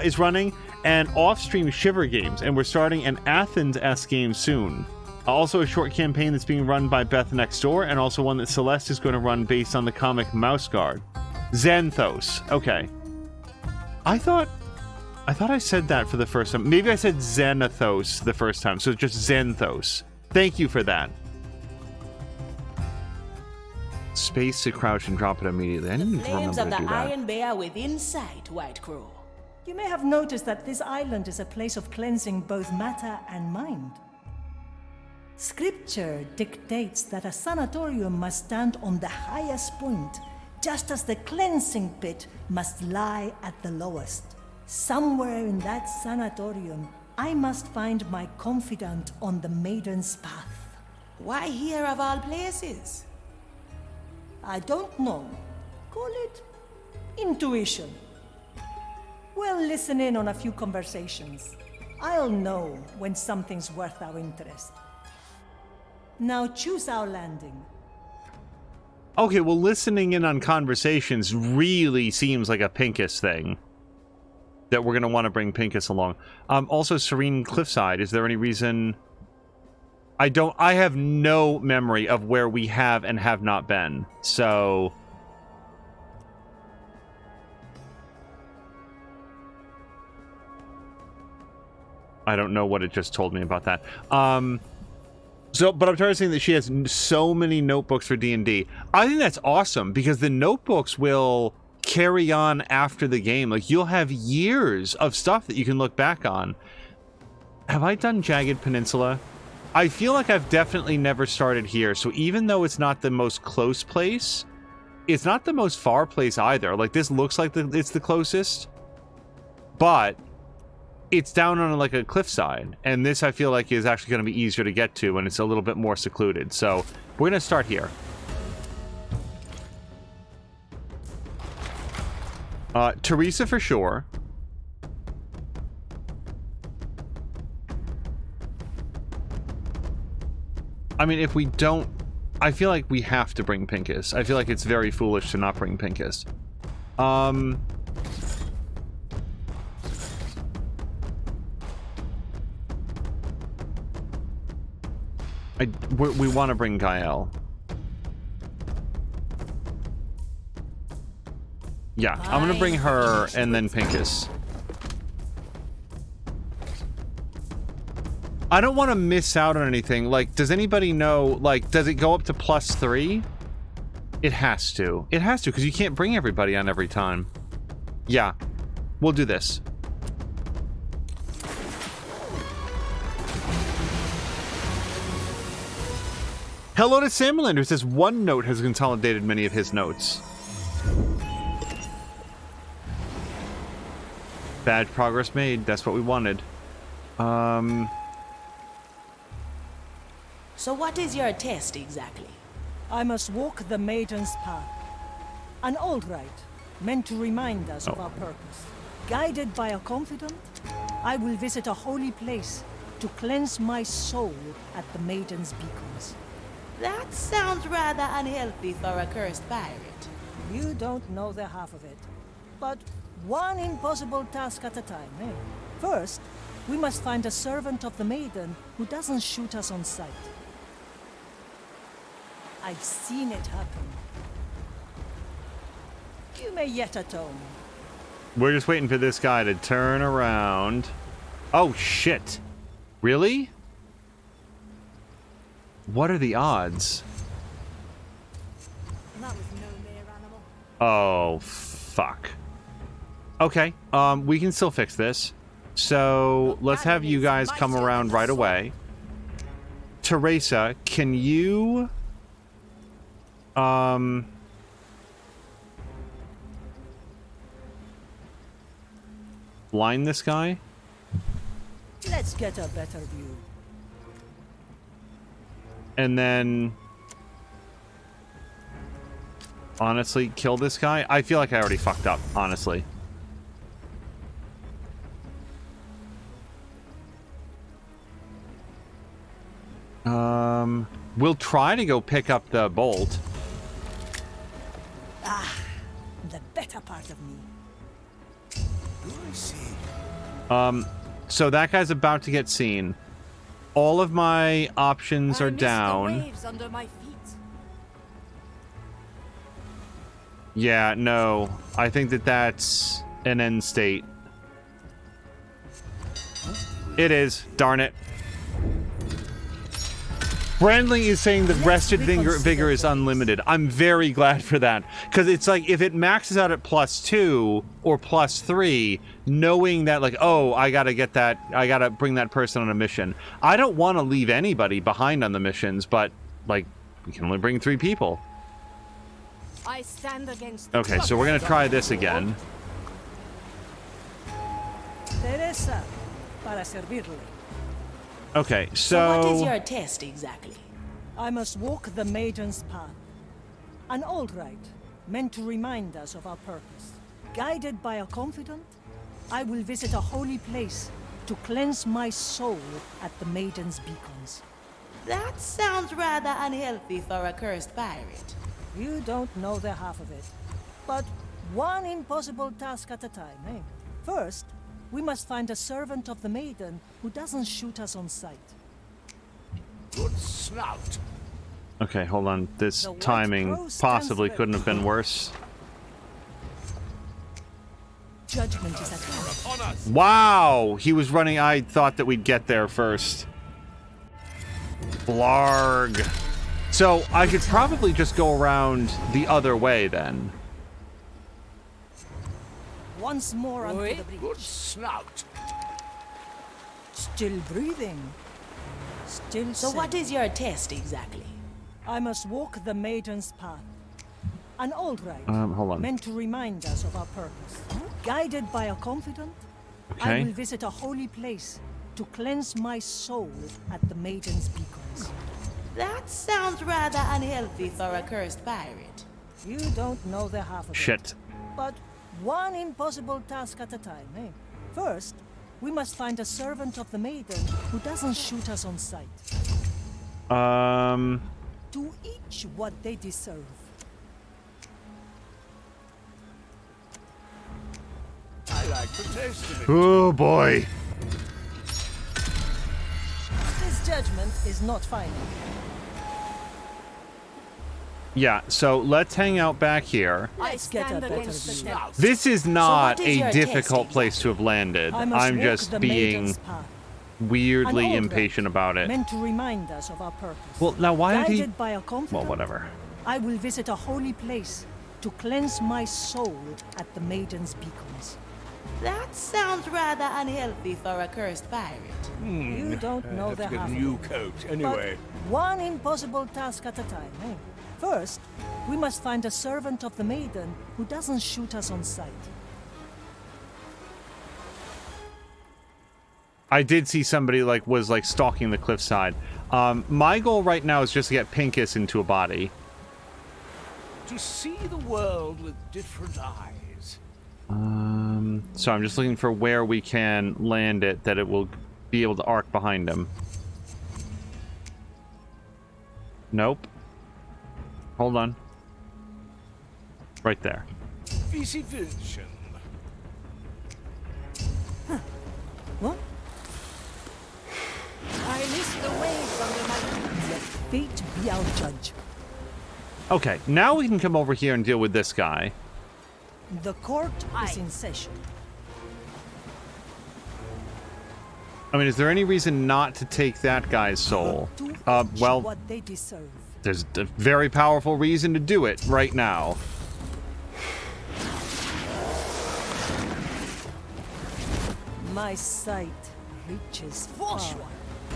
Is running. And off-stream Shiver games, and we're starting an Athens-esque game soon. Also a short campaign that's being run by Beth Next Door, and also one that Celeste is going to run based on the comic Mouse Guard. Xanthos. Okay. I thought I said that for the first time. Maybe I said Xanathos the first time, so just Xanthos. Thank you for that. Space to crouch and drop it immediately. I didn't even remember to do that. The Iron Bear within sight, White Crow. You may have noticed that this island is a place of cleansing both matter and mind. Scripture dictates that a sanatorium must stand on the highest point, just as the cleansing pit must lie at the lowest. Somewhere in that sanatorium, I must find my confidant on the Maiden's Path. Why here of all places? I don't know. Call it intuition. We'll listen in on a few conversations. I'll know when something's worth our interest. Now choose our landing. Okay, well, listening in on conversations really seems like a Pincus thing. That we're going to want to bring Pincus along. Also, Serene Cliffside, is there any reason... I have no memory of where we have and have not been, so... I don't know what it just told me about that. But I'm trying to say that she has so many notebooks for D&D. I think that's awesome, because the notebooks will carry on after the game. Like, you'll have years of stuff that you can look back on. Have I done Jagged Peninsula? I feel like I've definitely never started here, so even though it's not the most close place, it's not the most far place either. Like, this looks like it's the closest, but... it's down on like a cliffside, and this I feel like is actually going to be easier to get to, and it's a little bit more secluded. So we're going to start here. Teresa for sure. I mean, if we don't... I feel like we have to bring Pincus. I feel like it's very foolish to not bring Pincus. We want to bring Gael. Yeah, I'm gonna bring her and then Pincus. I don't want to miss out on anything. Like, does anybody know, like, does it go up to +3? It has to. It has to, because you can't bring everybody on every time. Yeah, we'll do this. Hello to Sammerlander, who says OneNote has consolidated many of his notes. Badge progress made. That's what we wanted. So what is your test exactly? I must walk the Maiden's Path. An old rite, meant to remind us of our purpose. Guided by a confidant, I will visit a holy place to cleanse my soul at the Maiden's beacons. That sounds rather unhealthy for a cursed pirate. You don't know the half of it. But one impossible task at a time, eh? First, we must find a servant of the Maiden who doesn't shoot us on sight. I've seen it happen. You may yet atone. We're just waiting for this guy to turn around. Oh, shit. Really? What are the odds? Oh, fuck. Okay, we can still fix this. So, let's have you guys come around right away. Teresa, can you... blind this guy? Let's get a better view. And then... honestly kill this guy? I feel like I already fucked up, honestly. We'll try to go pick up the bolt. Ah, the better part of me. So that guy's about to get seen. All of my options are down. The waves under my feet. Yeah, no. I think that that's an end state. It is. Darn it. Brandley is saying that rested vigor is unlimited. I'm very glad for that. Because it's like, if it maxes out at +2 or +3, knowing that, like, oh, I gotta get that, I gotta bring that person on a mission. I don't want to leave anybody behind on the missions, but, like, we can only bring 3 people. I stand against Okay, so we're gonna try this again. Teresa, para servirle. Okay, So what is your test exactly? I must walk the Maiden's path. An old rite, meant to remind us of our purpose. Guided by a confidant, I will visit a holy place to cleanse my soul at the Maiden's beacons. That sounds rather unhealthy for a cursed pirate. You don't know the half of it. But one impossible task at a time, eh? First, we must find a servant of the Maiden who doesn't shoot us on sight. Good snout. Okay, hold on. This timing possibly couldn't have been worse. Judgment is at hand. Wow! He was running. I thought that we'd get there first. Blarg. So, I could probably just go around the other way then. Once more onto the Good bridge. snout. Still breathing. Still So what sane. is your test exactly? I must walk the Maiden's path. An old rite, Hold on. meant to remind us of our purpose. Guided by a confidant, Okay. I will visit a holy place to cleanse my soul at the Maiden's beacons. That sounds rather unhealthy for a cursed pirate. You don't know the half of Shit. it. But one impossible task at a time, eh? First, we must find a servant of the Maiden who doesn't shoot us on sight. To each what they deserve. I like the taste of it. Oh boy. This judgment is not final. Yeah, so let's hang out back here. Let's get a better view. This is not So what is your a difficult test place to have landed. I must I'm walk just the being Maiden's path. weirdly An old impatient rite, about it. meant to remind us of our purpose. Well, now why did he... Guided by a confidant, Well, whatever. I will visit a holy place to cleanse my soul at the Maiden's beacons. That sounds rather unhealthy for a cursed pirate. You don't know Have the to get half a of new it. coat, But anyway. one impossible task at a time, eh? First, we must find a servant of the Maiden who doesn't shoot us on sight. I did see somebody was stalking the cliffside. My goal right now is just to get Pincus into a body. To see the world with different eyes. So I'm just looking for where we can land it that it will be able to arc behind him. Nope. Hold on. Right there. Visitation. What? I miss the waves under my feet. Let fate be our judge. Okay, now we can come over here and deal with this guy. The court is in session. I mean, is there any reason not to take that guy's soul? To each Well, what they deserve. there's a very powerful reason to do it right now. My sight reaches far.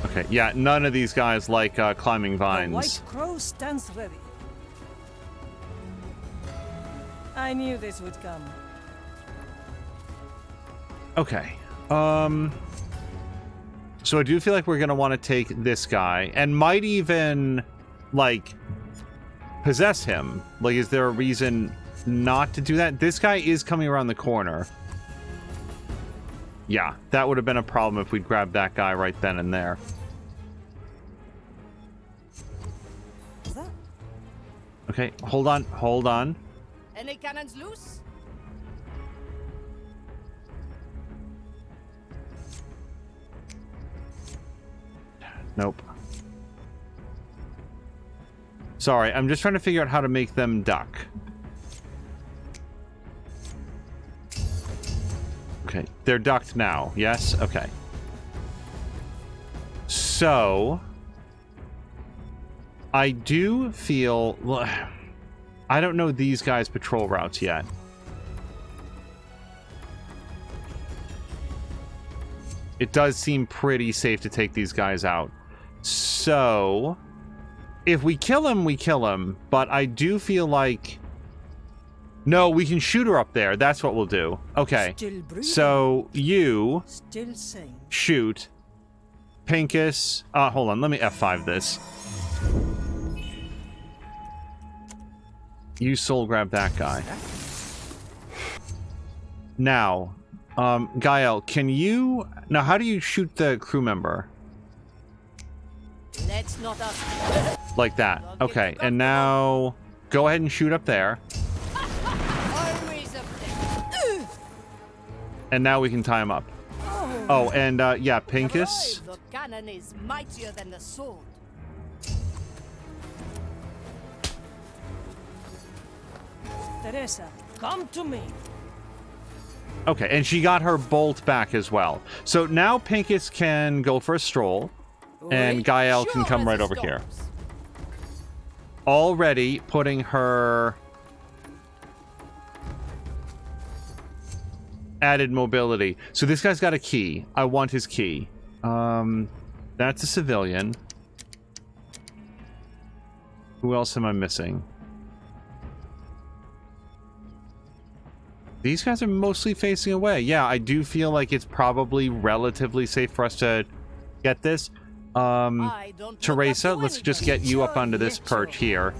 Okay, yeah, none of these guys like climbing The vines. White Crow stands ready. I knew this would come. Okay. So I do feel like we're going to want to take this guy and might even, like, possess him. Like, is there a reason not to do that? This guy is coming around the corner. Yeah, that would have been a problem if we'd grabbed that guy right then and there. Okay, hold on, hold on. Any cannons loose? Nope. Sorry, I'm just trying to figure out how to make them duck. Okay, they're ducked now. Yes? Okay. So, I do feel... I don't know these guys' patrol routes yet. It does seem pretty safe to take these guys out. So, if we kill him, we kill him. But I do feel like... No, we can shoot her up there. That's what we'll do. Okay. So, you... Still sane. Shoot. Pincus. Hold on. Let me F5 this. You soul grab that guy. Now, Gael, can you... Now, how do you shoot the crew member? Let's not ask. Like that. Okay, and now... Go ahead and shoot up there. Always up there. And now we can tie him up. Oh, and, yeah, Pincus. The cannon is mightier than the sword. Teresa, come to me. Okay, and she got her bolt back as well. So now Pincus can go for a stroll, and Gael can come right over here. Already putting her added mobility. So this guy's got a key. I want his key. That's a civilian. Who else am I missing? These guys are mostly facing away. Yeah, I do feel like it's probably relatively safe for us to get this. Teresa, let's just get you up onto this perch here.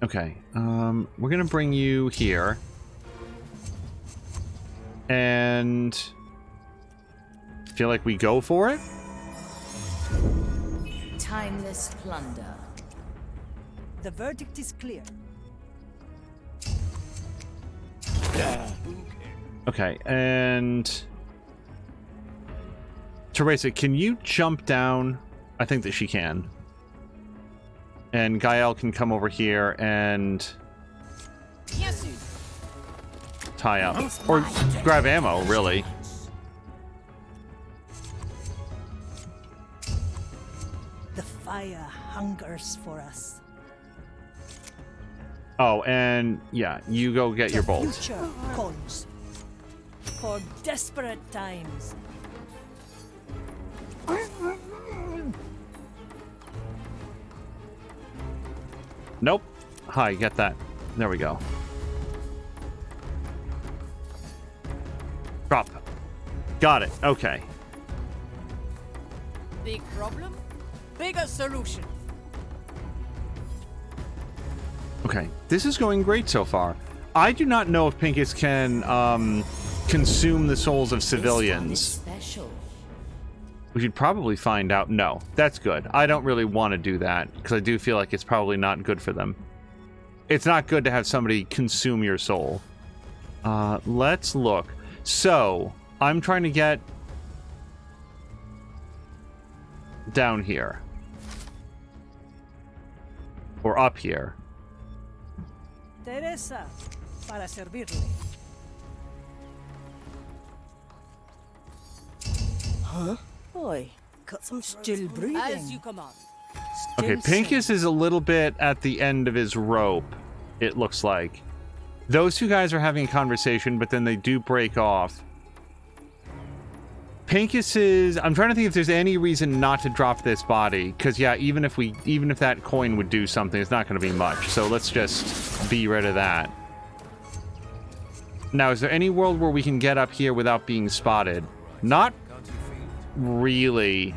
Okay, we're gonna bring you here. And... feel like we go for it? Timeless plunder. The verdict is clear. Okay, and... Teresa, can you jump down? I think that she can. And Gael can come over here and... Yes, tie up. Or grab ammo, really. The fire hungers for us. Oh, and yeah, you go get your bolt. Future calls for desperate times. Nope. Hi, get that. There we go. Drop. Got it. Okay. big problem, bigger solution. Okay, this is going great so far. I do not know if Pincus can consume the souls of civilians. We should probably find out. No, that's good. I don't really want to do that because I do feel like it's probably not good for them. It's not good to have somebody consume your soul. Let's look. So, I'm trying to get down here. Or up here. Teresa, para servirle. Huh? Boy, got some still breathing. As you command. Okay, Pincus is a little bit at the end of his rope, it looks like. Those two guys are having a conversation, but then they do break off. Pincus is... I'm trying to think if there's any reason not to drop this body, because yeah, even if that coin would do something, it's not going to be much. So let's just be rid of that. Now, is there any world where we can get up here without being spotted? Not really.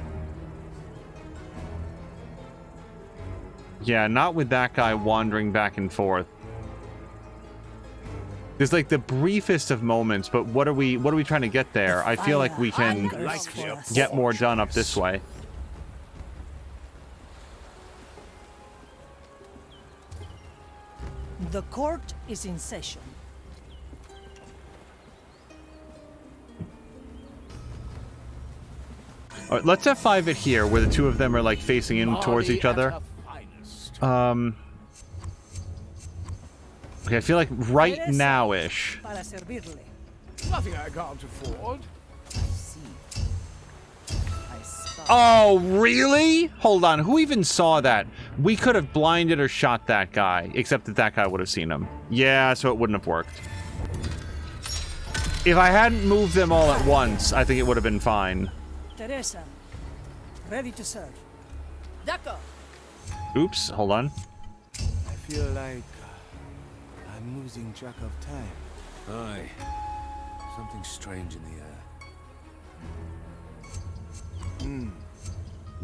Yeah, not with that guy wandering back and forth. There's like the briefest of moments, but what are we trying to get there? I feel like we can get more done up this way. The court is in session. All right, let's F5 it here, where the two of them are like facing in towards each other. Okay, I feel like right now-ish. Nothing I can't afford. Oh, really? Hold on, who even saw that? We could have blinded or shot that guy, except that that guy would have seen him. Yeah, so it wouldn't have worked. If I hadn't moved them all at once, I think it would have been fine. Teresa, ready to serve. D'accord. Oops, hold on. I feel like I'm losing track of time. Aye. Something strange in the air.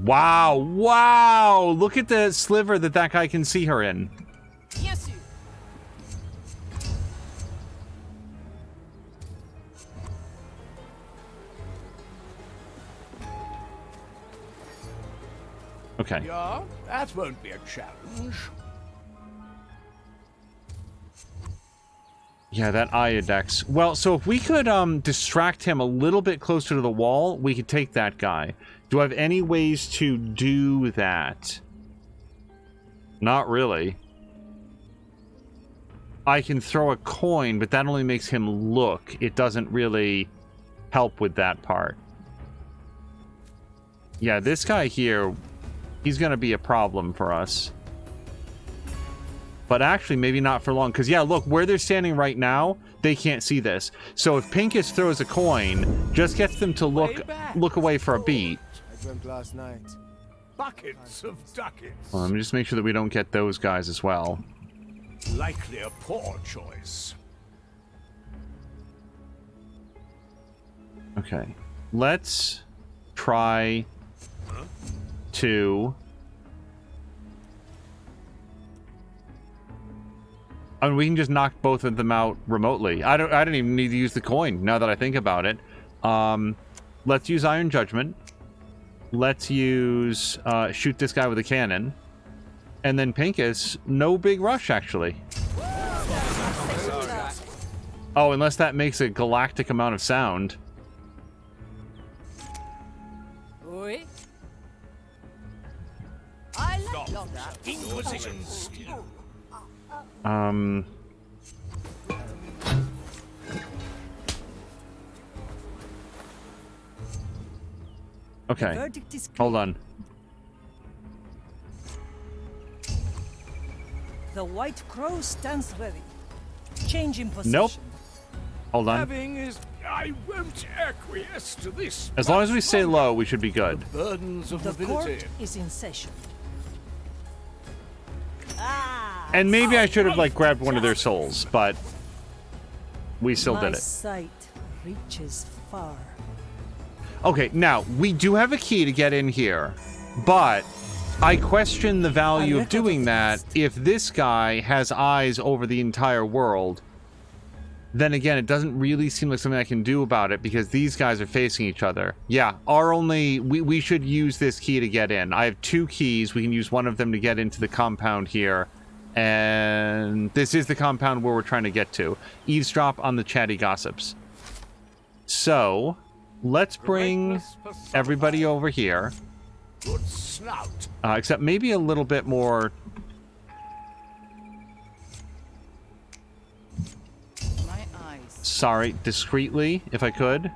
Wow, wow! Look at the sliver that that guy can see her in. Yes, sir. Okay. Yeah, that won't be a challenge. Yeah, that Iodex. Well, so if we could distract him a little bit closer to the wall, we could take that guy. Do I have any ways to do that? Not really. I can throw a coin, but that only makes him look. It doesn't really help with that part. Yeah, this guy here, he's going to be a problem for us. But actually, maybe not for long. Because, yeah, look, where they're standing right now, they can't see this. So if Pincus throws a coin, just gets them to look away for a beat. I dreamt last night. Buckets of ducats. Well, let me just make sure that we don't get those guys as well. Likely a poor choice. Okay. Let's try to... I mean, we can just knock both of them out remotely. I don't even need to use the coin, now that I think about it. Let's use Iron Judgment. Let's use shoot this guy with a cannon. And then Pincus, no big rush, actually. Oh, unless that makes a galactic amount of sound. Oui. I like that. Inquisition skill. Okay. Hold on. The White Crow stands ready. Change in position. Nope. Hold on. I won't acquiesce to this. As long as we stay low, we should be good. The burdens of The mobility. court is in session. And maybe I should have, like, grabbed one of their souls, but we still did My it. sight reaches far. Okay, now, we do have a key to get in here, but I question the value of doing that if this guy has eyes over the entire world. Then again, it doesn't really seem like something I can do about it because these guys are facing each other. Yeah, we should use this key to get in. I have 2 keys. We can use one of them to get into the compound here. And this is the compound where we're trying to get to. Eavesdrop on the chatty gossips. So, let's bring everybody over here. Good snout. Except maybe a little bit more... Sorry, discreetly, if I could.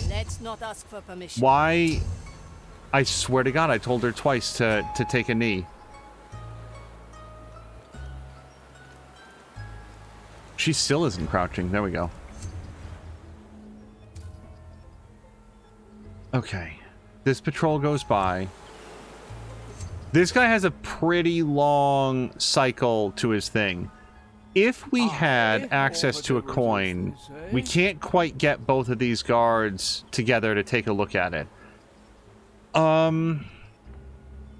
Let's not ask for permission. Why? I swear to God, I told her twice to take a knee. She still isn't crouching. There we go. Okay. This patrol goes by. This guy has a pretty long cycle to his thing. If we had access to a coin, we can't quite get both of these guards together to take a look at it.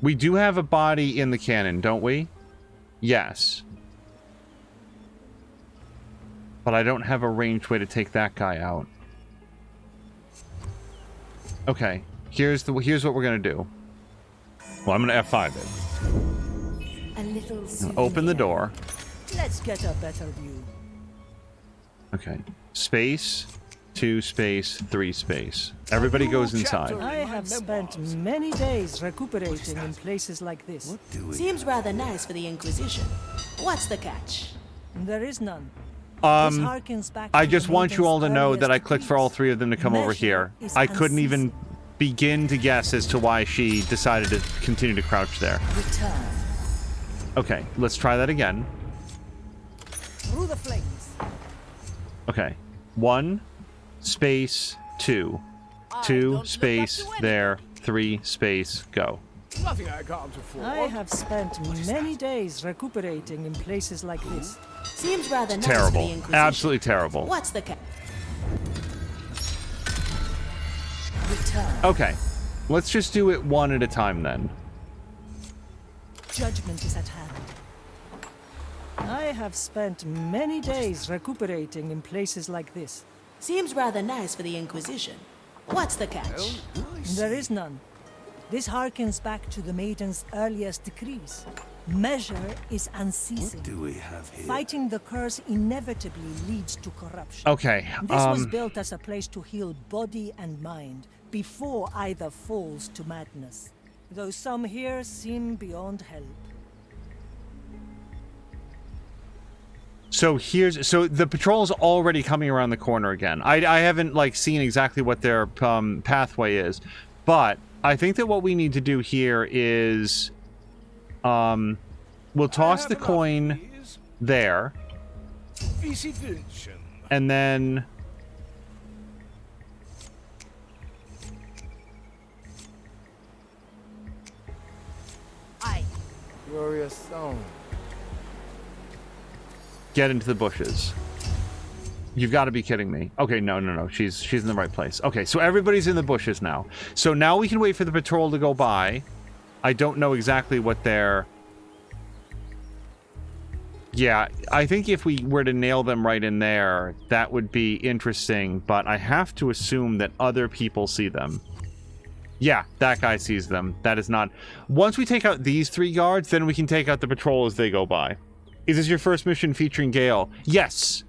We do have a body in the cannon, don't we? Yes. But I don't have a ranged way to take that guy out. Okay. Here's what we're gonna do. Well, I'm gonna F5 it. A little Open the door. Let's get a better view. Okay. Space, 2 space, 3 space. Everybody goes inside. I have spent many days recuperating in places like this. Seems rather nice for the Inquisition. What's the catch? There is none. I just want you all to know that I clicked for all 3 of them to come over here. I couldn't even begin to guess as to why she decided to continue to crouch there. Okay, let's try that again. Through the flames. Okay. 1 space 2. 2 space there. 3 space go. Nothing I can't afford. I have spent many days recuperating in places like this. Seems rather nice Terrible. for the Inquisition. Absolutely terrible. What's the catch? Okay. Let's just do it 1 at a time then. Judgment is at hand. I have spent many days recuperating in places like this. Seems rather nice for the Inquisition. What's the catch? There is none. This harkens back to the Maiden's earliest decrees. Measure is unceasing. What do we have here? Fighting the curse inevitably leads to corruption. Okay, This was built as a place to heal body and mind before either falls to madness. Though some here seem beyond help. So the patrol's already coming around the corner again. I haven't like seen exactly what their pathway is, but I think that what we need to do here is we'll toss the coin there, and then Glorious song. Get into the bushes. You've got to be kidding me. Okay, no. She's in the right place. Okay, so everybody's in the bushes now. So now we can wait for the patrol to go by. I don't know exactly what they're... Yeah, I think if we were to nail them right in there, that would be interesting, but I have to assume that other people see them. Yeah, that guy sees them. That is not... Once we take out these 3 guards, then we can take out the patrol as they go by. Is this your first mission featuring Gale? Yes!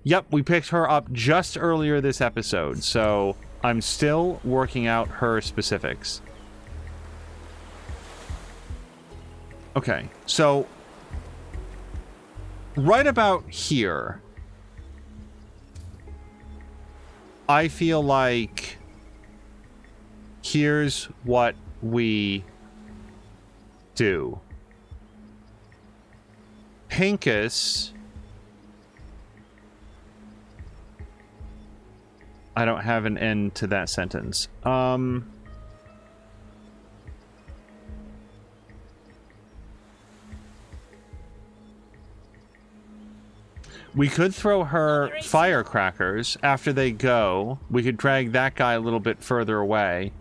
Yep, we picked her up just earlier this episode, so I'm still working out her specifics. Okay, so... right about here, I feel like here's what we do. Pincus... I don't have an end to that sentence. We could throw her firecrackers after they go. We could drag that guy a little bit further away.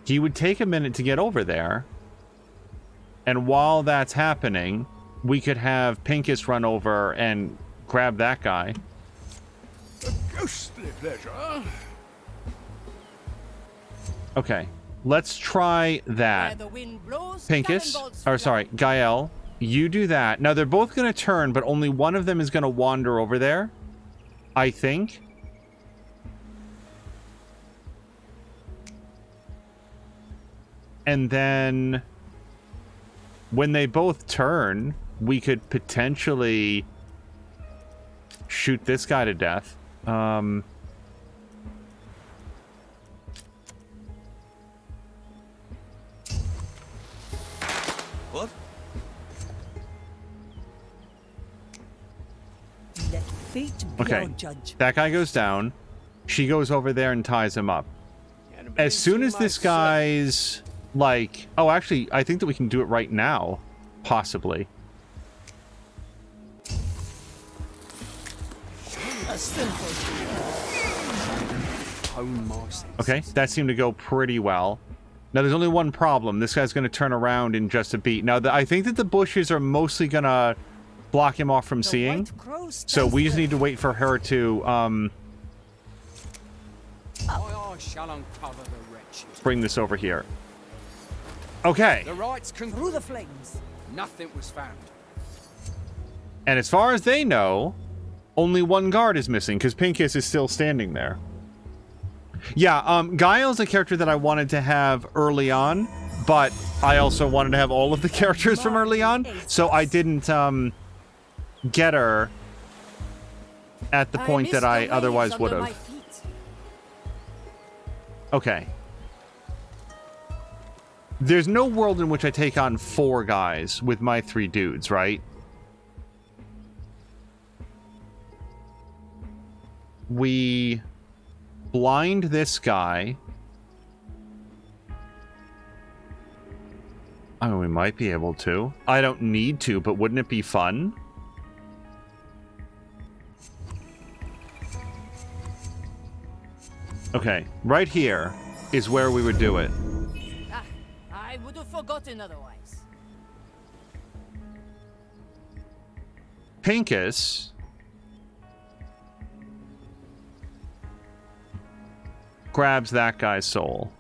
He would take a minute to get over there. And while that's happening, we could have Pincus run over and grab that guy. A ghostly pleasure. Okay, let's try that. Pincus, or sorry, Gael, you do that. Now they're both going to turn, but only one of them is going to wander over there, I think. And then when they both turn, we could potentially shoot this guy to death. What? Let fate be Okay, our judge. that guy goes down. She goes over there and ties him up. As soon as this guy's like... Oh, actually, I think that we can do it right now. Possibly. Hone my senses. Okay, that seemed to go pretty well. Now, there's only one problem. This guy's going to turn around in just a beat. Now, I think that the bushes are mostly going to block him off from seeing. So we just need to wait for her to, My eye shall uncover the wretches. bring this over here. Okay. The rites Through the flames. Nothing was found. And as far as they know, only one guard is missing, because Pincus is still standing there. Yeah, Guile's a character that I wanted to have early on, but I also wanted to have all of the characters from early on, so I didn't, get her at the point that I otherwise would have. Okay. There's no world in which I take on 4 guys with my 3 dudes, right? We blind this guy. I mean, we might be able to. I don't need to, but wouldn't it be fun? Okay, right here is where we would do it. Ah, I would have forgotten otherwise. Pincus grabs that guy's soul.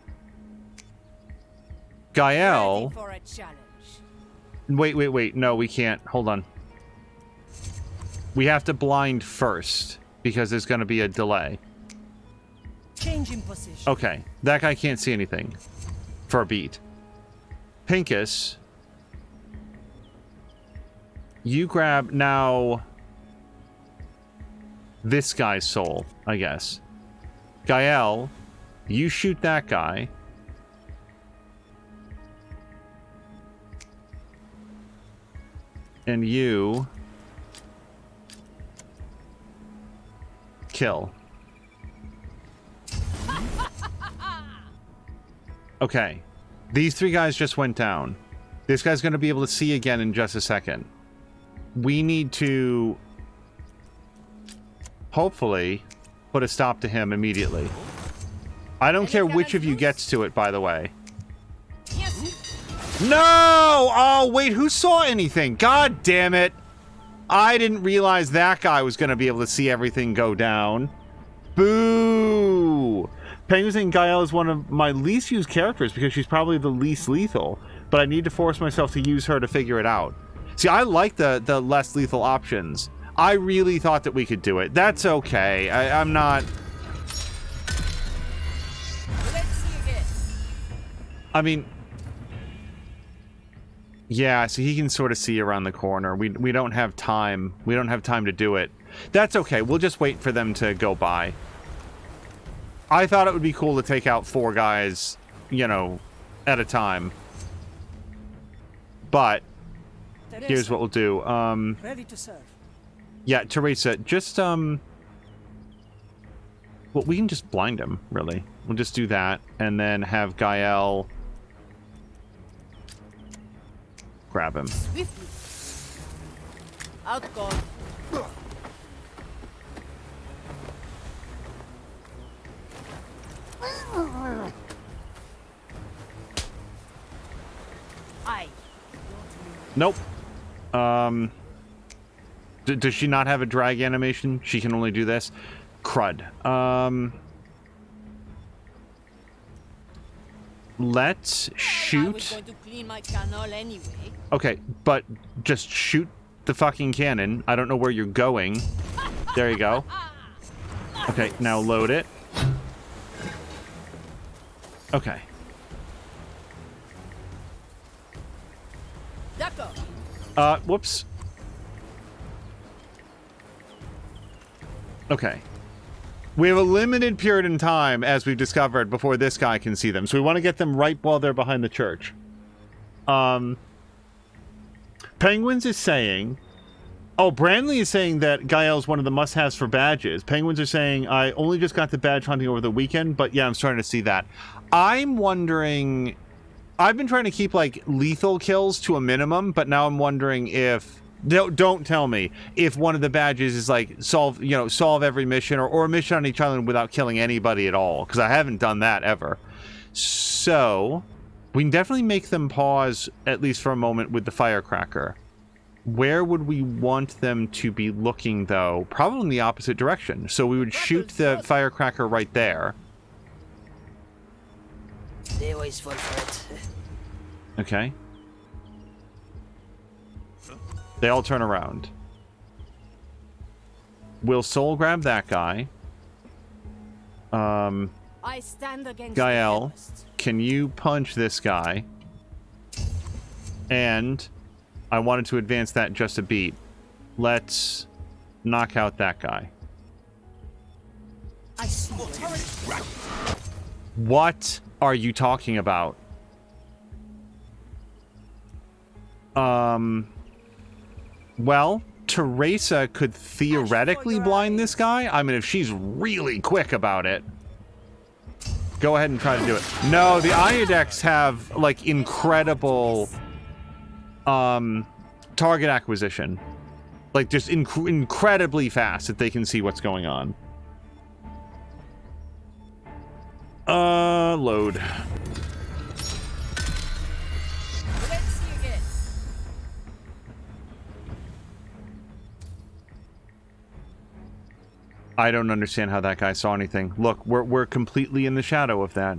Gael... For a challenge. Wait. No, we can't. Hold on. We have to blind first, because there's going to be a delay. Changing position. Okay, that guy can't see anything for a beat. Pincus, you grab now this guy's soul, I guess. Gael, you shoot that guy. And you kill. Okay. These 3 guys just went down. This guy's going to be able to see again in just a second. We need to hopefully put a stop to him immediately. I don't care which of you gets to it, by the way. No! Oh, wait, who saw anything? God damn it. I didn't realize that guy was going to be able to see everything go down. Boo! Penguins and Gael is one of my least used characters because she's probably the least lethal, but I need to force myself to use her to figure it out. See, I like the less lethal options. I really thought that we could do it. That's okay. I'm not... I mean... Yeah, so he can sort of see around the corner. We don't have time. We don't have time to do it. That's okay. We'll just wait for them to go by. I thought it would be cool to take out 4 guys, you know, at a time. But here's what we'll do. Ready to serve. Yeah, Teresa, just well, we can just blind him, really. We'll just do that and then have Gael grab him. Swiftly. Outgone. Aye. Nope. Does she not have a drag animation? She can only do this? Crud. Let's shoot. I was going to clean my canal anyway. Okay, but just shoot the fucking cannon. I don't know where you're going. There you go. Okay, now load it. Okay. Whoops. Okay. We have a limited period in time, as we've discovered, before this guy can see them. So we want to get them right while they're behind the church. Penguins is saying... Oh, Brandley is saying that Gael is one of the must-haves for badges. Penguins are saying, I only just got the badge hunting over the weekend, but yeah, I'm starting to see that. I'm wondering... I've been trying to keep, like, lethal kills to a minimum, but now I'm wondering if... Don't tell me if one of the badges is, like, solve every mission or a mission on each island without killing anybody at all, because I haven't done that ever. So, We can definitely make them pause, at least for a moment, with the firecracker. Where would we want them to be looking, though? Probably in the opposite direction. So we would shoot the firecracker right there. They always fall for it. Okay. They all turn around. We'll soul grab that guy. I stand against Gael, can you punch this guy? And I wanted to advance that just a beat. Let's knock out that guy. What are you talking about? Well, Teresa could theoretically blind this guy. I mean, if she's really quick about it. Go ahead and try to do it. No, the Iodex have, like, incredible target acquisition. Like, just incredibly fast that they can see what's going on. Load. Let's see again. I don't understand how that guy saw anything. Look, we're completely in the shadow of that.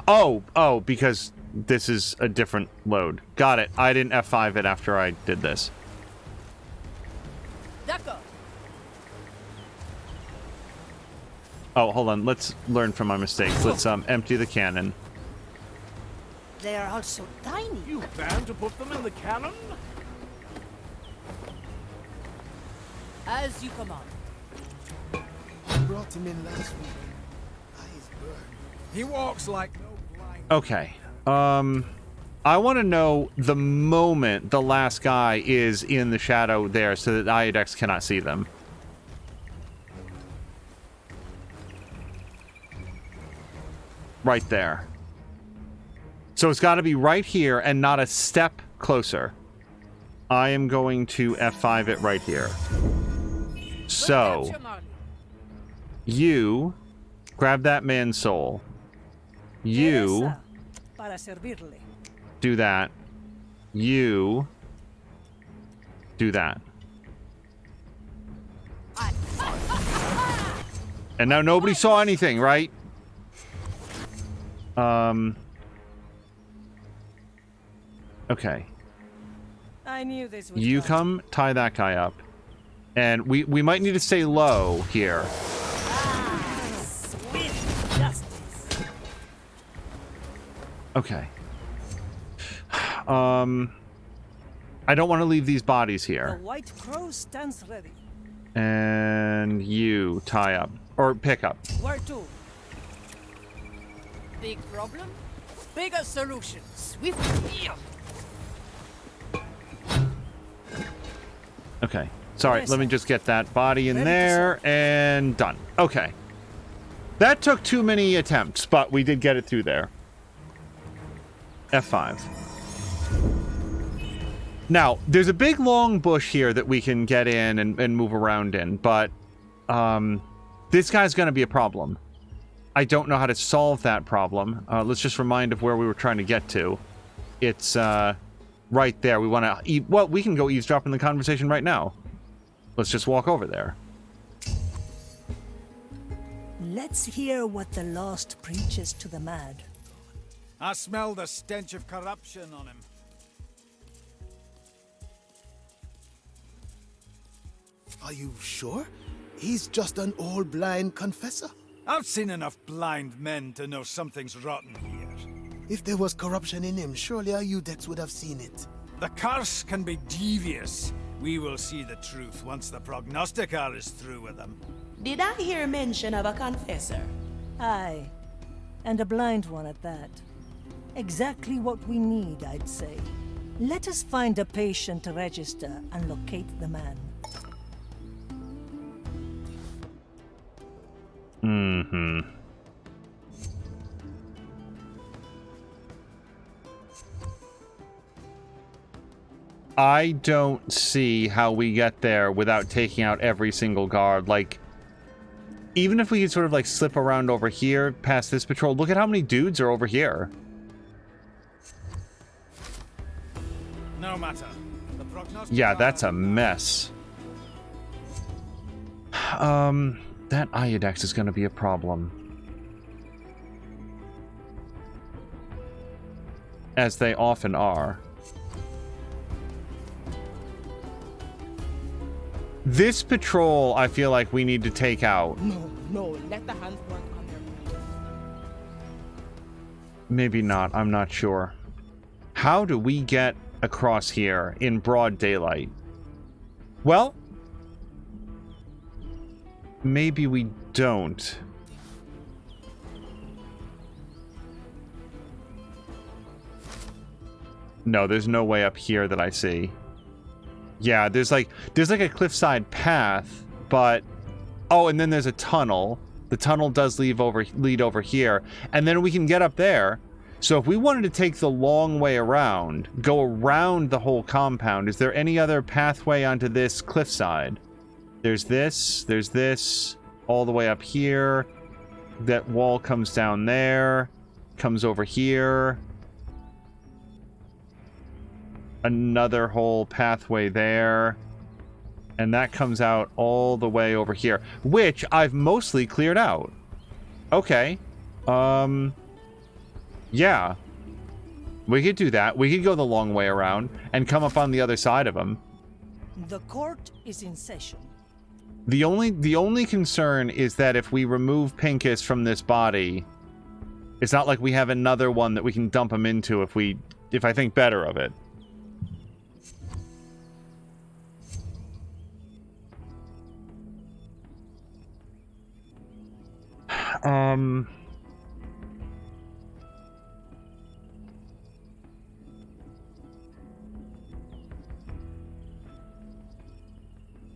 Oh, because this is a different load. Got it. I didn't F5 it after I did this. Oh, hold on. Let's learn from my mistakes. Let's empty the cannon. They are all so tiny. You plan to put them in the cannon? As you command. I brought him in last week. Eyes burned. He walks like no blind. Okay. I want to know the moment the last guy is in the shadow there so that Iodex cannot see them. Right there. So it's got to be right here and not a step closer. I am going to F5 it right here. So, you grab that man's soul. You do that. You do that. And now nobody saw anything, right? Okay. I knew this would You come, tie that guy up. And we might need to stay low here. Okay. I don't want to leave these bodies here. The White Crow stands ready. And you tie up. Or pick up. Where to? Big problem? Bigger solution. Swift. Okay. Sorry, let me just get that body in there, and done. Okay. That took too many attempts, but we did get it through there. F5. Now, there's a big long bush here that we can get in and move around in, but this guy's going to be a problem. I don't know how to solve that problem. Let's just remind of where we were trying to get to. It's right there. We want to... Well, we can go eavesdrop in the conversation right now. Let's just walk over there. Let's hear what the lost preaches to the mad. I smell the stench of corruption on him. Are you sure? He's just an old blind confessor. I've seen enough blind men to know something's rotten here. If there was corruption in him, surely our Udex would have seen it. The curse can be devious. We will see the truth once the prognosticator is through with them. Did I hear mention of a confessor? Aye, and a blind one at that. Exactly what we need, I'd say. Let us find a patient register and locate the man. Mm-hmm. I don't see how we get there without taking out every single guard. Like, even if we could sort of like slip around over here past this patrol, look at how many dudes are over here. No matter. The prognosticator. Yeah, that's a mess. That Iodex is going to be a problem. As they often are. This patrol, I feel like we need to take out. No, let the hands work on their mind. Maybe not, I'm not sure. How do we get across here in broad daylight? Well, maybe we don't. No, there's no way up here that I see. Yeah, there's like a cliffside path, but oh, and then there's a tunnel. The tunnel does lead over here, and then we can get up there. So if we wanted to take the long way around, go around the whole compound, is there any other pathway onto this cliffside? There's this, all the way up here. That wall comes down there, comes over here. Another whole pathway there. And that comes out all the way over here, which I've mostly cleared out. Okay. Yeah. We could do that. We could go the long way around and come up on the other side of them. The court is in session. The only concern is that if we remove Pincus from this body, it's not like we have another one that we can dump him into if I think better of it.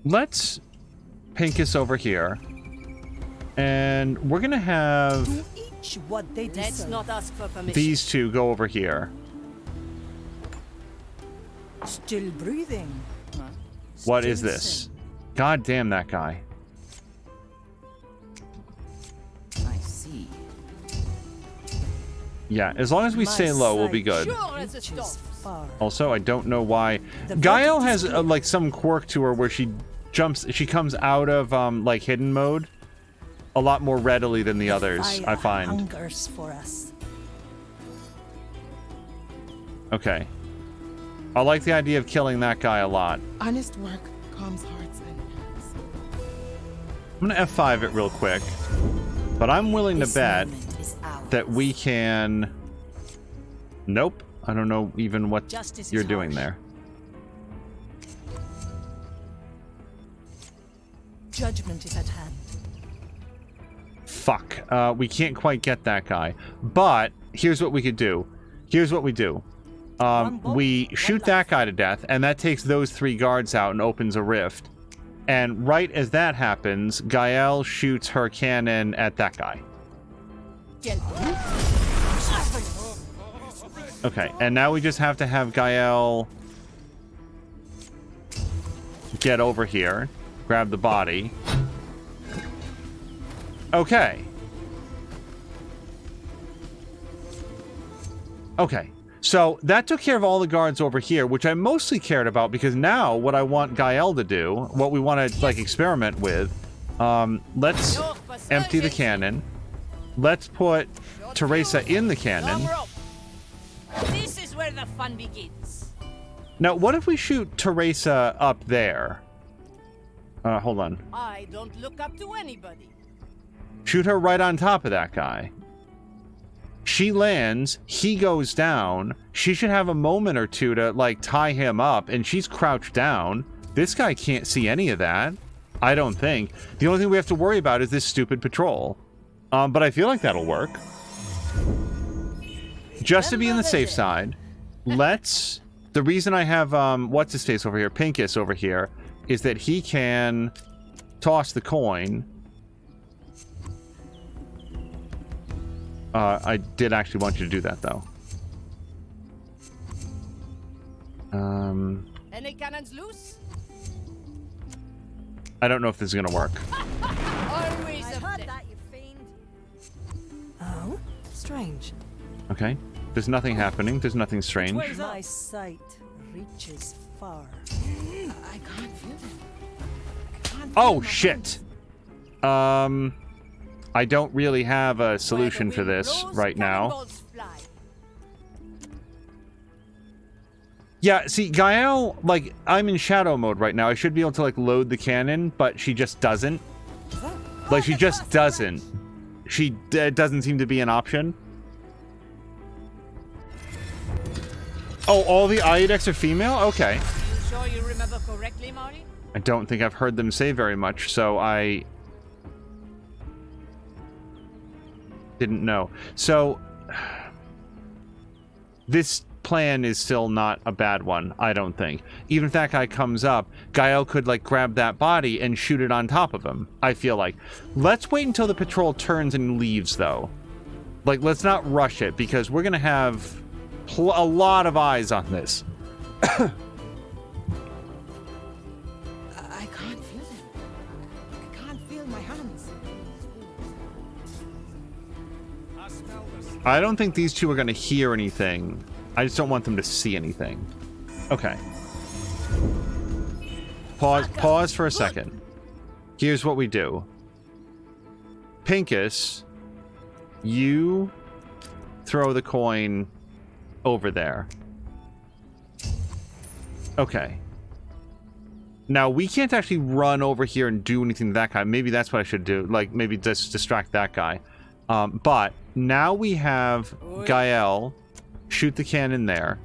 Let's Pincus over here. And we're gonna have To each what they deserve. Let's not ask for permission. these two go over here. Still breathing. What is Still this? sane. God damn that guy. I see. Yeah, as long as we stay low, we'll be good. Sure as it stops. Also, I don't know why. The Gael verdict has is clear. like some quirk to her where she comes out of like hidden mode a lot more readily than the others, I Fire find. hungers for us. Okay. I like the idea of killing that guy a lot. Honest work calms hearts and hands. I'm gonna F5 it real quick, but I'm willing to bet that we can. Nope. I don't know even what Justice is you're doing harsh. there. Judgment is at hand. Fuck. We can't quite get that guy. But here's what we could do. Here's what we do. We shoot that guy to death, and that takes those 3 guards out and opens a rift. And right as that happens, Gael shoots her cannon at that guy. Okay, and now we just have to have Gael get over here, grab the body. Okay. Okay, so that took care of all the guards over here, which I mostly cared about because now what I want Gael to do, what we want to like experiment with, let's empty the cannon. Let's put Teresa in the cannon. This is where the fun begins. Now, what if we shoot Teresa up there? Hold on. I don't look up to anybody. Shoot her right on top of that guy. She lands, he goes down. She should have a moment or two to, like, tie him up, and she's crouched down. This guy can't see any of that. I don't think. The only thing we have to worry about is this stupid patrol. But I feel like that'll work. Just to be on the safe side, let's... The reason I have, what's-his-face over here, Pincus over here, is that he can toss the coin. I did actually want you to do that, though. Any cannons loose? I don't know if this is gonna work. Always I heard that, you fiend. Oh, strange. Okay. There's nothing happening. There's nothing strange. My sight reaches far. I can't feel them. I can't feel Oh, my shit. I don't really have a solution for this right now. Yeah, see, Gael, like, I'm in shadow mode right now. I should be able to, like, load the cannon, but she just doesn't. Like, she just doesn't. It doesn't seem to be an option. Oh, all the Iodex are female? Okay. You sure you remember correctly, Marley? I don't think I've heard them say very much, so I didn't know. So, this plan is still not a bad one, I don't think. Even if that guy comes up, Gael could, like, grab that body and shoot it on top of him, I feel like. Let's wait until the patrol turns and leaves, though. Like, let's not rush it, because we're gonna have a lot of eyes on this. I can't feel them. I can't feel my hands. I don't think these two are gonna hear anything. I just don't want them to see anything. Okay. Pause for a second. Here's what we do. Pincus, you throw the coin over there. Okay. Now, we can't actually run over here and do anything to that guy. Maybe that's what I should do. Like, maybe just distract that guy. But now we have Gael shoot the cannon there.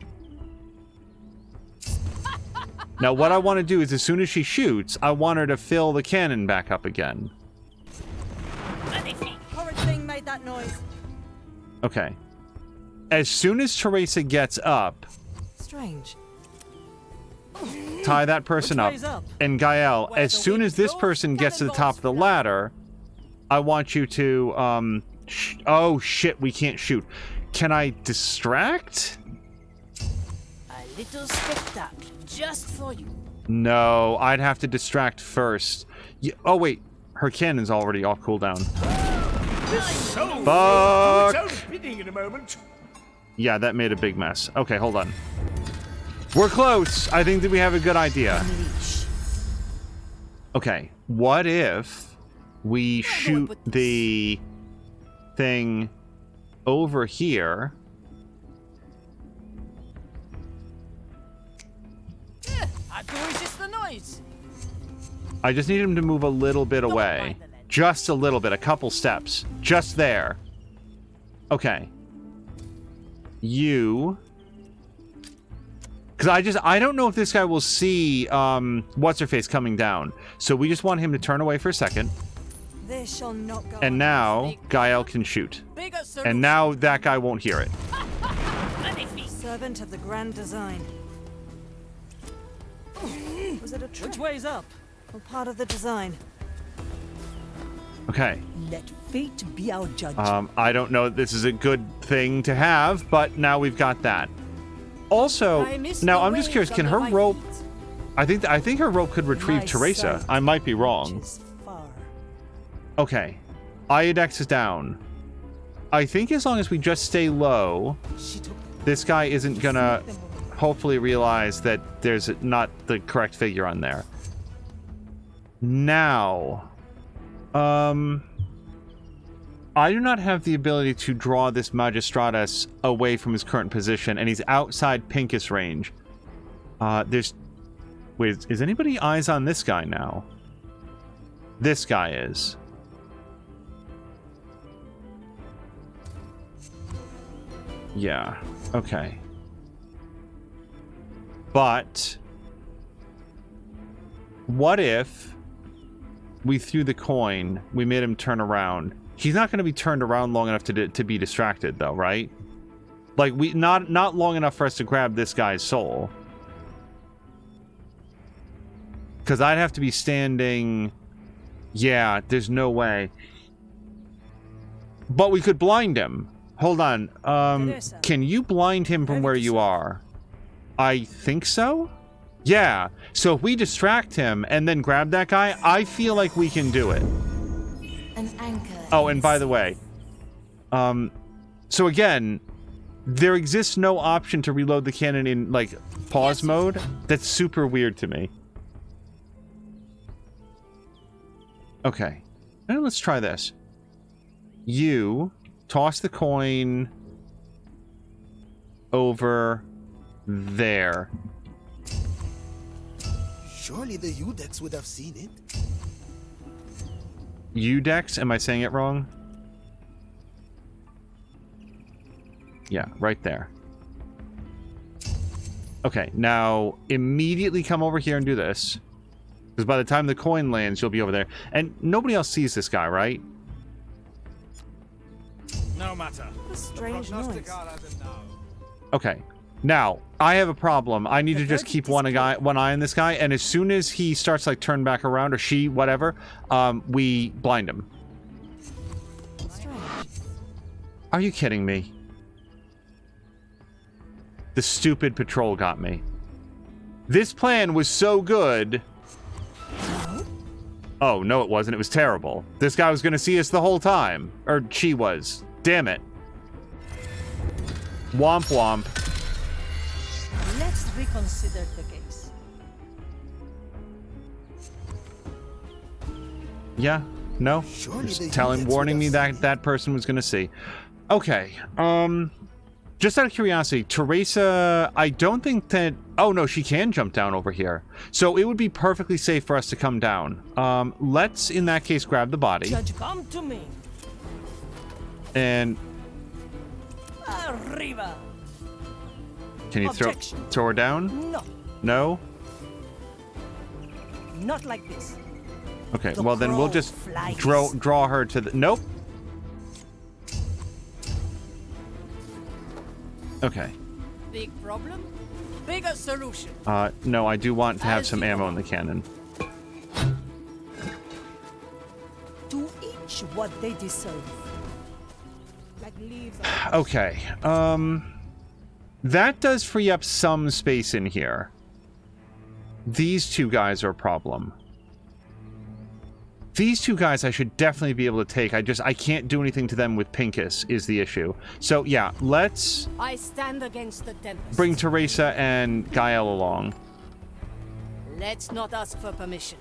Now, what I want to do is, as soon as she shoots, I want her to fill the cannon back up again. Horrid thing made that noise. Okay. As soon as Teresa gets up, Strange. tie that person up. And Gael, as soon as this person gets to the top of the ladder, I want you to, oh shit, we can't shoot. Can I distract? A little spectacle, just for you. No, I'd have to distract first. Oh wait, her cannon's already off cooldown. Fuck! In a moment. Yeah, that made a big mess. Okay, hold on. We're close. I think that we have a good idea. Okay, what if we shoot the thing over here? I can resist the noise. I just need him to move a little bit away. Just a little bit, a couple steps. Just there. Okay. You... Because I don't know if this guy will see, what's-her-face coming down. So we just want him to turn away for a second. This shall not go. And now, Gael can shoot. And now that guy won't hear it. Servant of the grand design. Was it a trick? Which way's up? Or part of the design? Okay. Let fate be our judge. I don't know if this is a good thing to have, but now we've got that. Also, now I'm just curious, can her rope... I think her rope could retrieve Teresa. I might be wrong. Okay. Iodex is down. I think as long as we just stay low, this guy isn't gonna hopefully realize that there's not the correct figure on there. Now... I do not have the ability to draw this Magistratus away from his current position, and he's outside Pincus range. Wait, is anybody eyes on this guy now? This guy is. Yeah, okay. But... what if we threw the coin, we made him turn around? He's not going to be turned around long enough to be distracted, though, right? Like, not long enough for us to grab this guy's soul. Because I'd have to be standing... Yeah, there's no way. But we could blind him. Hold on. Can you blind him from where you are? I think so? Yeah. So if we distract him and then grab that guy, I feel like we can do it. An anchor. Oh, and by the way, so again, there exists no option to reload the cannon in, like, pause mode. That's super weird to me. Okay. Now let's try this. You toss the coin over there. Surely the Udex would have seen it. Udex? Am I saying it wrong? Yeah, right there. Okay, now immediately come over here and do this. Because by the time the coin lands, you'll be over there. And nobody else sees this guy, right? No matter. A strange noise. Okay. Now, I have a problem. I need to just keep one eye on this guy, and as soon as he starts, like, turn back around, or she, whatever, we blind him. Strange. Are you kidding me? The stupid patrol got me. This plan was so good. Oh, no, it wasn't. It was terrible. This guy was going to see us the whole time. Or she was. Damn it. Womp womp. Let's reconsider the case. Yeah, no. Just warning me that that person was going to see. Okay, just out of curiosity, Teresa, I don't think that... Oh, no, she can jump down over here. So it would be perfectly safe for us to come down. Let's, in that case, grab the body. Judge, come to me. And... Arriba. Can you throw her down? No. No? Not like this. Okay, well then we'll just draw her to the... Nope. Okay. Big problem? Bigger solution. No, I do want to have some ammo in the cannon. To each what they deserve. Like leaves. Okay, that does free up some space in here. These two guys are a problem. These two guys I should definitely be able to take. I can't do anything to them with Pincus is the issue. So yeah, let's I stand against the tempest. bring Teresa and Gael along. Let's not ask for permission.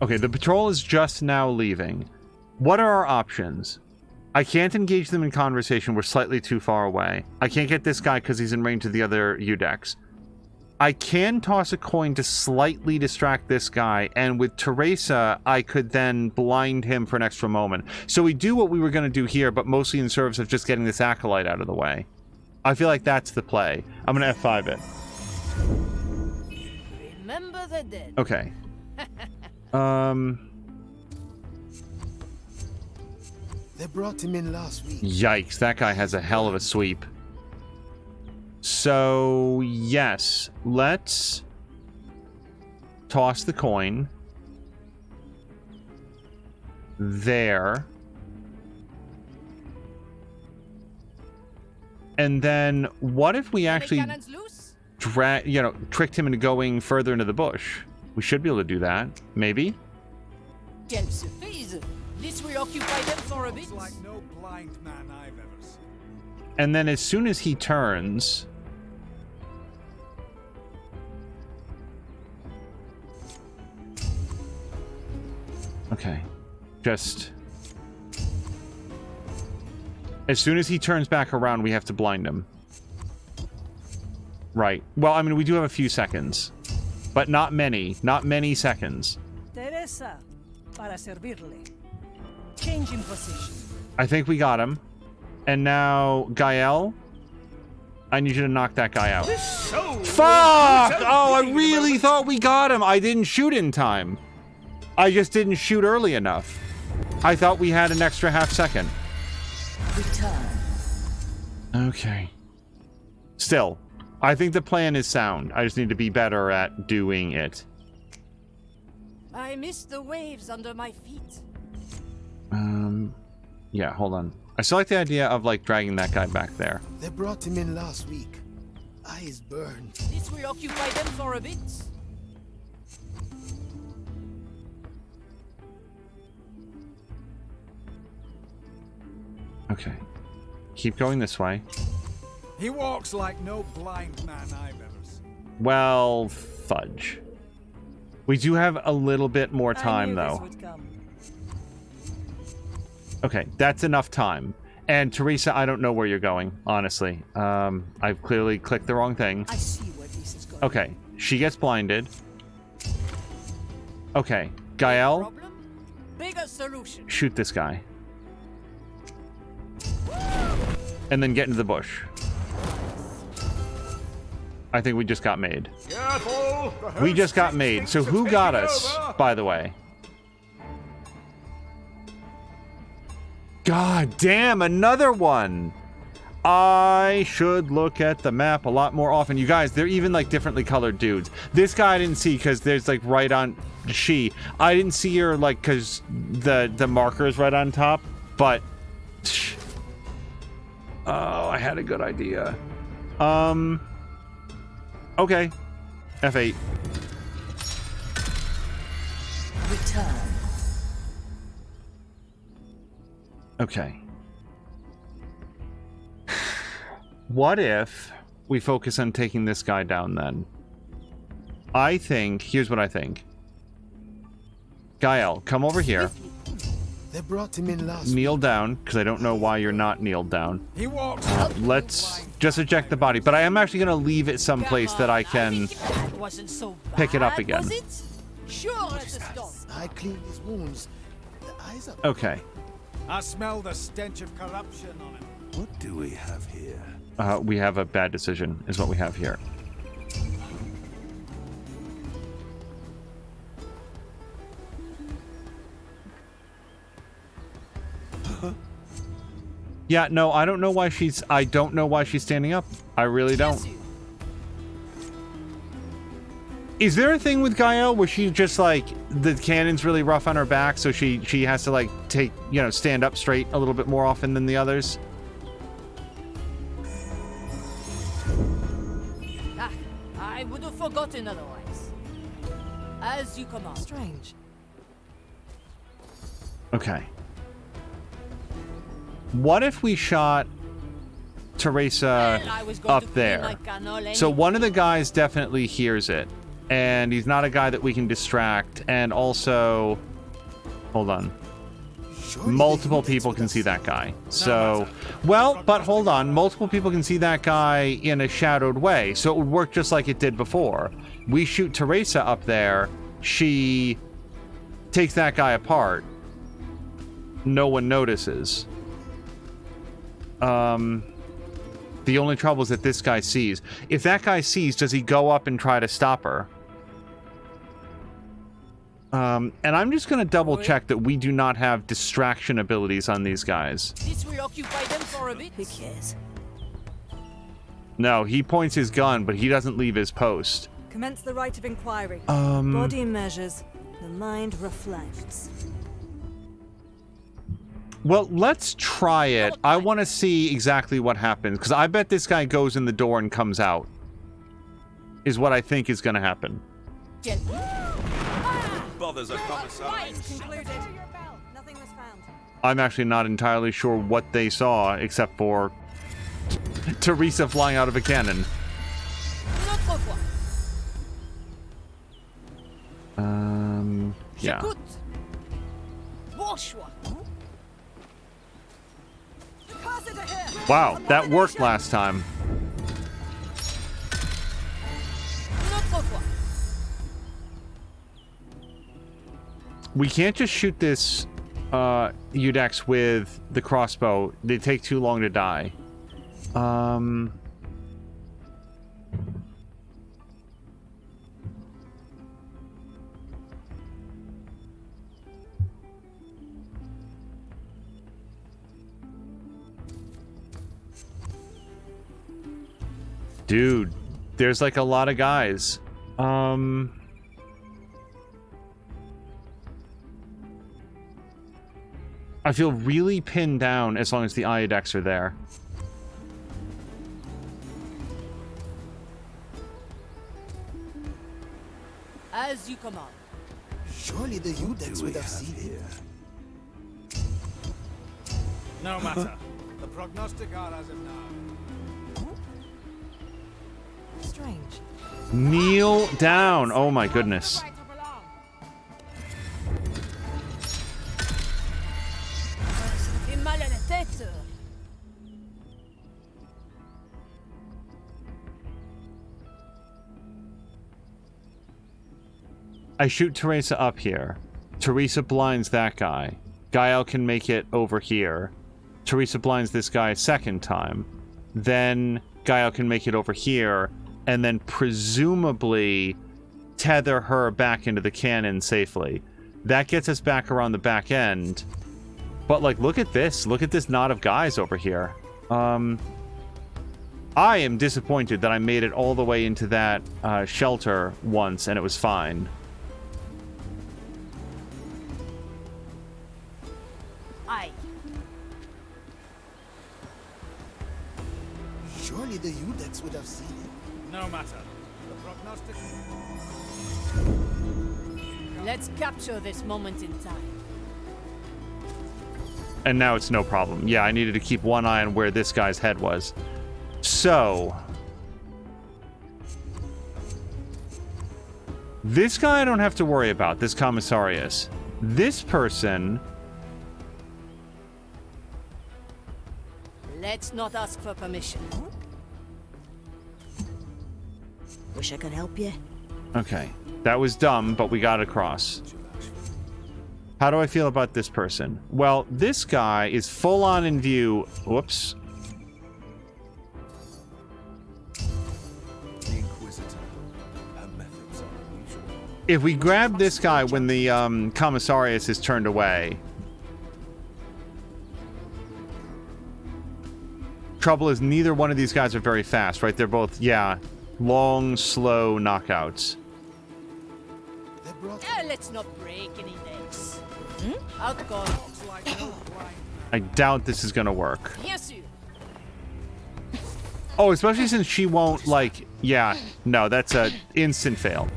Okay, the patrol is just now leaving. What are our options? I can't engage them in conversation. We're slightly too far away. I can't get this guy because he's in range of the other Udex. I can toss a coin to slightly distract this guy, and with Teresa, I could then blind him for an extra moment. So we do what we were going to do here, but mostly in service of just getting this acolyte out of the way. I feel like that's the play. I'm going to F5 it. Remember the dead. Okay. They brought him in last week. Yikes, that guy has a hell of a sweep. So, yes, let's toss the coin there. And then what if we actually tricked him into going further into the bush? We should be able to do that, maybe. This will occupy them for a bit. It's like no blind man I've ever seen. And then as soon as he turns... Okay. Just... As soon as he turns back around, we have to blind him. Right. Well, I mean, we do have a few seconds. But not many. Not many seconds. Teresa, para servirle. Change in position. I think we got him. And now, Gael, I need you to knock that guy out. Fuck! Oh, I really thought we got him. I didn't shoot in time. I just didn't shoot early enough. I thought we had an extra half second. Return. Okay. Still, I think the plan is sound. I just need to be better at doing it. I miss the waves under my feet. Yeah, hold on. I still like the idea of, like, dragging that guy back there. They brought him in last week. Eyes burned. This will occupy them for a bit. Okay. Keep going this way. He walks like no blind man I've ever seen. Well, fudge. We do have a little bit more time, though. Okay, that's enough time. And Teresa, I don't know where you're going, honestly. I've clearly clicked the wrong thing. I see where this is going. Okay, she gets blinded. Okay, Gael, Bigger solution. shoot this guy. And then get into the bush. I think we just got made. Careful! We just got made. So who got us, by the way? God damn, another one! I should look at the map a lot more often. You guys, they're even like differently colored dudes. This guy I didn't see because there's like right on she. I didn't see her like because the marker is right on top, but oh, I had a good idea. Okay. F8. Return. Okay. What if we focus on taking this guy down then? I think, here's what I think. Gael, come over here. They brought him in last. Kneel down, because I don't know why you're not kneeled down. He walks. Let's just eject the body, but I am actually going to leave it someplace that I can pick it up again. Sure, it's a stone. I cleaned his wounds. The eyes are... Okay. I smell the stench of corruption on him. What do we have here? We have a bad decision, is what we have here. Yeah, no, I don't know why she's standing up. I really don't. Is there a thing with Gael where she just like the cannon's really rough on her back, so she has to like take, you know, stand up straight a little bit more often than the others? I would have forgotten otherwise. As you command. Strange. Okay. What if we shot Teresa up there? So one of the guys definitely hears it, and he's not a guy that we can distract, and also, hold on. Multiple people can see that guy. So, well, but hold on. Multiple people can see that guy in a shadowed way, so it would work just like it did before. We shoot Teresa up there. She takes that guy apart. No one notices. The only trouble is that this guy sees. If that guy sees, does he go up and try to stop her? And I'm just gonna double check that we do not have distraction abilities on these guys. This will occupy them for a bit. Who cares? No, he points his gun, but he doesn't leave his post. Commence the right of inquiry. Body measures, the mind reflects. Well, let's try it. I want to see exactly what happens, because I bet this guy goes in the door and comes out. Is what I think is going to happen. Bothers a commissar. Concluded. Nothing was found. I'm actually not entirely sure what they saw, except for Teresa flying out of a cannon. Yeah. Wow, that worked last time. We can't just shoot this Udex with the crossbow. They take too long to die. Dude, there's like a lot of guys. I feel really pinned down as long as the Iodex are there. As you command. Surely the Udex would have seen it. No matter. prognosticator has him now. Strange. Kneel down. Oh my goodness. I shoot Teresa up here. Teresa blinds that guy. Gael can make it over here. Teresa blinds this guy a second time. Then Gael can make it over here. And then presumably tether her back into the cannon safely. That gets us back around the back end. But, like, look at this. Look at this knot of guys over here. I am disappointed that I made it all the way into that shelter once and it was fine. Surely the Udex would have seen it. No matter. The prognostic... Let's capture this moment in time. And now it's no problem. Yeah, I needed to keep one eye on where this guy's head was. So... this guy I don't have to worry about, this commissarius. This person... Let's not ask for permission. Wish I could help you. Okay. That was dumb, but we got across. How do I feel about this person? Well, this guy is full on in view. Whoops. If we grab this guy when the commissarius is turned away... trouble is neither one of these guys are very fast, right? They're both, yeah, long, slow knockouts. Let's not break any necks. Outcome. I doubt this is gonna work. Yes, you. Oh, especially since she won't, like, yeah, no, that's a instant fail.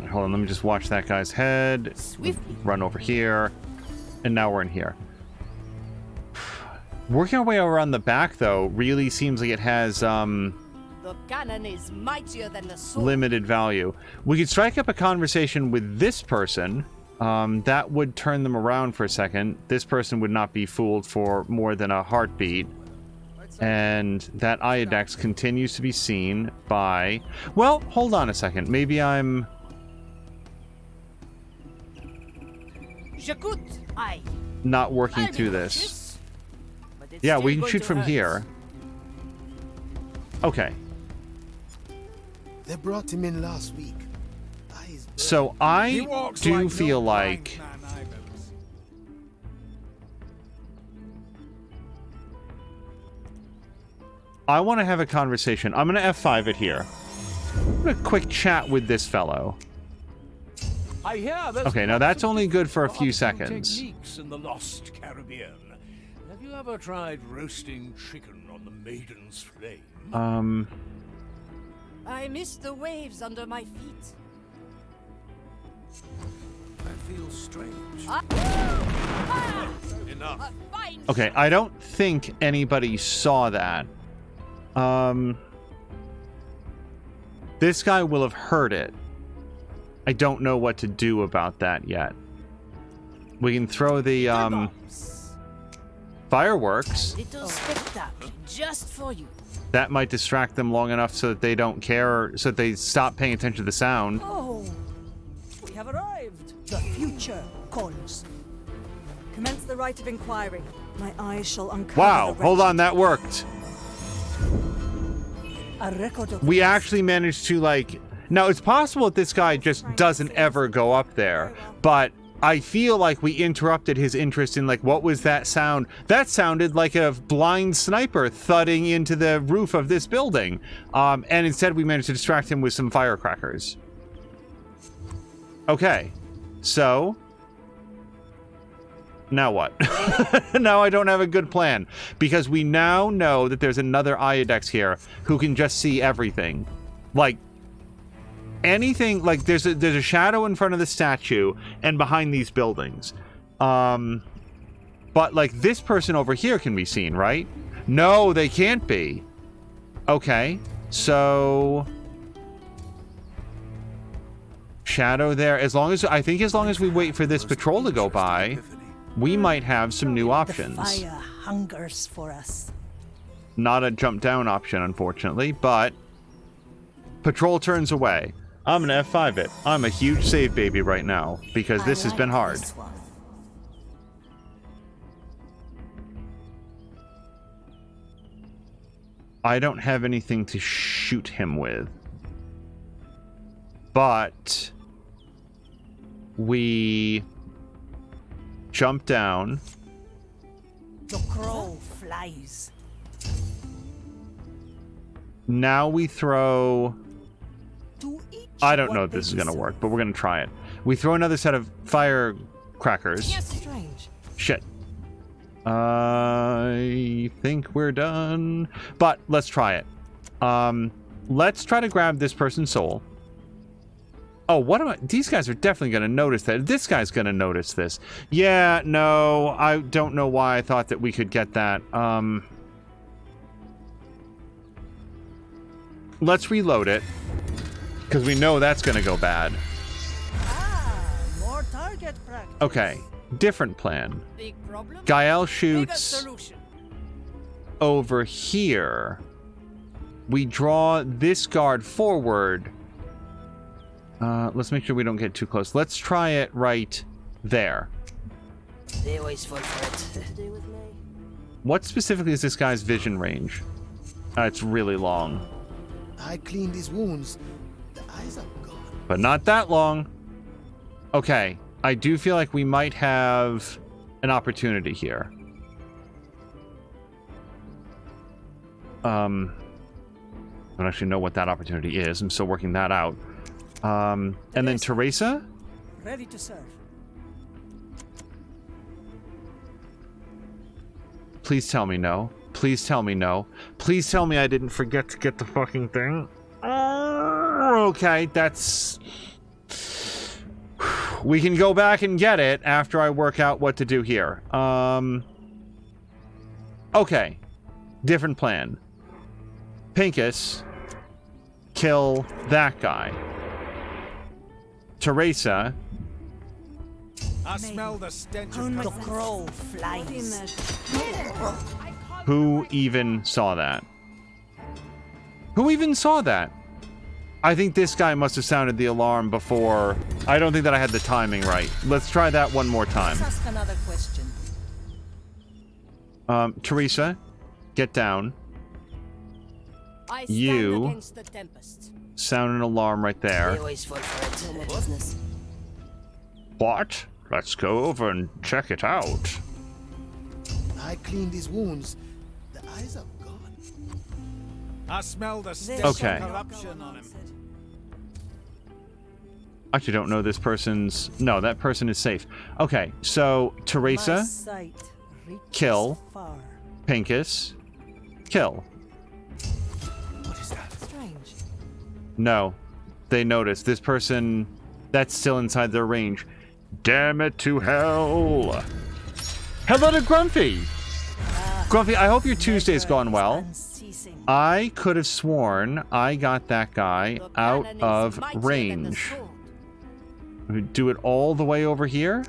Hold on, let me just watch that guy's head. Run over here. And now we're in here. Working our way around the back, though, really seems like it has, The cannon is mightier than the sword. limited value. We could strike up a conversation with this person. That would turn them around for a second. This person would not be fooled for more than a heartbeat. And that Iodex continues to be seen by... well, hold on a second. Maybe I'm... not working through this. Yeah, we can shoot from here. Okay. They brought him in last week. So I do feel like... I want to have a conversation. I'm going to F5 it here. I'm going to quick chat with this fellow. Okay, now that's only good for a few seconds. Techniques in the lost Caribbean. Have you ever tried roasting chicken on the Maiden's Flame? I miss the waves under my feet. I feel strange. Enough. Okay, I don't think anybody saw that. This guy will have heard it. I don't know what to do about that yet. We can throw the, fireworks. Little spectacle just for you. That might distract them long enough so that they don't care, so that they stop paying attention to the sound. Oh, we have arrived. The future calls. Commence the right of inquiry. My eyes shall uncover. Wow, hold on, that worked. A record of We actually managed to, like... Now, it's possible that this guy just doesn't ever go up there, but I feel like we interrupted his interest in, like, what was that sound? That sounded like a blind sniper thudding into the roof of this building. And instead we managed to distract him with some firecrackers. Okay, so... now what? Now I don't have a good plan, because we now know that there's another Iodex here who can just see everything. Like, anything like there's a shadow in front of the statue and behind these buildings. But like this person over here can be seen, right? No, they can't be. Okay, so shadow there. As long as we wait for this patrol to go by, we might have some new options. The fire hungers for us. Not a jump down option, unfortunately, but patrol turns away. I'm gonna F5 it. I'm a huge save baby right now because this has been hard. I don't have anything to shoot him with, but we jump down. The crow flies. Now we throw... I don't know if this is going to work, but we're going to try it. We throw another set of firecrackers. Yes, strange. Shit. I think we're done. But let's try it. Let's try to grab this person's soul. Oh, what am I... These guys are definitely going to notice that. This guy's going to notice this. Yeah, no, I don't know why I thought that we could get that. Let's reload it. Because we know that's going to go bad. More target practice. Okay, different plan. Big problem? Gael Bigger shoots solution. over here. We draw this guard forward. Let's make sure we don't get too close. Let's try it right there. They always fall for it. What specifically is this guy's vision range? It's really long. I cleaned his wounds. The eyes are gone. But not that long. Okay, I do feel like we might have an opportunity here. I don't actually know what that opportunity is. I'm still working that out. And then Teresa? Ready to serve. Please tell me no. Please tell me no. Please tell me I didn't forget to get the fucking thing. Okay, that's... We can go back and get it after I work out what to do here. Okay. Different plan. Pincus. Kill that guy. Teresa. I smell the stench The of crow flies. Who even saw that? Who even saw that? I think this guy must have sounded the alarm before. I don't think that I had the timing right. Let's try that one more time. Let's ask another question. Teresa, get down. I stand You against the tempest. sound an alarm right there. They always fall for it. Business. What? Let's go over and check it out. I cleaned his wounds. The eyes are gone. I smell the stench Okay. of corruption on him. I actually don't know this person's... No, that person is safe. Okay, so Teresa, kill. Pincus, kill. What is that? Strange. No, they noticed. This person, that's still inside their range. Damn it to hell. Hello to Grumpy. Grumpy, I hope your Tuesday's gone well. I could have sworn I got that guy out of range. We do it all the way over here?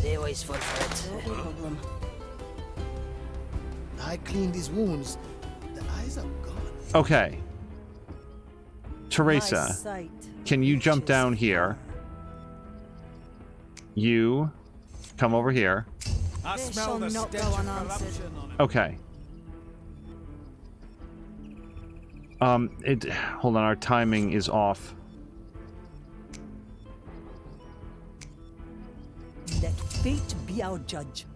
They always fall for it. No problem. I cleaned his wounds. The eyes are gone. Okay. Teresa, can you jump down here? You come over here. I smell the stench of corruption on him. Okay. Hold on, our timing is off. Let fate be our judge.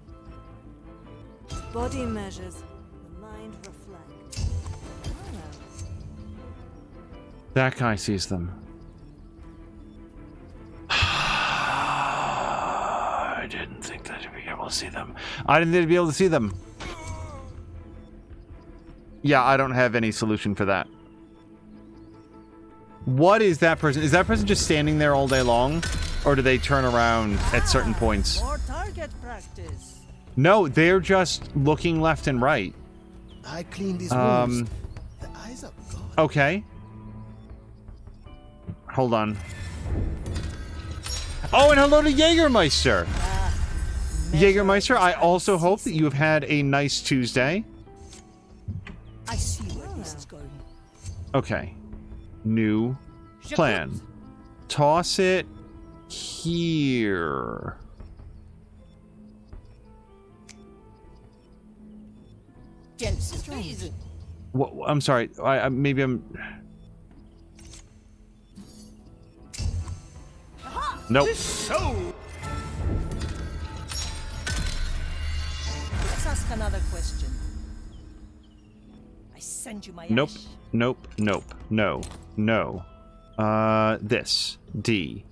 Body measures. The mind reflects. That guy sees them. I didn't think that I'd be able to see them. I didn't think I'd be able to see them. Yeah, I don't have any solution for that. What is that person? Is that person just standing there all day long? Or do they turn around at certain points? More target practice. No, they're just looking left and right. I cleaned his wounds. The eyes are gone. Okay. Hold on. Oh, and hello to Jägermeister. Jägermeister, I also hope that you have had a nice Tuesday. I see where this is going. Okay. New plan. Toss it here. What? I'm sorry. Maybe I'm. Nope. Let's ask another question. I send you my Nope. ash. Nope. Nope. No. No. This. D.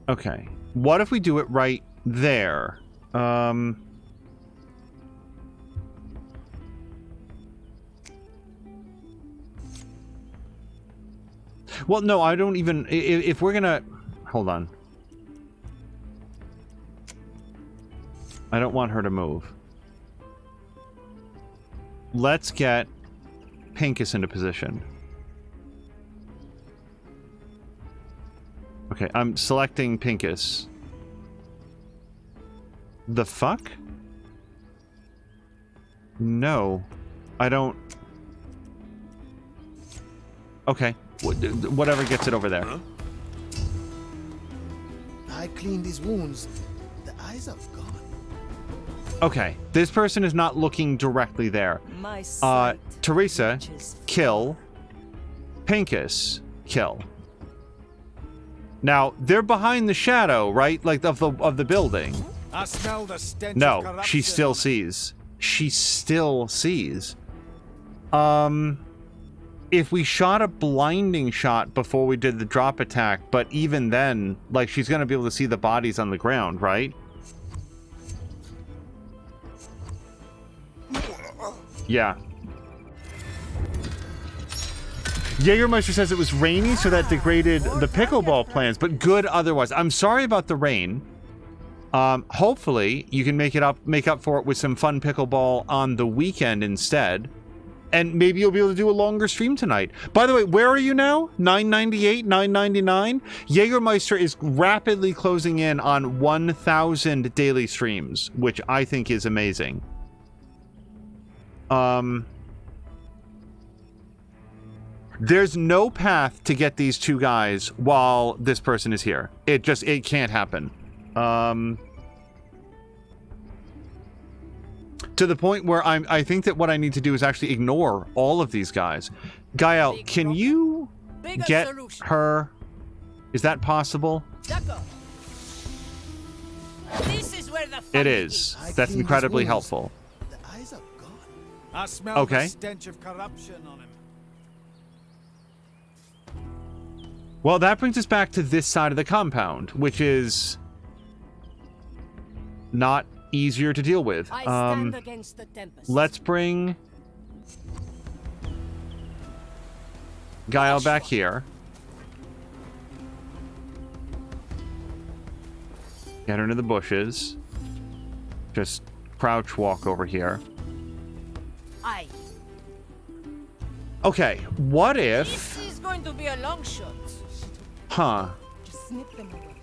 Okay. What if we do it right there? Well, no, I don't even... If we're gonna... Hold on. I don't want her to move. Let's get Pincus into position. Okay, I'm selecting Pincus. The fuck? No. I don't... Okay. Whatever gets it over there. Huh? I cleaned his wounds. The eyes are gone. Okay, this person is not looking directly there. Teresa, kill. Pincus, kill. Now they're behind the shadow, right? Like of the building. I smell the stench. No, she still sees. She still sees. If we shot a blinding shot before we did the drop attack, but even then, like, she's gonna be able to see the bodies on the ground, right? Yeah. Jägermeister says it was rainy, so that degraded the pickleball plans, but good otherwise. I'm sorry about the rain. Hopefully you can make up for it with some fun pickleball on the weekend instead. And maybe you'll be able to do a longer stream tonight. By the way, where are you now? 998, 999? Jägermeister is rapidly closing in on 1,000 daily streams, which I think is amazing. There's no path to get these two guys while this person is here. It can't happen. To the point where I think that what I need to do is actually ignore all of these guys. Gael, can you get her? Is that possible? This is where the It is. That's incredibly helpful. The eyes are gone. I smell the stench of corruption on him. Well, that brings us back to this side of the compound, which is not easier to deal with. I stand against the tempest. Let's bring Gael back here. Get her into the bushes. Just crouch walk over here. Aye. Okay, what if... This is going to be a long shot. Huh. Just snip them away.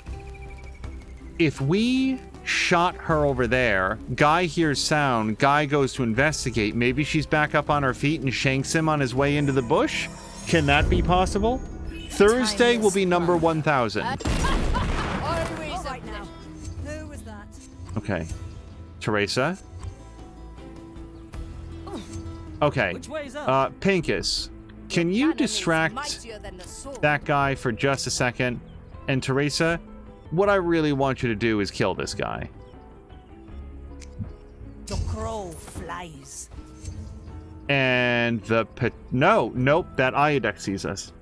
If we shot her over there, Guy hears sound, Guy goes to investigate, maybe she's back up on her feet and shanks him on his way into the bush? Can that be possible? Thursday will be number 1,000. Always right now. Who was that? Okay. Teresa? Okay. Which way's up? Pincus, can you distract that guy for just a second? And Teresa, what I really want you to do is kill this guy. The crow flies. And the nope, that Iodex sees us.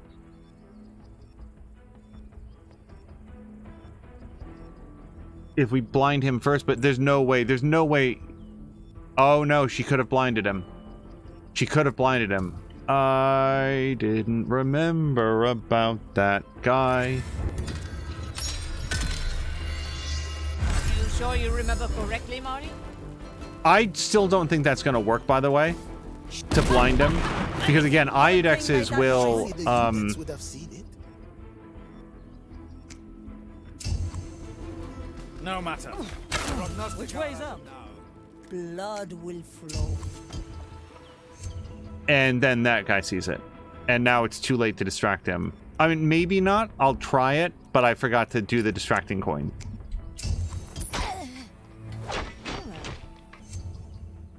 If we blind him first, but there's no way. Oh no, she could have blinded him. She could have blinded him. I didn't remember about that guy. You sure you remember correctly, Marty? I still don't think that's going to work, by the way, to blind him. Because, again, Iodexes will... No matter. Which way's up? Blood will flow. And then that guy sees it. And now it's too late to distract him. I mean, maybe not. I'll try it, but I forgot to do the distracting coin.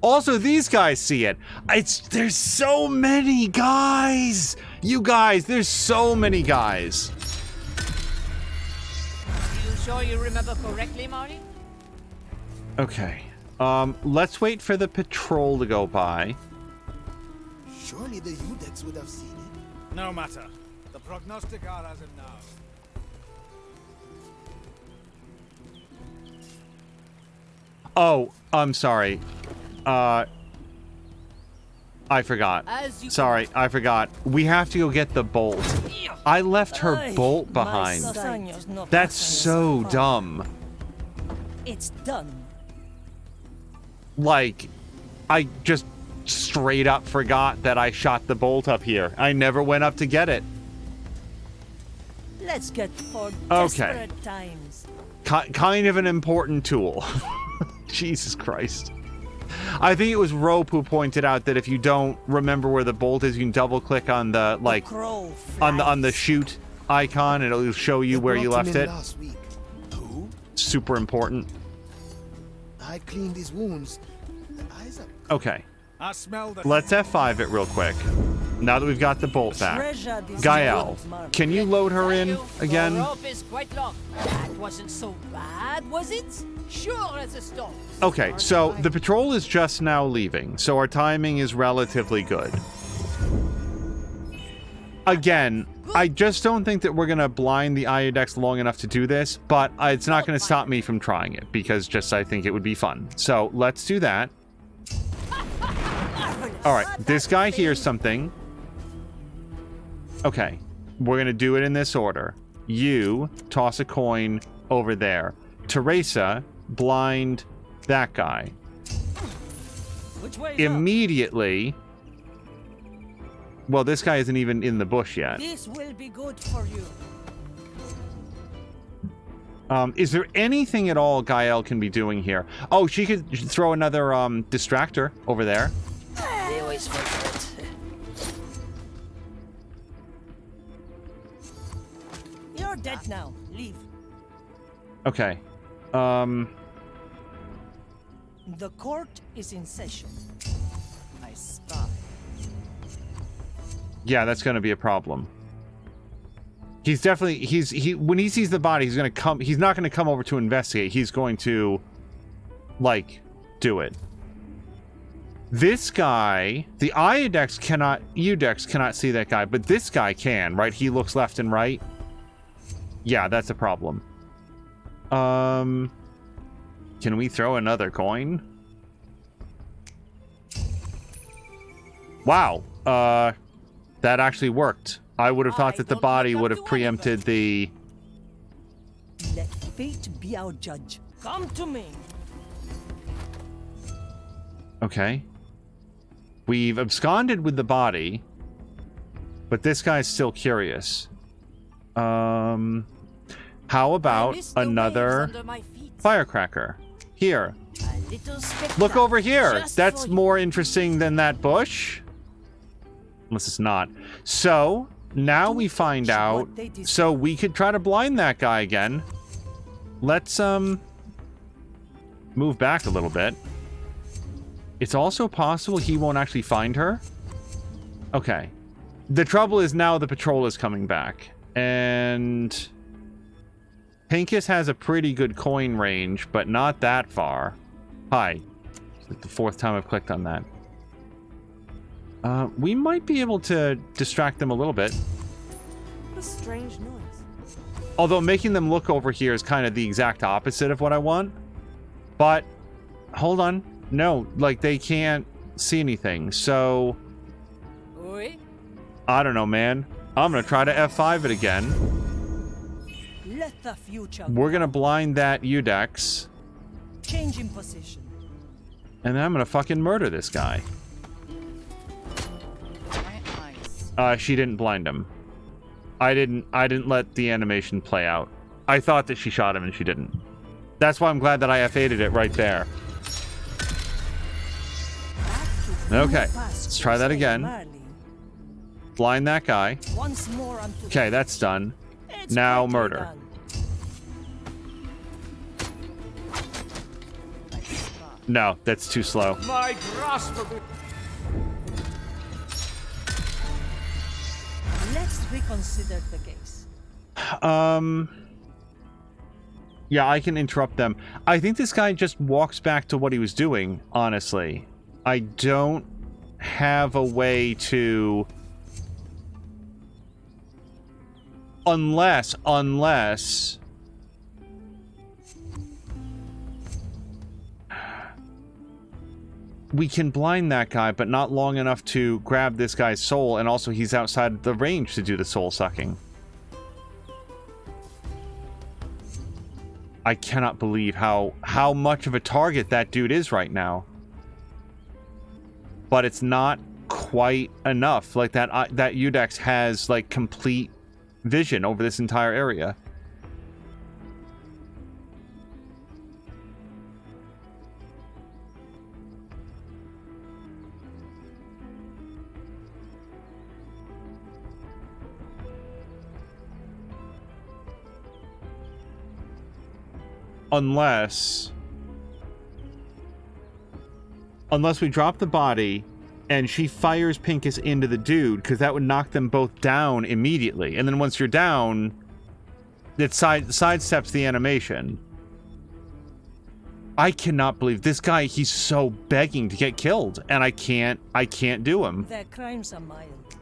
Also, these guys see it. There's so many guys. You guys, there's so many guys. You sure you remember correctly, Marty? Okay. Let's wait for the patrol to go by. Surely the Udex would have seen it. No matter. The prognosticar has it now. Oh, I'm sorry. I forgot. Sorry, I forgot. We have to go get the bolt. I left her bolt behind. That's so dumb. It's done. Like, I just straight up forgot that I shot the bolt up here. I never went up to get it. Let's get for Okay. desperate times. Kind of an important tool. Jesus Christ. I think it was Rope who pointed out that if you don't remember where the bolt is, you can double click on the on the shoot icon and it'll show you where you left it. Last week. Who? Super important. I cleaned his wounds. The eyes are... Okay. I smell the... Let's F5 it real quick. Now that we've got the bolt back. Gael, can you load her in again? The rope is quite long. That wasn't so bad, was it? Sure as a stone. Okay, so the patrol is just now leaving, so our timing is relatively good. Again, I just don't think that we're going to blind the Iodex long enough to do this, but it's not going to stop me from trying it, because just I think it would be fun. So let's do that. All right, this guy hears something. Okay, we're going to do it in this order. You toss a coin over there. Teresa, blind that guy. Immediately... Well, this guy isn't even in the bush yet. This will be good for you. Is there anything at all Gael can be doing here? Oh, she could throw another distractor over there. They always forget. You're dead now. Leave. Okay. The court is in session. I spy. Yeah, that's going to be a problem. He's definitely when he sees the body, he's going to come. He's not going to come over to investigate. He's going to, like, do it. This guy, the Udex cannot see that guy, but this guy can, right? He looks left and right. Yeah, that's a problem. Can we throw another coin? Wow. That actually worked. I would have thought that the body would have preempted the... Let fate be our judge. Come to me. Okay. We've absconded with the body, but this guy's still curious. How about another firecracker? Here. Look over here. That's more interesting than that bush. Unless it's not. So, now we find out. So, we could try to blind that guy again. Let's, move back a little bit. It's also possible he won't actually find her. Okay. The trouble is now the patrol is coming back. And... Pincus has a pretty good coin range, but not that far. Hi. It's like the fourth time I've clicked on that. We might be able to distract them a little bit. What a strange noise. Although making them look over here is kind of the exact opposite of what I want. But, hold on. No, like, they can't see anything, so... I don't know, man. I'm gonna try to F5 it again. Let the future. We're gonna blind that Udex. Change in position. And then I'm gonna fucking murder this guy. She didn't blind him. I didn't let the animation play out. I thought that she shot him and she didn't. That's why I'm glad that I F8'd it right there. Okay, let's try that again. Blind that guy. Okay, that's done. Now murder. No, that's too slow. My grasp of it. Let's reconsider the case. Yeah, I can interrupt them. I think this guy just walks back to what he was doing, honestly. I don't have a way to... Unless... We can blind that guy, but not long enough to grab this guy's soul, and also he's outside the range to do the soul sucking. I cannot believe how much of a target that dude is right now. But it's not quite enough. Like that Udex has like complete vision over this entire area. Unless we drop the body and she fires Pincus into the dude, because that would knock them both down immediately. And then once you're down, it sidesteps the animation. I cannot believe this guy, he's so begging to get killed, and I can't do him. Their crimes are mild.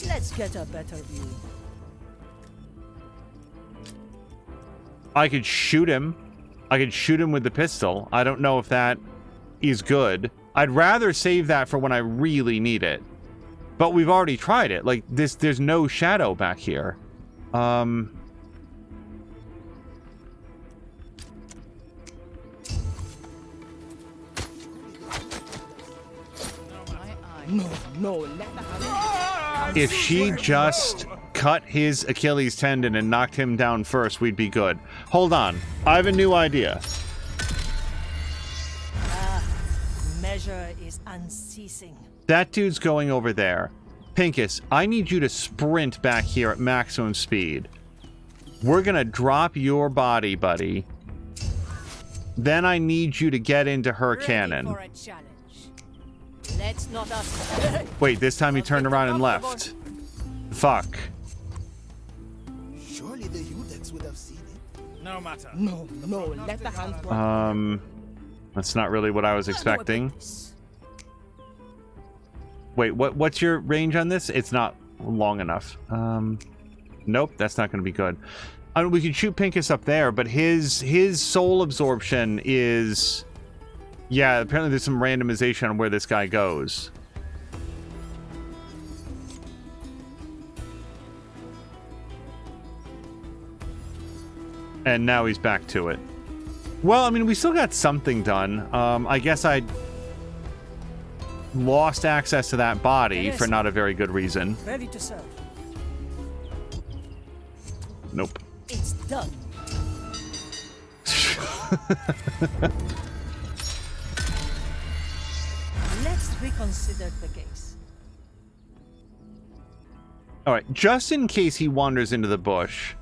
Let's get a better view. I could shoot him. I could shoot him with the pistol. I don't know if that is good. I'd rather save that for when I really need it. But we've already tried it. Like, there's no shadow back here. No, If she just cut his Achilles tendon and knocked him down first, we'd be good. Hold on. I have a new idea. Measure is unceasing. That dude's going over there. Pincus, I need you to sprint back here at maximum speed. We're gonna drop your body, buddy. Then I need you to get into her cannon. For a challenge. Let's not us. Wait, this time he turned around and left. Fuck. Surely the Udex would have seen it. No matter. No, let the hands That's not really what I was expecting. Wait, what's your range on this? It's not long enough. Nope, that's not going to be good. I mean, we could shoot Pincus up there, but his soul absorption is... Yeah, apparently there's some randomization on where this guy goes. And now he's back to it. Well, I mean, we still got something done. I guess I lost access to that body for not a very good reason. Ready to serve. Nope. It's done. Let's reconsider the case. All right, just in case he wanders into the bush.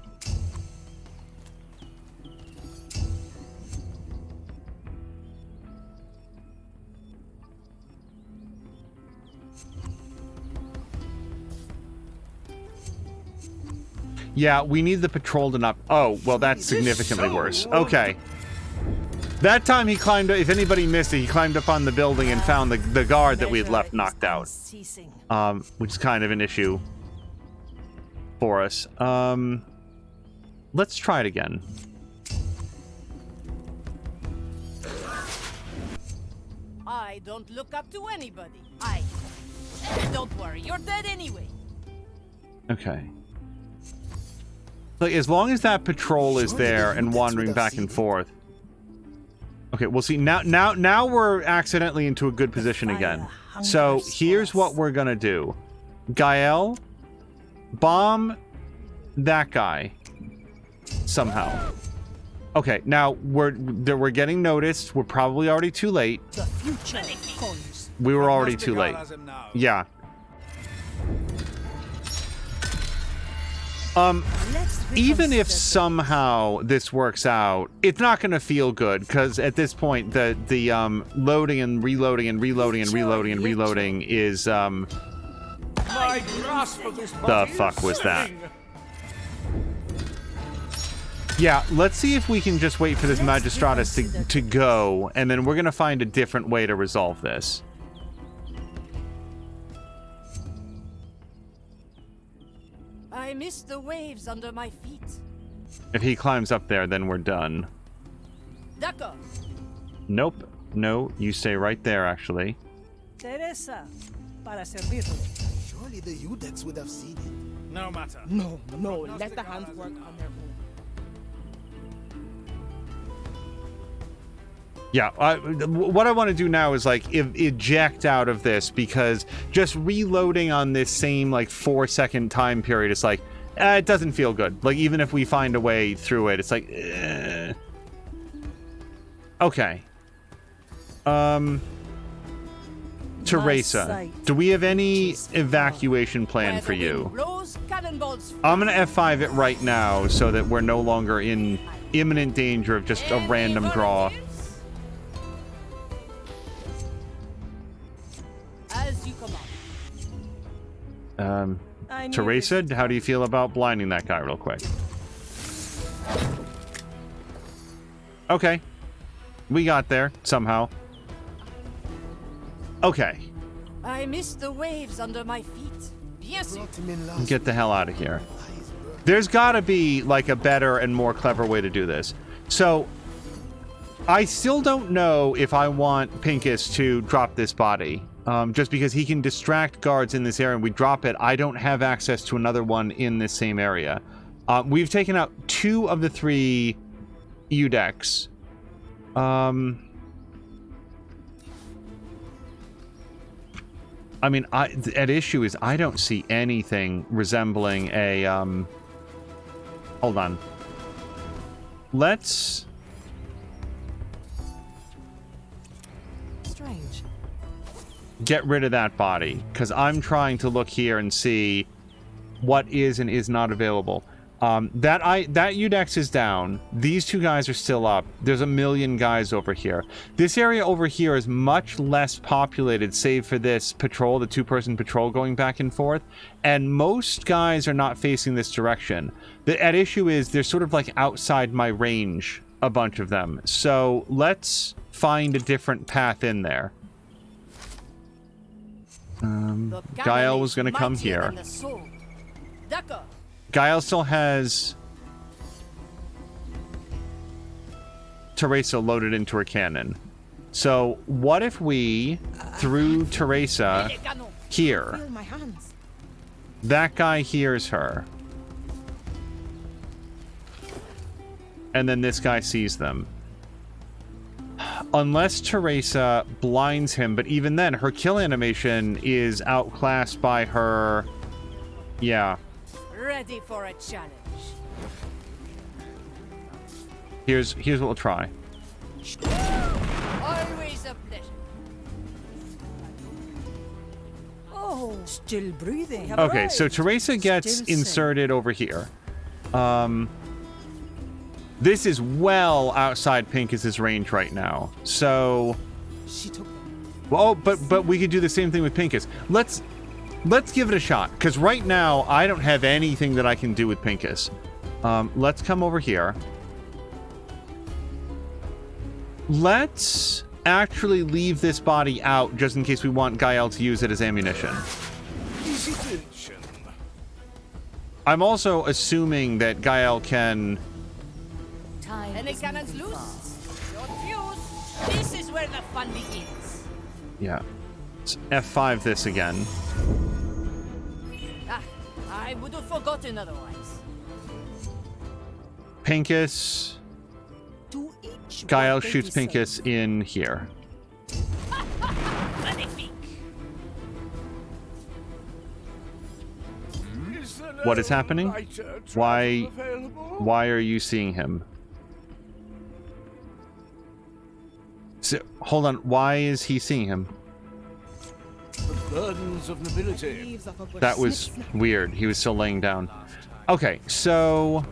Yeah, we need the patrol to not... Oh, well, that's significantly worse. Okay. That time he climbed... If anybody missed it, he climbed up on the building and found the guard that we had left knocked out. Which is kind of an issue for us. Let's try it again. I don't look up to anybody. Don't worry, you're dead anyway. Okay. Like, as long as that patrol is there and wandering back and forth. Okay, we'll see. Now we're accidentally into a good position again. So here's what we're gonna do. Gael, bomb that guy somehow. Okay, now we're getting noticed. We're probably already too late. The future comes. We were already too late. Yeah. Even if somehow this works out, it's not going to feel good because at this point the loading and reloading and reloading and reloading and reloading is My grasp of this the fuck was that? Yeah, let's see if we can just wait for this Magistratus to go, and then we're going to find a different way to resolve this. I miss the waves under my feet. If he climbs up there, then we're done. D'accord. Nope. No, you stay right there, actually. Teresa, para servirle. Surely the Udex would have seen it. No matter. No, let the hands work on their own. Yeah, what I want to do now is, like, eject out of this, because just reloading on this same, like, 4-second time period, it's like, it doesn't feel good. Like, even if we find a way through it, it's like, Okay. Teresa, do we have any evacuation plan for you? I'm gonna F5 it right now so that we're no longer in imminent danger of just a random draw. As you command. Teresa, how do you feel about blinding that guy real quick? Okay. We got there, somehow. Okay. I miss the waves under my feet. Bien sûr. Get the hell out of here. There's gotta be, like, a better and more clever way to do this. So, I still don't know if I want Pincus to drop this body. Just because he can distract guards in this area and we drop it, I don't have access to another one in this same area. We've taken out 2 of the 3 Udex. I mean, at issue is I don't see anything resembling a, hold on. Let's... Strange. Get rid of that body, because I'm trying to look here and see what is and is not available. That Udex is down. These 2 guys are still up. There's a million guys over here. This area over here is much less populated, save for this patrol, the 2-person patrol going back and forth. And most guys are not facing this direction. At issue is they're sort of like outside my range, a bunch of them. So let's find a different path in there. Gael was going to come here. Gael still has Teresa loaded into her cannon. So what if we threw Teresa here? That guy hears her. And then this guy sees them. Unless Teresa blinds him, but even then, her kill animation is outclassed by her... Yeah. Ready for a challenge. Here's what we'll try. Always a pleasure. Oh, still breathing. Okay, so Teresa gets inserted over here. This is well outside Pincus's range right now. So, well, but we could do the same thing with Pincus. Let's give it a shot, because right now I don't have anything that I can do with Pincus. Let's come over here. Let's actually leave this body out just in case we want Gael to use it as ammunition. I'm also assuming that Gael can... Any cannons loose? Don't fuse. This is where the fun begins. Yeah. Let's F5 this again. I I would have forgotten otherwise. Pincus. Gael shoots Pincus in here. What is happening? Why are you seeing him? So, hold on. Why is he seeing him? The burdens of nobility. That was weird. He was still laying down. Okay, so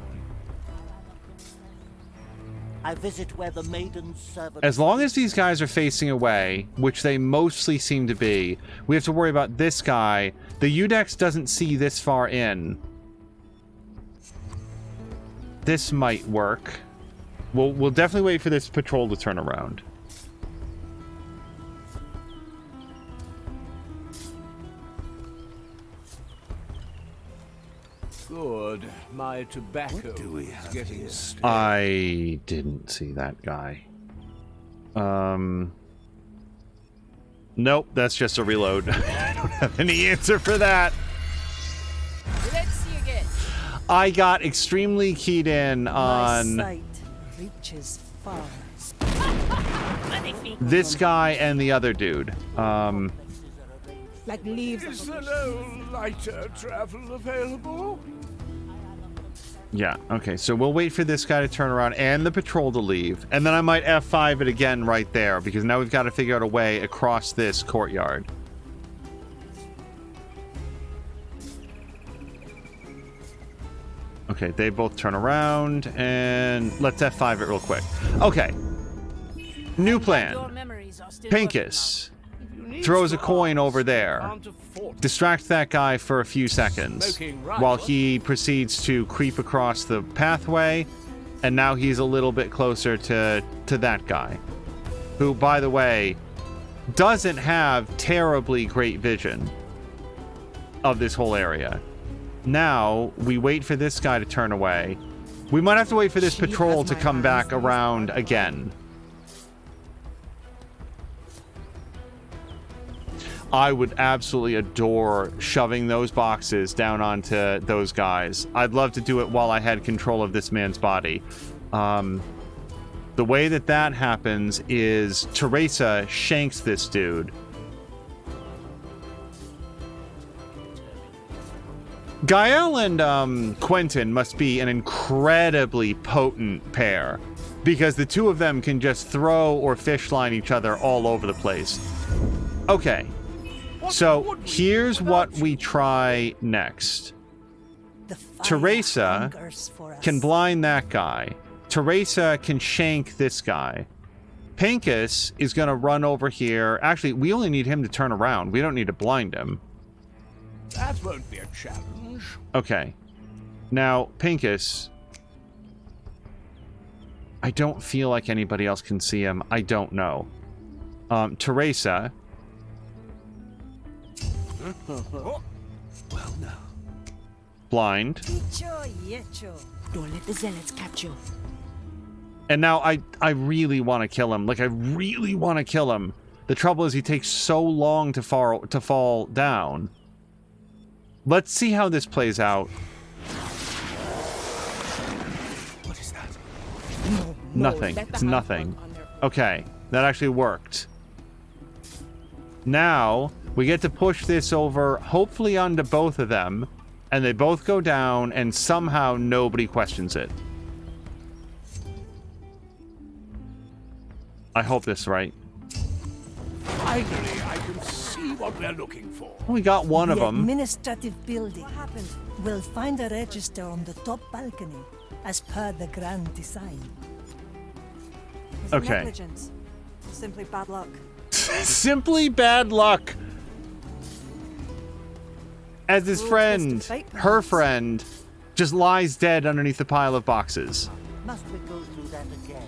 I visit where the maidens serve. as long as these guys are facing away, which they mostly seem to be, we have to worry about this guy. The Udex doesn't see this far in. This might work. We'll definitely wait for this patrol to turn around. Good. My tobacco is getting stale. I didn't see that guy. Nope, that's just a reload. I don't have any answer for that. Let's see again. I got extremely keyed in on My sight reaches far. this guy and the other dude. Like leaves. Is there no lighter travel available? Yeah, okay, so we'll wait for this guy to turn around and the patrol to leave, and then I might F5 it again right there, because now we've got to figure out a way across this courtyard. Okay, they both turn around, and let's F5 it real quick. Okay. New plan. Pincus throws a coin over there. Distract that guy for a few seconds while he proceeds to creep across the pathway, and now he's a little bit closer to that guy, who, by the way, doesn't have terribly great vision of this whole area. Now, we wait for this guy to turn away. We might have to wait for this patrol to come back around again. I would absolutely adore shoving those boxes down onto those guys. I'd love to do it while I had control of this man's body. The way that happens is Teresa shanks this dude. Gael and Quentin must be an incredibly potent pair, because the two of them can just throw or fish line each other all over the place. Okay. So here's what we try next. Teresa can blind that guy. Teresa can shank this guy. Pincus is going to run over here. Actually, we only need him to turn around. We don't need to blind him. That won't be a challenge. Okay. Now, Pincus. I don't feel like anybody else can see him. I don't know. Teresa. Well now. Blind. Don't let the zealots catch you. And now I really want to kill him. Like, I really want to kill him. The trouble is he takes so long to fall down. Let's see how this plays out. What is that? Nothing. It's nothing. Okay, that actually worked. Now, we get to push this over, hopefully onto both of them, and they both go down, and somehow nobody questions it. I hope this is right. Finally, I can see what we're looking for. We got one of The them. administrative building. What happened? We'll find a register on the top balcony, as per the grand design. Is it Okay. negligence? Simply bad luck. Simply bad luck. As his friend, her friend, just lies dead underneath the pile of boxes. Must we go through that again?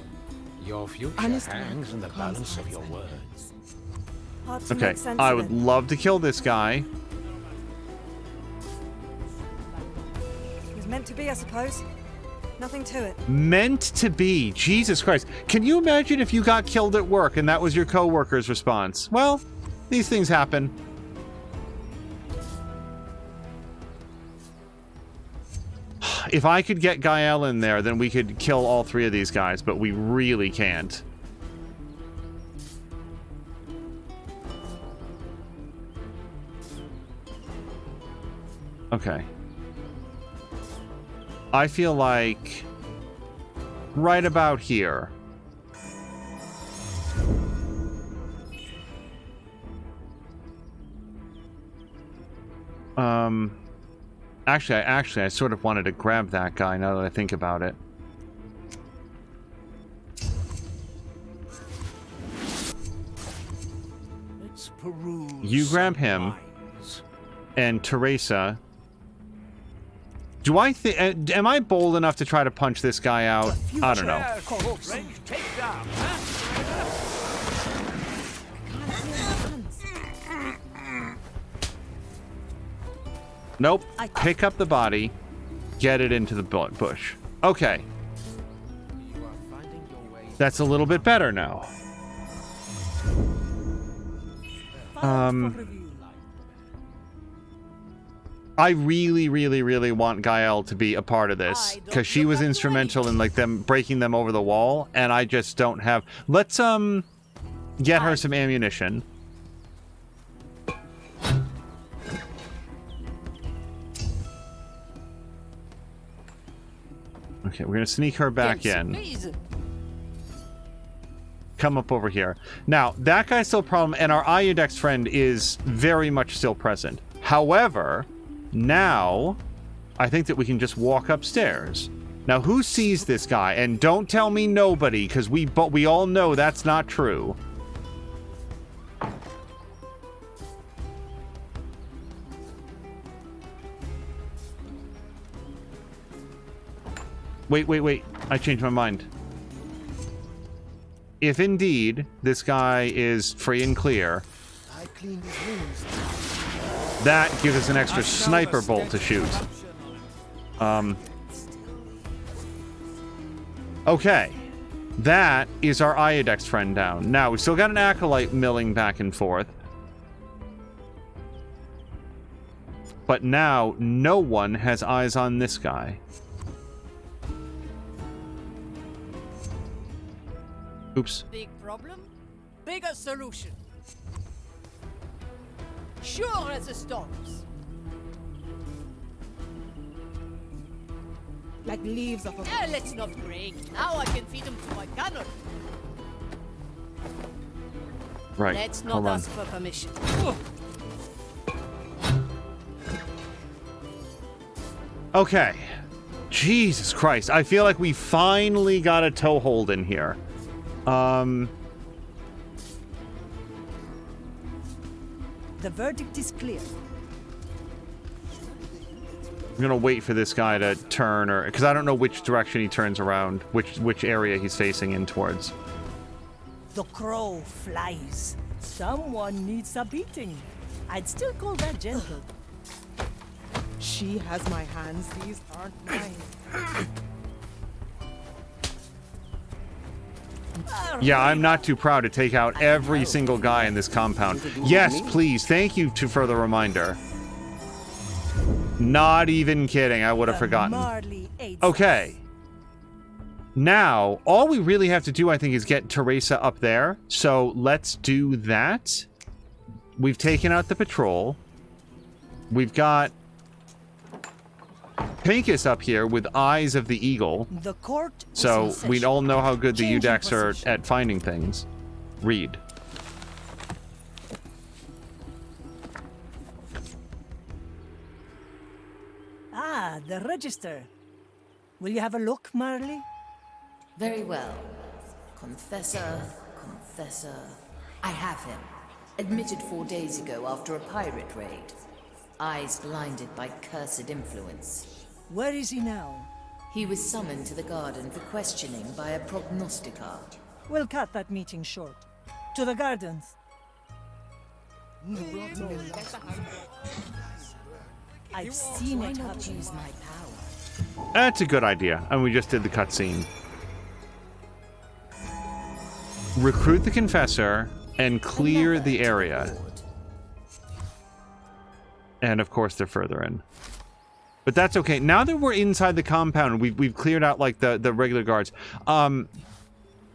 Your future hangs in the balance of your words. Hard to Okay, make sense I of would it. love to kill this guy. It was meant to be, I suppose. Nothing to it. Meant to be. Jesus Christ. Can you imagine if you got killed at work and that was your coworker's response? Well, these things happen. If I could get Gael in there, then we could kill all 3 of these guys, but we really can't. Okay. I feel like right about here. Actually, I sort of wanted to grab that guy now that I think about it. Let's peruse. You grab him, and Teresa. Do I think? Am I bold enough to try to punch this guy out? I don't know. Range takedown. Nope. Pick up the body, get it into the bush. Okay. That's a little bit better now. I really, really, really want Gael to be a part of this because she was instrumental in like them breaking them over the wall, and I just don't have. Let's get her some ammunition. Okay, we're gonna sneak her back in. Come up over here. Now, that guy's still a problem, and our Iodex friend is very much still present. However, now, I think that we can just walk upstairs. Now, who sees this guy? And don't tell me nobody, because we all know that's not true. Wait. I changed my mind. If indeed this guy is free and clear, that gives us an extra sniper bolt to shoot. Okay. That is our Iodex friend down. Now, we still got an Acolyte milling back and forth. But now, no one has eyes on this guy. Oops. Big problem, bigger solution. Sure as the storms. Like leaves off a... Let's not break. Now I can feed them to my gunner. Right. Let's not ask for permission. Okay. Jesus Christ. I feel like we finally got a toehold in here. The verdict is clear. I'm gonna wait for this guy to turn, or because I don't know which direction he turns around, which area he's facing in towards. The crow flies. Someone needs a beating. I'd still call that gentle. She has my hands. These aren't mine. Yeah, I'm not too proud to take out every single guy in this compound. Yes, please. Thank you for the reminder. Not even kidding. I would have forgotten. Okay. Now, all we really have to do, I think, is get Teresa up there. So let's do that. We've taken out the patrol. We've got Pinkus up here with Eyes of the Eagle. The court so we all know how good the Udex are at finding things. Read. Ah, the register. Will you have a look, Marley? Very well. Confessor. I have him. Admitted 4 days ago after a pirate raid. Eyes blinded by cursed influence. Where is he now? He was summoned to the garden for questioning by a prognosticar. We'll cut that meeting short. To the gardens. I've seen it happen. Use my power. That's a good idea. And we just did the cutscene. Recruit the Confessor and clear the area. And of course they're further in. But that's okay. Now that we're inside the compound, we've cleared out like the regular guards.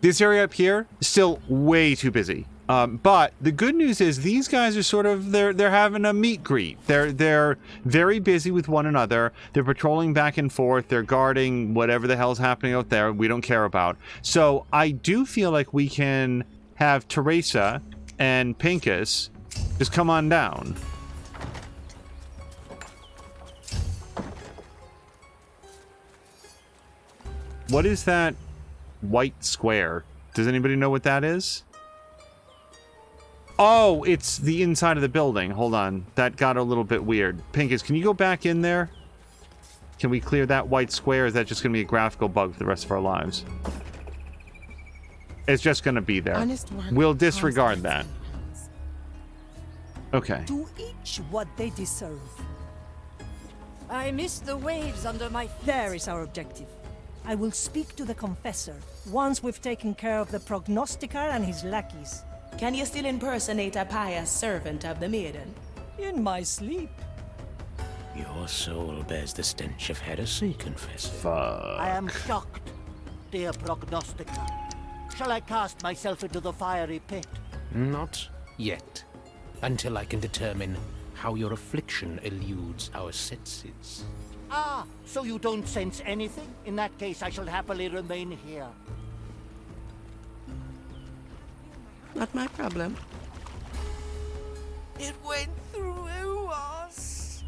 This area up here still way too busy. But the good news is these guys are sort of they're having a meet greet. They're very busy with one another. They're patrolling back and forth. They're guarding whatever the hell's happening out there. We don't care about. So I do feel like we can have Teresa and Pincus just come on down. What is that white square? Does anybody know what that is? Oh, it's the inside of the building. Hold on. That got a little bit weird. Pincus, can you go back in there? Can we clear that white square? Or is that just going to be a graphical bug for the rest of our lives? It's just going to be there. We'll disregard that. Okay. To each what they deserve. I miss the waves under my feet. There is our objective. I will speak to the Confessor once we've taken care of the Prognosticar and his lackeys. Can you still impersonate a pious servant of the maiden? In my sleep. Your soul bears the stench of heresy, Confessor. Fuck. I am shocked, dear Prognosticar. Shall I cast myself into the fiery pit? Not yet. Until I can determine how your affliction eludes our senses. Ah, so you don't sense anything? In that case, I shall happily remain here. Not my problem. It went through us.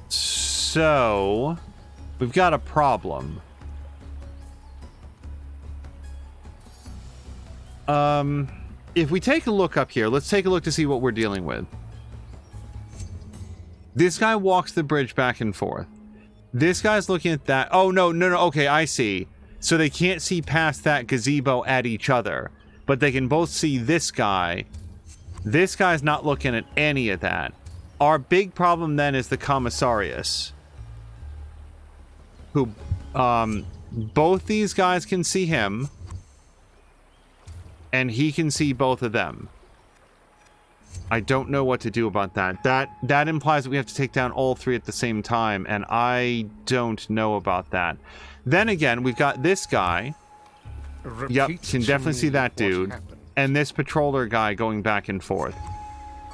So, we've got a problem. If we take a look up here, let's take a look to see what we're dealing with. This guy walks the bridge back and forth. This guy's looking at that. Oh, no. Okay, I see. So they can't see past that gazebo at each other. But they can both see this guy. This guy's not looking at any of that. Our big problem then is the Commissarius. Who, both these guys can see him. And he can see both of them. I don't know what to do about that. That implies that we have to take down all three at the same time, and I don't know about that. Then again, we've got this guy. Yep, can definitely see that dude. And this patroller guy going back and forth.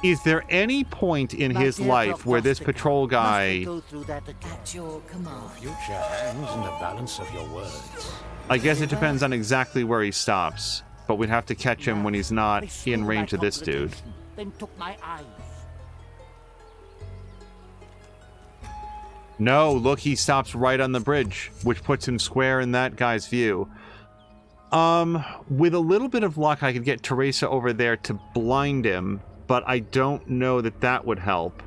Is there any point in his life where this patrol guy... At your command. Future hangs in the balance of your words. I guess it depends on exactly where he stops. But we'd have to catch him when he's not in range of this dude. Then took my eyes. No, look, he stops right on the bridge, which puts him square in that guy's view. With a little bit of luck, I could get Teresa over there to blind him, but I don't know that that would help.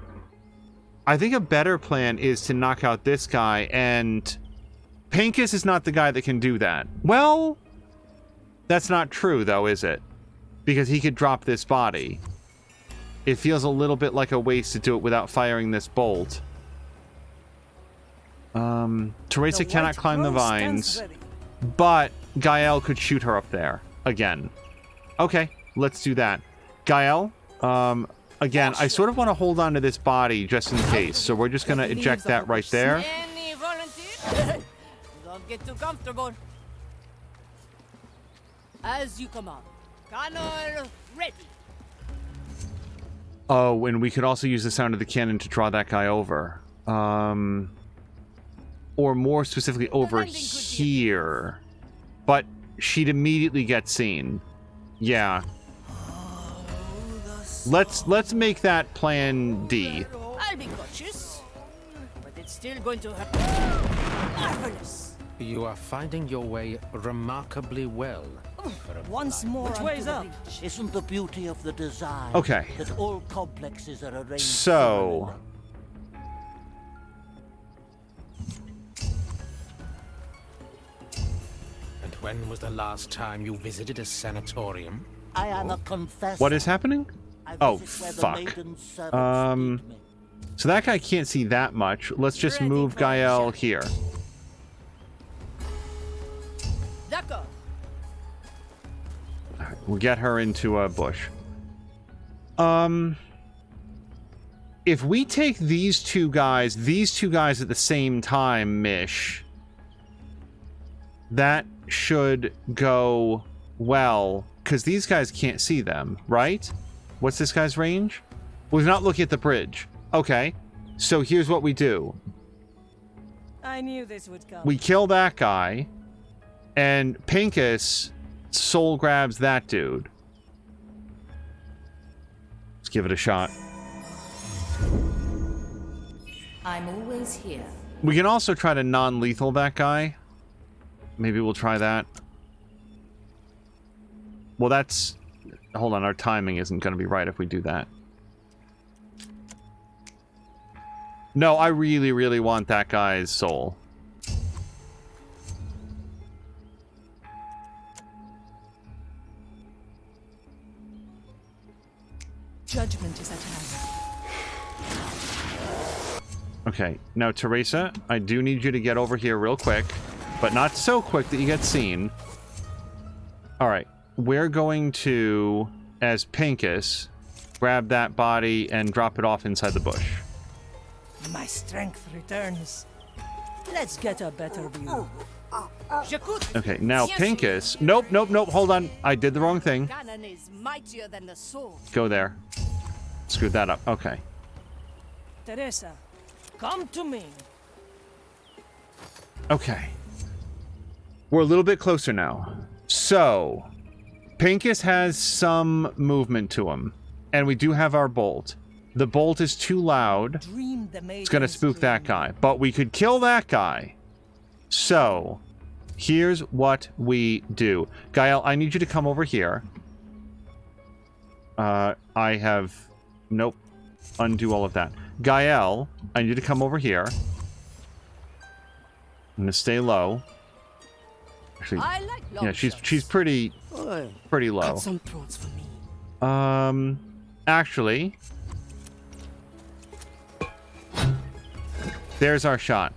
I think a better plan is to knock out this guy, and Pincus is not the guy that can do that. Well, that's not true, though, is it? Because he could drop this body. It feels a little bit like a waste to do it without firing this bolt. Teresa cannot climb the vines, but Gael could shoot her up there again. Okay, let's do that. Gael, again, I sort of want to hold on to this body just in case, so we're just going to eject that right there. Any volunteers? Don't get too comfortable. As you command. Cannon ready. Oh, and we could also use the sound of the cannon to draw that guy over. Or more specifically over here. But she'd immediately get seen. Yeah. Let's make that plan D. I'll be cautious, but it's still going to hurt. Marvelous. You are finding your way remarkably well. Once more. Which way is up? Isn't the beauty of the design Okay. that all complexes are arranged So, And when was the last time you visited a sanatorium? I am a confessor. what is happening? Oh, visit where the fuck. maiden servants lead me. So that guy can't see that much. Let's just move Gael here. D'accord. We'll get her into a bush. If we take these two guys at the same time, Mish, that should go well, because these guys can't see them, right? What's this guy's range? Well, he's not looking at the bridge. Okay, so here's what we do. I knew this would come. We kill that guy, and Pincus soul grabs that dude. Let's give it a shot. I'm always here. We can also try to non-lethal that guy. Maybe we'll try that. Well, that's... Hold on, our timing isn't going to be right if we do that. No, I really, really want that guy's soul. Judgment is at hand. Okay, now Teresa, I do need you to get over here real quick, but not so quick that you get seen. Alright, we're going to, as Pincus, grab that body and drop it off inside the bush. My strength returns. Let's get a better view. Okay, now Pincus... Nope, hold on. I did the wrong thing. Cannon is mightier than the sword. Go there. Screwed that up. Okay. Teresa, come to me. Okay. We're a little bit closer now. So, Pincus has some movement to him. And we do have our bolt. The bolt is too loud. It's going to spook that guy. But we could kill that guy. So, here's what we do. Gael, I need you to come over here. I have... Nope. Undo all of that. Gael, I need you to come over here. I'm going to stay low. Actually, yeah, she's pretty low. Cut some throats for me. Actually, there's our shot.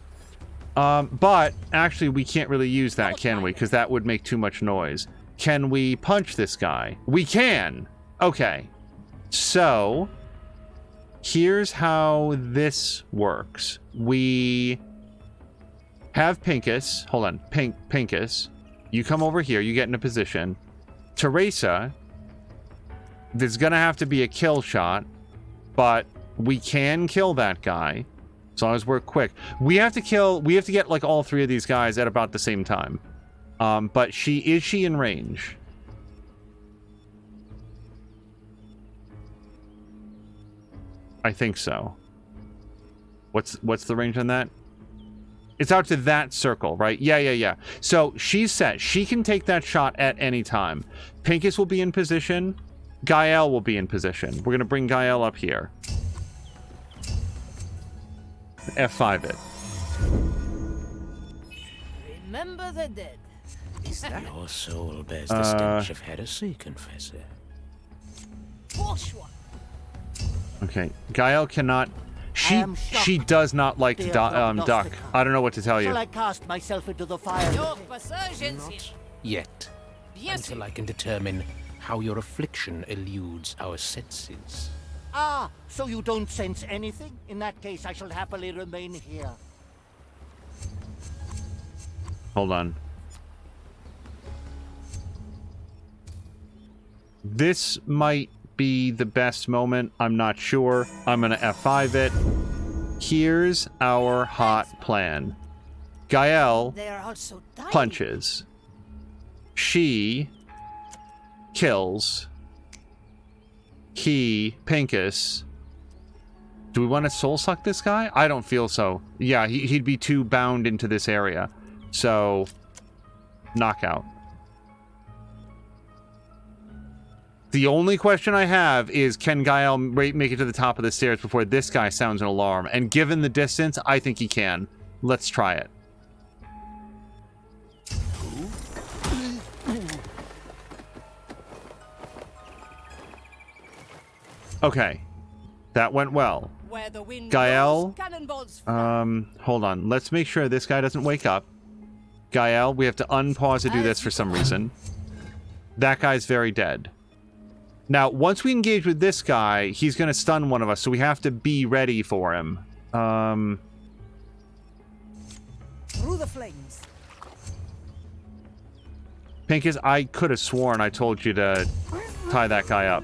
But actually, we can't really use that, can we? Because that would make too much noise. Can we punch this guy? We can. Okay. So, here's how this works. We have Pincus. Hold on. Pincus. You come over here. You get in a position. Teresa. There's going to have to be a kill shot. But we can kill that guy. As long as we're quick. We have to get like all three of these guys at about the same time. But is she in range? I think so. What's the range on that? It's out to that circle, right? Yeah. So she's set. She can take that shot at any time. Pincus will be in position. Gael will be in position. We're going to bring Gael up here. F5 it. Remember the dead. Is that your soul bears the stench of heresy, Confessor? Push one. Okay, Gael cannot... She does not like to duck. I don't know what to tell you. Shall I cast myself into the fire? Not yet. Until I can determine how your affliction eludes our senses. Ah, so you don't sense anything? In that case, I shall happily remain here. Hold on. This might be the best moment. I'm not sure. I'm going to F5 it. Here's our hot plan. Gael punches. She kills. Pincus. Do we want to soul suck this guy? I don't feel so. Yeah, he'd be too bound into this area. So, knockout. The only question I have is, can Gael make it to the top of the stairs before this guy sounds an alarm? And given the distance, I think he can. Let's try it. Okay. That went well. Gael, hold on. Let's make sure this guy doesn't wake up. Gael, we have to unpause to do this for some reason. That guy's very dead. Now, once we engage with this guy, he's going to stun one of us, so we have to be ready for him. Through the flames. Pinkus, I could have sworn I told you to tie that guy up.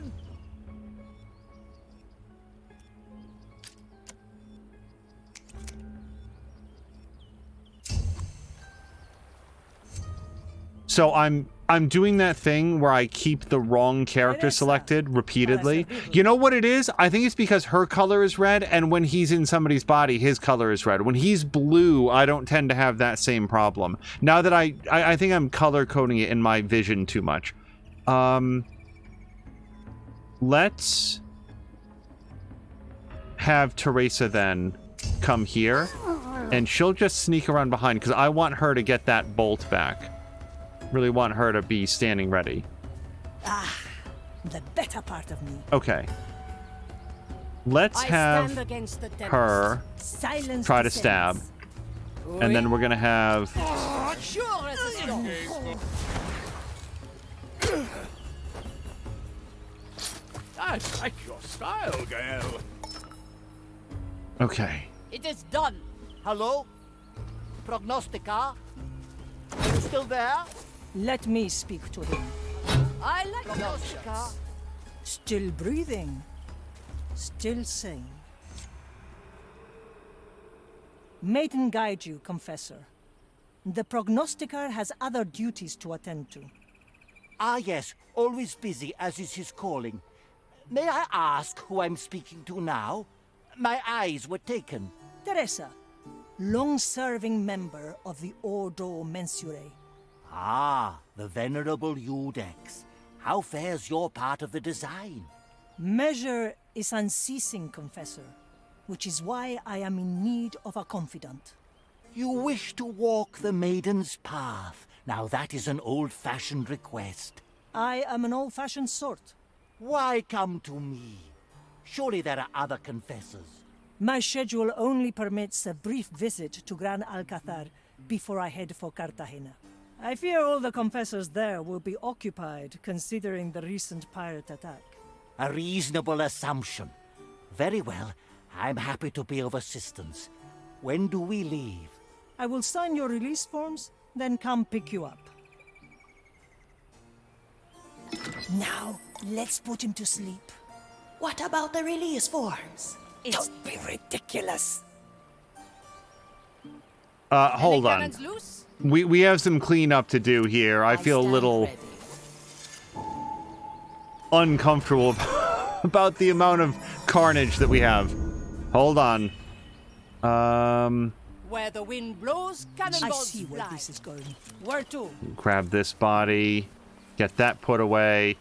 So I'm doing that thing where I keep the wrong character selected repeatedly. You know what it is? I think it's because her color is red, and when he's in somebody's body, his color is red. When he's blue, I don't tend to have that same problem. Now that I think I'm color coding it in my vision too much. Let's have Teresa then come here, and she'll just sneak around behind, because I want her to get that bolt back. Really want her to be standing ready. Ah, the better part of me. Okay. Let's have her try to stab. And then we're going to have... I like your style, Gael. Okay. It is done. Hello? Prognostica? Are you still there? Let me speak to him. I like Prognostica. Still breathing. Still sane. Maiden guide you, Confessor. The prognosticator has other duties to attend to. Ah, yes. Always busy, as is his calling. May I ask who I'm speaking to now? My eyes were taken. Teresa, long-serving member of the Ordo Mensurae. Ah, the venerable Eudex. How fares your part of the design? Measure is unceasing, Confessor, which is why I am in need of a confidant. You wish to walk the maiden's path. Now that is an old-fashioned request. I am an old-fashioned sort. Why come to me? Surely there are other confessors. My schedule only permits a brief visit to Gran Alcazar before I head for Cartagena. I fear all the confessors there will be occupied, considering the recent pirate attack. A reasonable assumption. Very well. I'm happy to be of assistance. When do we leave? I will sign your release forms, then come pick you up. Now, let's put him to sleep. What about the release forms? Don't be ridiculous. Hold on. We have some cleanup to do here. I feel a little uncomfortable about the amount of carnage that we have. Hold on. Where the wind blows, cannonballs I see where fly. this is going. Where to? Grab this body. Get that put away.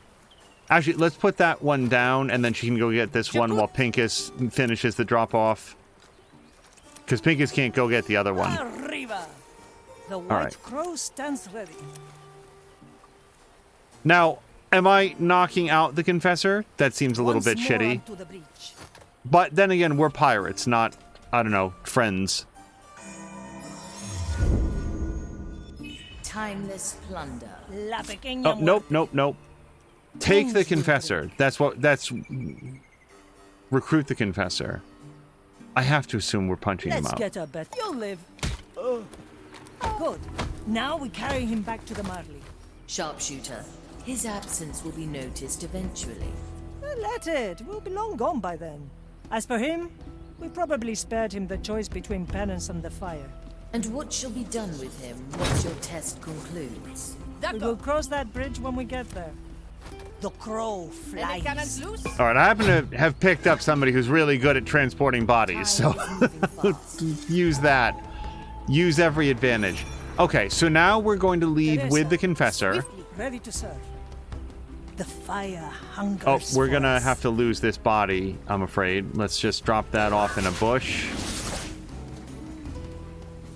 Actually, let's put that one down, and then she can go get this one while Pinkus finishes the drop-off. Because Pinkus can't go get the other one. Arriba! The white crow stands ready. Now, am I knocking out the Confessor? That seems a little bit shitty. But then again, we're pirates, not, I don't know, friends. Timeless plunder. Oh, nope. Take the Confessor. That's recruit the Confessor. I have to assume we're punching him out. Let's get a bet. You'll live. Good. Now we carry him back to the Marley. Sharpshooter. His absence will be noticed eventually. Let it. We'll be long gone by then. As for him, we probably spared him the choice between penance and the fire. And what shall be done with him once your test concludes? We will cross that bridge when we get there. The crow flies. Alright, I happen to have picked up somebody who's really good at transporting bodies, so use that. Use every advantage. Okay, so now we're going to leave Teresa, with the Confessor. Swiftly, ready to serve. The fire hungers. Oh, we're gonna have to lose this body, I'm afraid. Let's just drop that off in a bush.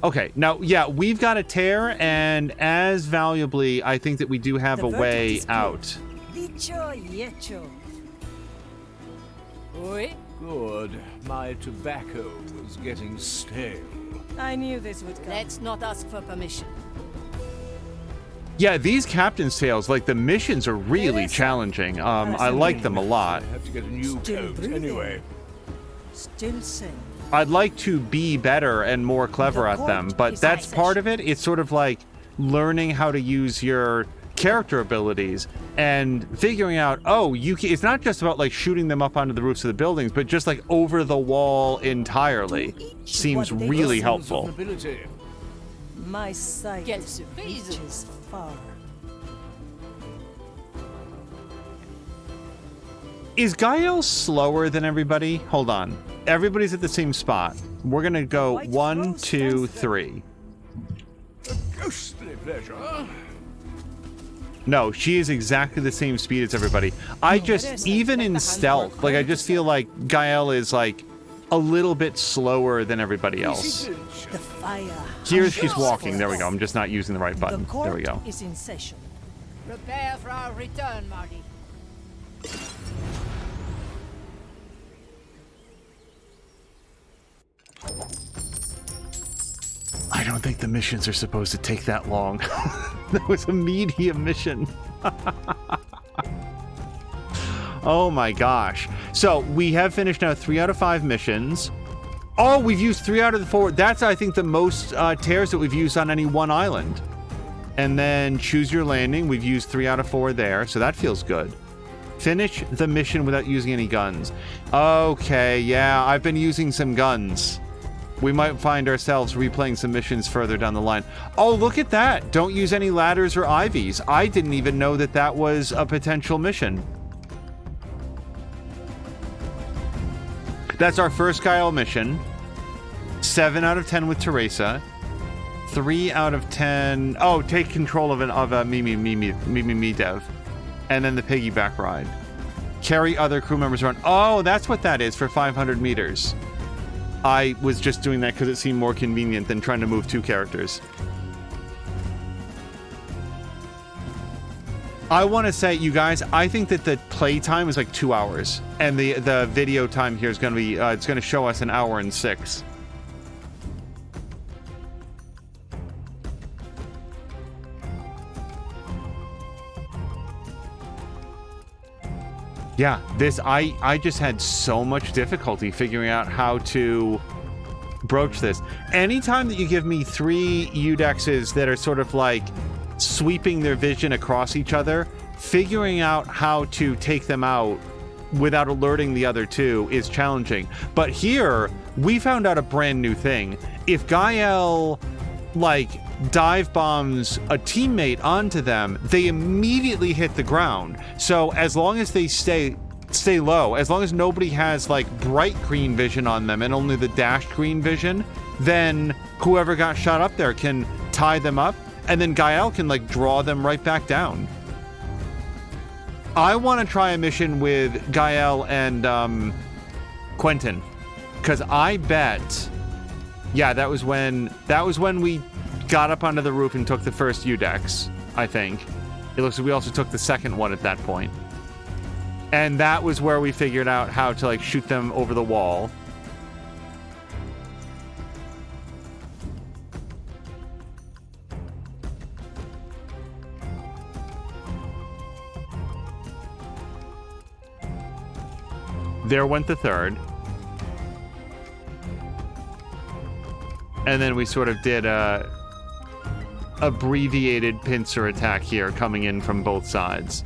Okay, now, yeah, we've got a tear, and as valuably, I think that we do have a way out. Dicho y hecho. Oui? Good. My tobacco was getting stale. I knew this would come. Let's not ask for permission. Yeah, these captain's tales, like the missions are really challenging. I like them a lot. I have to get a new coat anyway. Still sane. I'd like to be better and more clever at them, but that's part of it. It's sort of like learning how to use your character abilities and figuring out, oh, it's not just about like shooting them up onto the roofs of the buildings, but just like over the wall entirely seems really helpful. My sight reaches far. Is Gael slower than everybody? Hold on. Everybody's at the same spot. We're gonna go 1, 2, 3. A ghostly pleasure. No, she is exactly the same speed as everybody. I just, even in stealth, like I just feel like Gael is like a little bit slower than everybody else. The fire. Here she's walking. There we go. I'm just not using the right button. There we go. Is in session. Prepare for our return, Marty. I don't think the missions are supposed to take that long. That was a medium mission. Oh my gosh. So we have finished now 3 out of 5 missions. Oh, we've used 3 out of the 4. That's, I think, the most tears that we've used on any one island. And then choose your landing. We've used 3 out of 4 there, so that feels good. Finish the mission without using any guns. Okay, yeah, I've been using some guns. We might find ourselves replaying some missions further down the line. Oh, look at that. Don't use any ladders or ivies. I didn't even know that that was a potential mission. That's our first Gael mission. 7 out of 10 with Teresa. 3 out of 10. Oh, take control of a me dev. And then the piggyback ride. Carry other crew members around. Oh, that's what that is for 500 meters. I was just doing that because it seemed more convenient than trying to move 2 characters. I want to say, you guys, I think that the play time is like 2 hours, and the video time here is going to be it's going to show us 1 hour and 6. Yeah, I just had so much difficulty figuring out how to broach this. Anytime that you give me 3 Udexes that are sort of like sweeping their vision across each other, figuring out how to take them out without alerting the other 2 is challenging. But here, we found out a brand new thing. If Gael, like, dive bombs a teammate onto them, they immediately hit the ground. So as long as they stay low, as long as nobody has like bright green vision on them and only the dashed green vision, then whoever got shot up there can tie them up, and then Gael can like draw them right back down. I want to try a mission with Gael and Quentin, because I bet, yeah, that was when we got up onto the roof and took the first Udex, I think. It looks like we also took the second one at that point. And that was where we figured out how to like shoot them over the wall. There went the third. And then we sort of did a abbreviated pincer attack here coming in from both sides.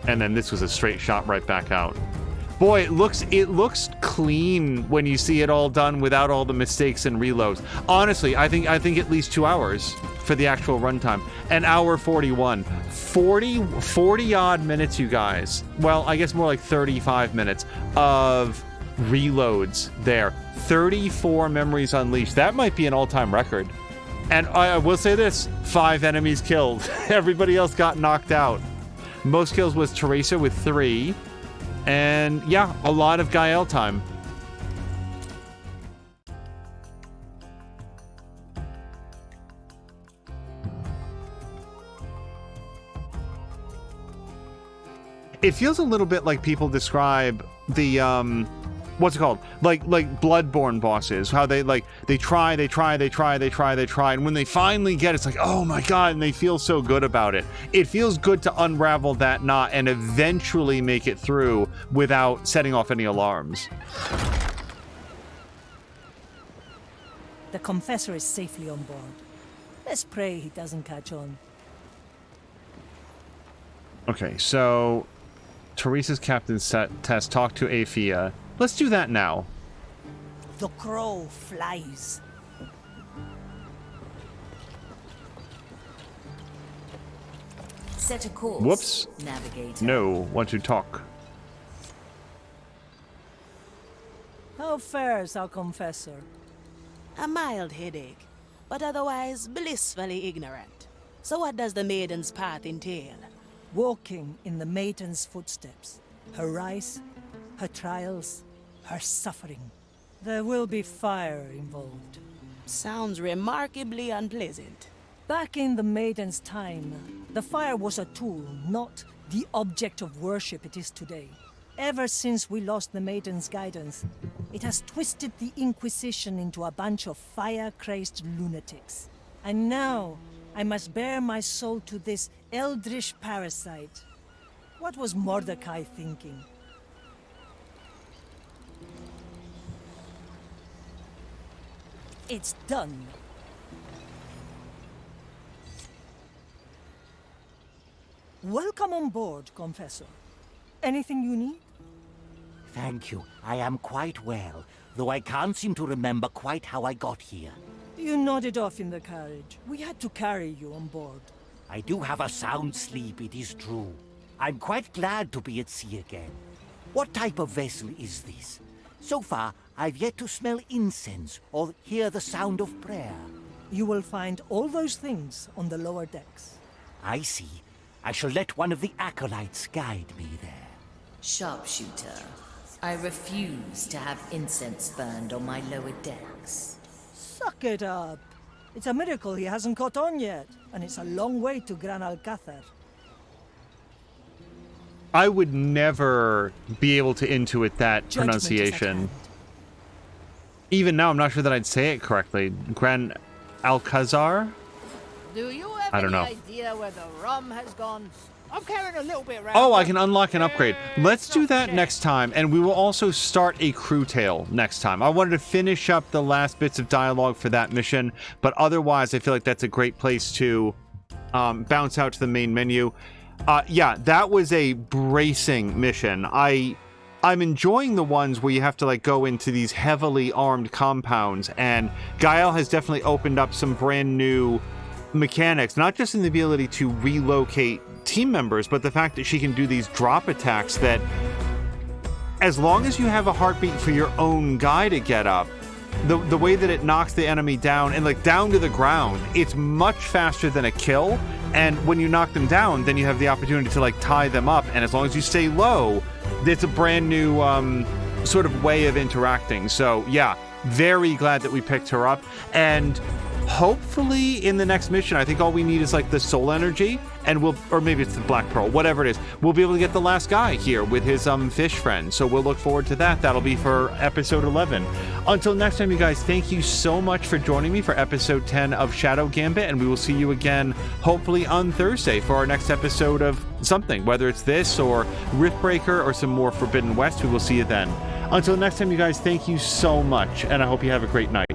And then this was a straight shot right back out. Boy, it looks clean when you see it all done without all the mistakes and reloads. Honestly, I think at least 2 hours for the actual runtime. 1 hour 41. 40 odd minutes, you guys. Well, I guess more like 35 minutes of reloads there. 34 memories unleashed. That might be an all-time record. And I will say this, 5 enemies killed. Everybody else got knocked out. Most kills was Teresa with 3. And yeah, a lot of Gael time. It feels a little bit like people describe the what's it called? Like Bloodborne bosses, how they try, and when they finally get it, it's like, oh my god, and they feel so good about it. It feels good to unravel that knot and eventually make it through without setting off any alarms. The Confessor is safely on board. Let's pray he doesn't catch on. Okay, so Teresa's captain's test, talk to Aphia. Let's do that now. The crow flies. Set a course. Whoops. Navigator. No, want to talk. How fares our Confessor? A mild headache, but otherwise blissfully ignorant. So what does the maiden's path entail? Walking in the maiden's footsteps. Her rise, her trials, her suffering. There will be fire involved. Sounds remarkably unpleasant. Back in the maiden's time, the fire was a tool, not the object of worship it is today. Ever since we lost the maiden's guidance, it has twisted the Inquisition into a bunch of fire-crazed lunatics. And now, I must bare my soul to this eldritch parasite. What was Mordecai thinking? It's done. Welcome on board, Confessor. Anything you need? Thank you. I am quite well, though I can't seem to remember quite how I got here. You nodded off in the carriage. We had to carry you on board. I do have a sound sleep, it is true. I'm quite glad to be at sea again. What type of vessel is this? So far, I've yet to smell incense or hear the sound of prayer. You will find all those things on the lower decks. I see. I shall let one of the acolytes guide me there. Sharpshooter, I refuse to have incense burned on my lower decks. Suck it up. It's a miracle he hasn't caught on yet, and it's a long way to Gran Alcázar. I would never be able to intuit that pronunciation. Even now, I'm not sure that I'd say it correctly. Gran Alcázar? Do you have any idea where the rum has gone? I'm carrying a little bit around. Oh, I can unlock an upgrade. Let's do that next time, and we will also start a crew tale next time. I wanted to finish up the last bits of dialogue for that mission, but otherwise I feel like that's a great place to bounce out to the main menu. Yeah, that was a bracing mission. I'm enjoying the ones where you have to go into these heavily armed compounds, and Gael has definitely opened up some brand new mechanics, not just in the ability to relocate team members, but the fact that she can do these drop attacks that, as long as you have a heartbeat for your own guy to get up, the way that it knocks the enemy down and down to the ground, it's much faster than a kill. And when you knock them down, then you have the opportunity to tie them up, and as long as you stay low, it's a brand new sort of way of interacting. So yeah, very glad that we picked her up, and hopefully in the next mission, I think all we need is the soul energy, and or maybe it's the Black Pearl, whatever it is, we'll be able to get the last guy here with his fish friend. So we'll look forward to that. That'll be for episode 11. Until next time, you guys, thank you so much for joining me for episode 10 of Shadow Gambit, and we will see you again hopefully on Thursday for our next episode of something, whether it's this or Riftbreaker or some more Forbidden West. We will see you then. Until next time, you guys, thank you so much, and I hope you have a great night.